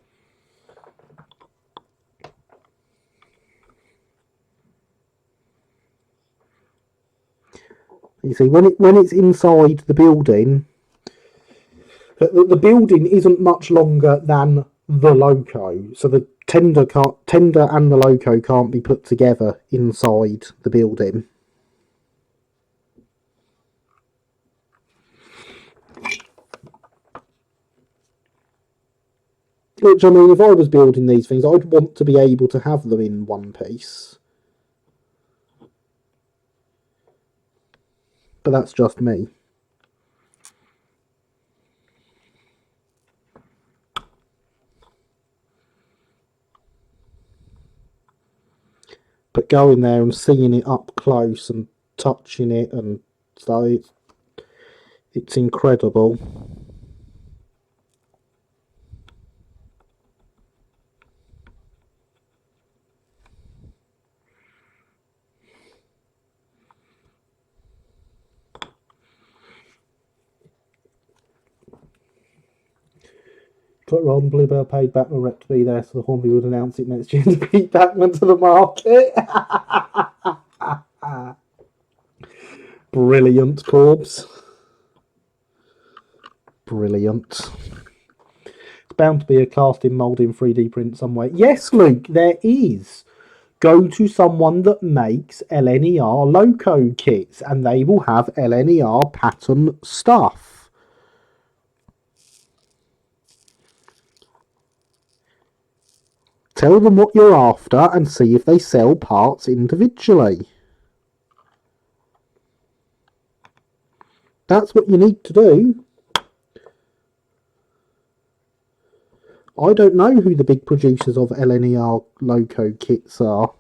You see, when it's inside the building, the building isn't much longer than the loco, so the tender and the loco can't be put together inside the building. Which, I mean, if I was building these things, I'd want to be able to have them in one piece. But that's just me. But going there and seeing it up close and touching it and so it's incredible. Got Ron Bluebell paid Batman rep to be there, so the Hornby would announce it next year to beat Batman to the market. Brilliant, Corbs. Brilliant. It's bound to be a casting mould in 3D print somewhere. Yes, Luke, there is. Go to someone that makes LNER loco kits, and they will have LNER pattern stuff. Tell them what you're after and see if they sell parts individually. That's what you need to do. I don't know who the big producers of LNER loco kits are.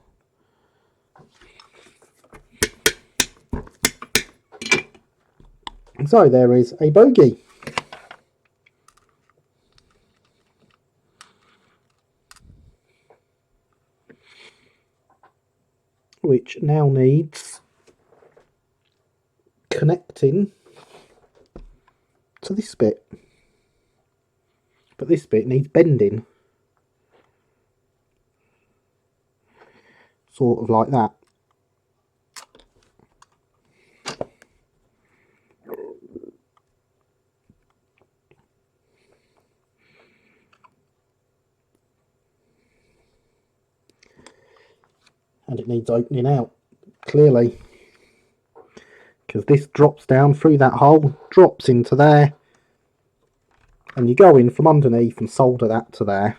So there is a bogey. Which now needs connecting to this bit. But this bit needs bending. Sort of like that. And it needs opening out, clearly. Because this drops down through that hole, drops into there. And you go in from underneath and solder that to there.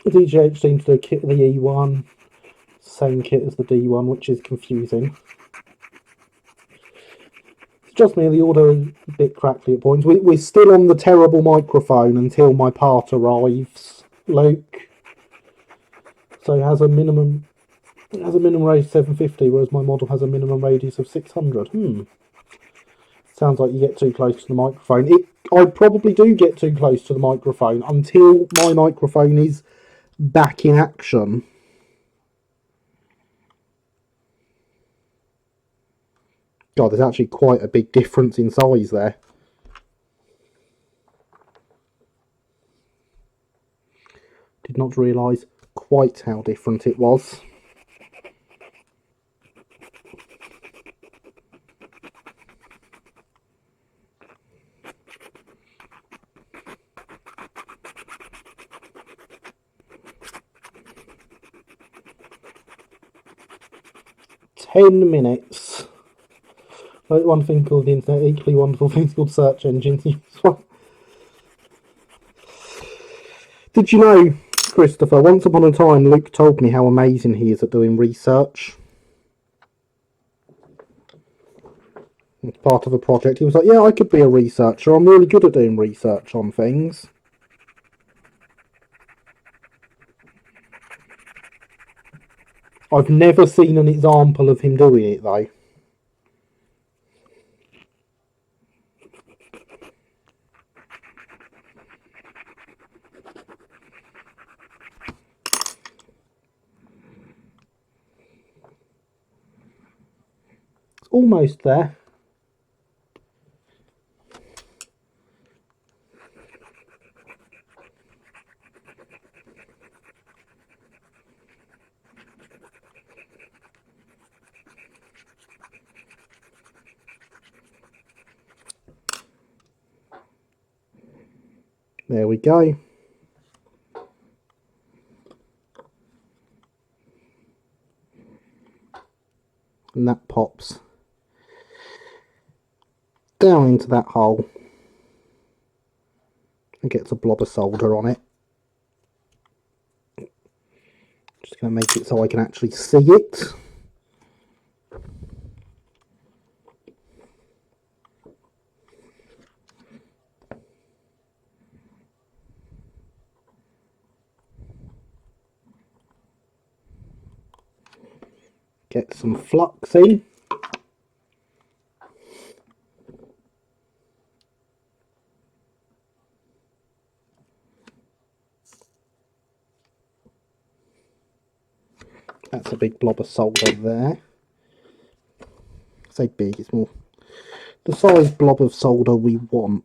The DJH seems to do a kit of the E1, same kit as the D1, which is confusing. It's just me, the order is a bit crackly at points. We're still on the terrible microphone until my part arrives, Luke. So it has a minimum radius of 750, whereas my model has a minimum radius of 600. Sounds like you get too close to the microphone. I probably do get too close to the microphone until my microphone is back in action. God, there's actually quite a big difference in size there. Did not realise quite how different it was. $10. Like one thing called the internet, equally wonderful things called search engines. Did you know, Christopher, once upon a time Luke told me how amazing he is at doing research. It's part of a project. He was like, yeah, I could be a researcher. I'm really good at doing research on things. I've never seen an example of him doing it, though. It's almost there. There we go. And that pops down into that hole and gets a blob of solder on it. Just going to make it so I can actually see it. Get some flux in. That's a big blob of solder there. say big, it's more the size blob of solder we want.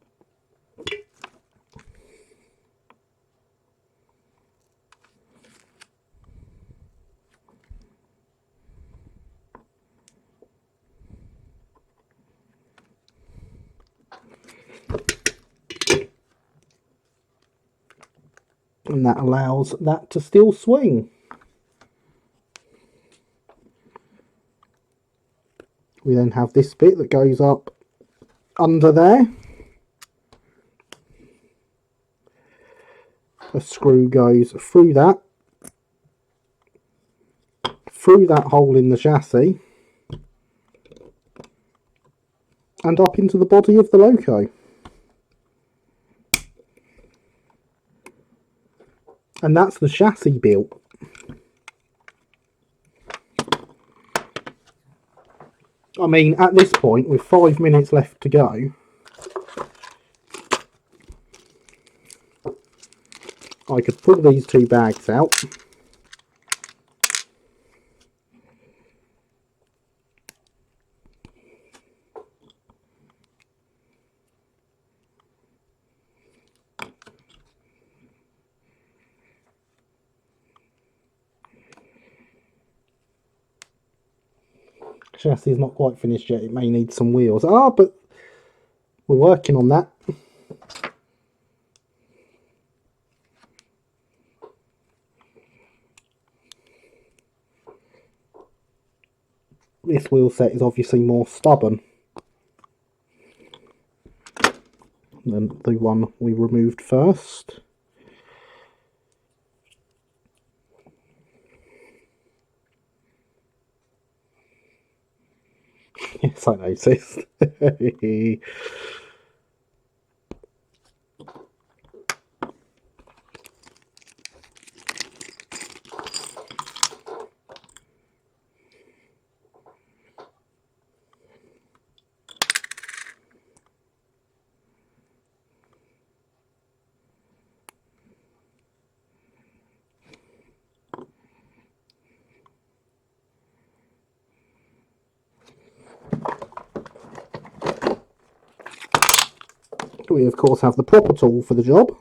And that allows that to still swing. We then have this bit that goes up under there. A screw goes through that hole in the chassis and up into the body of the loco. And that's the chassis built. I mean, at this point, with 5 minutes left to go, I could pull these two bags out. Chassis is not quite finished yet, it may need some wheels. But we're working on that. This wheel set is obviously more stubborn than the one we removed first. Yes, I noticed. We of course have the proper tool for the job.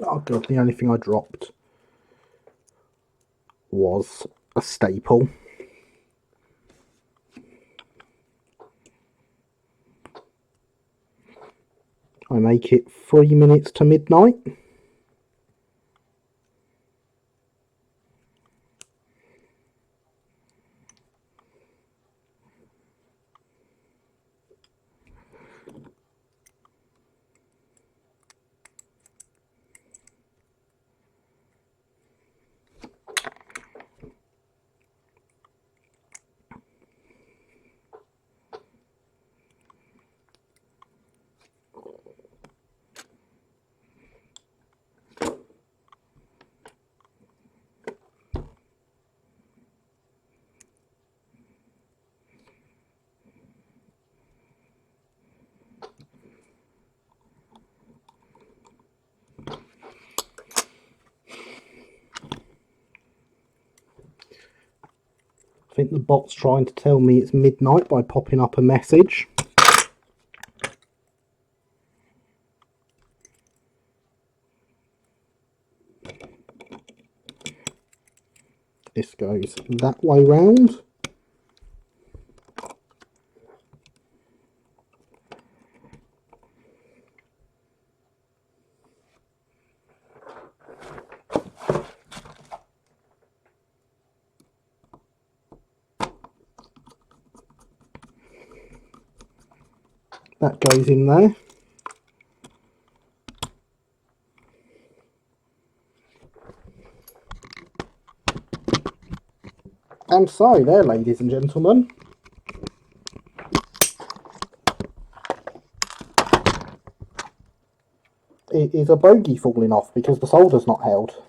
Oh god, the only thing I dropped was a staple. I make it 3 minutes to midnight. I think the bot's trying to tell me it's midnight by popping up a message. This goes that way round. That goes in there. And so there, ladies and gentlemen, it is a bogey falling off because the solder's not held.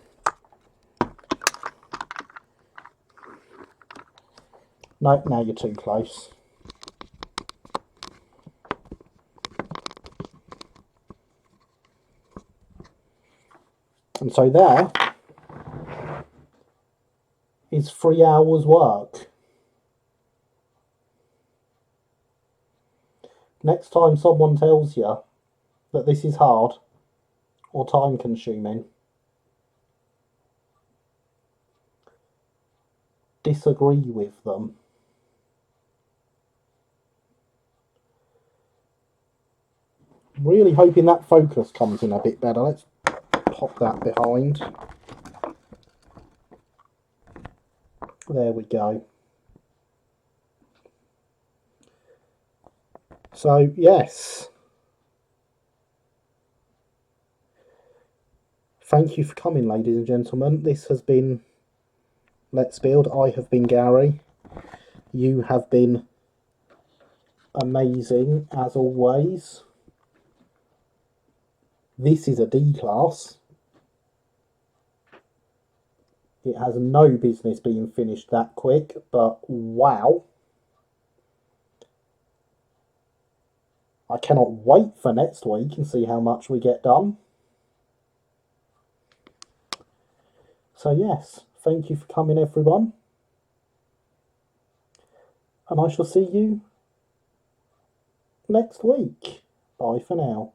No, now you're too close. And so there is 3 hours work. Next time someone tells you that this is hard or time consuming, disagree with them. Really hoping that focus comes in a bit better. Let's pop that behind. There we go. So yes, thank you for coming, ladies and gentlemen. This has been Let's Build. I have been Gary. You have been amazing as always. This is a D class. It has no business being finished that quick, but wow. I cannot wait for next week and see how much we get done. So yes, thank you for coming, everyone. And I shall see you next week. Bye for now.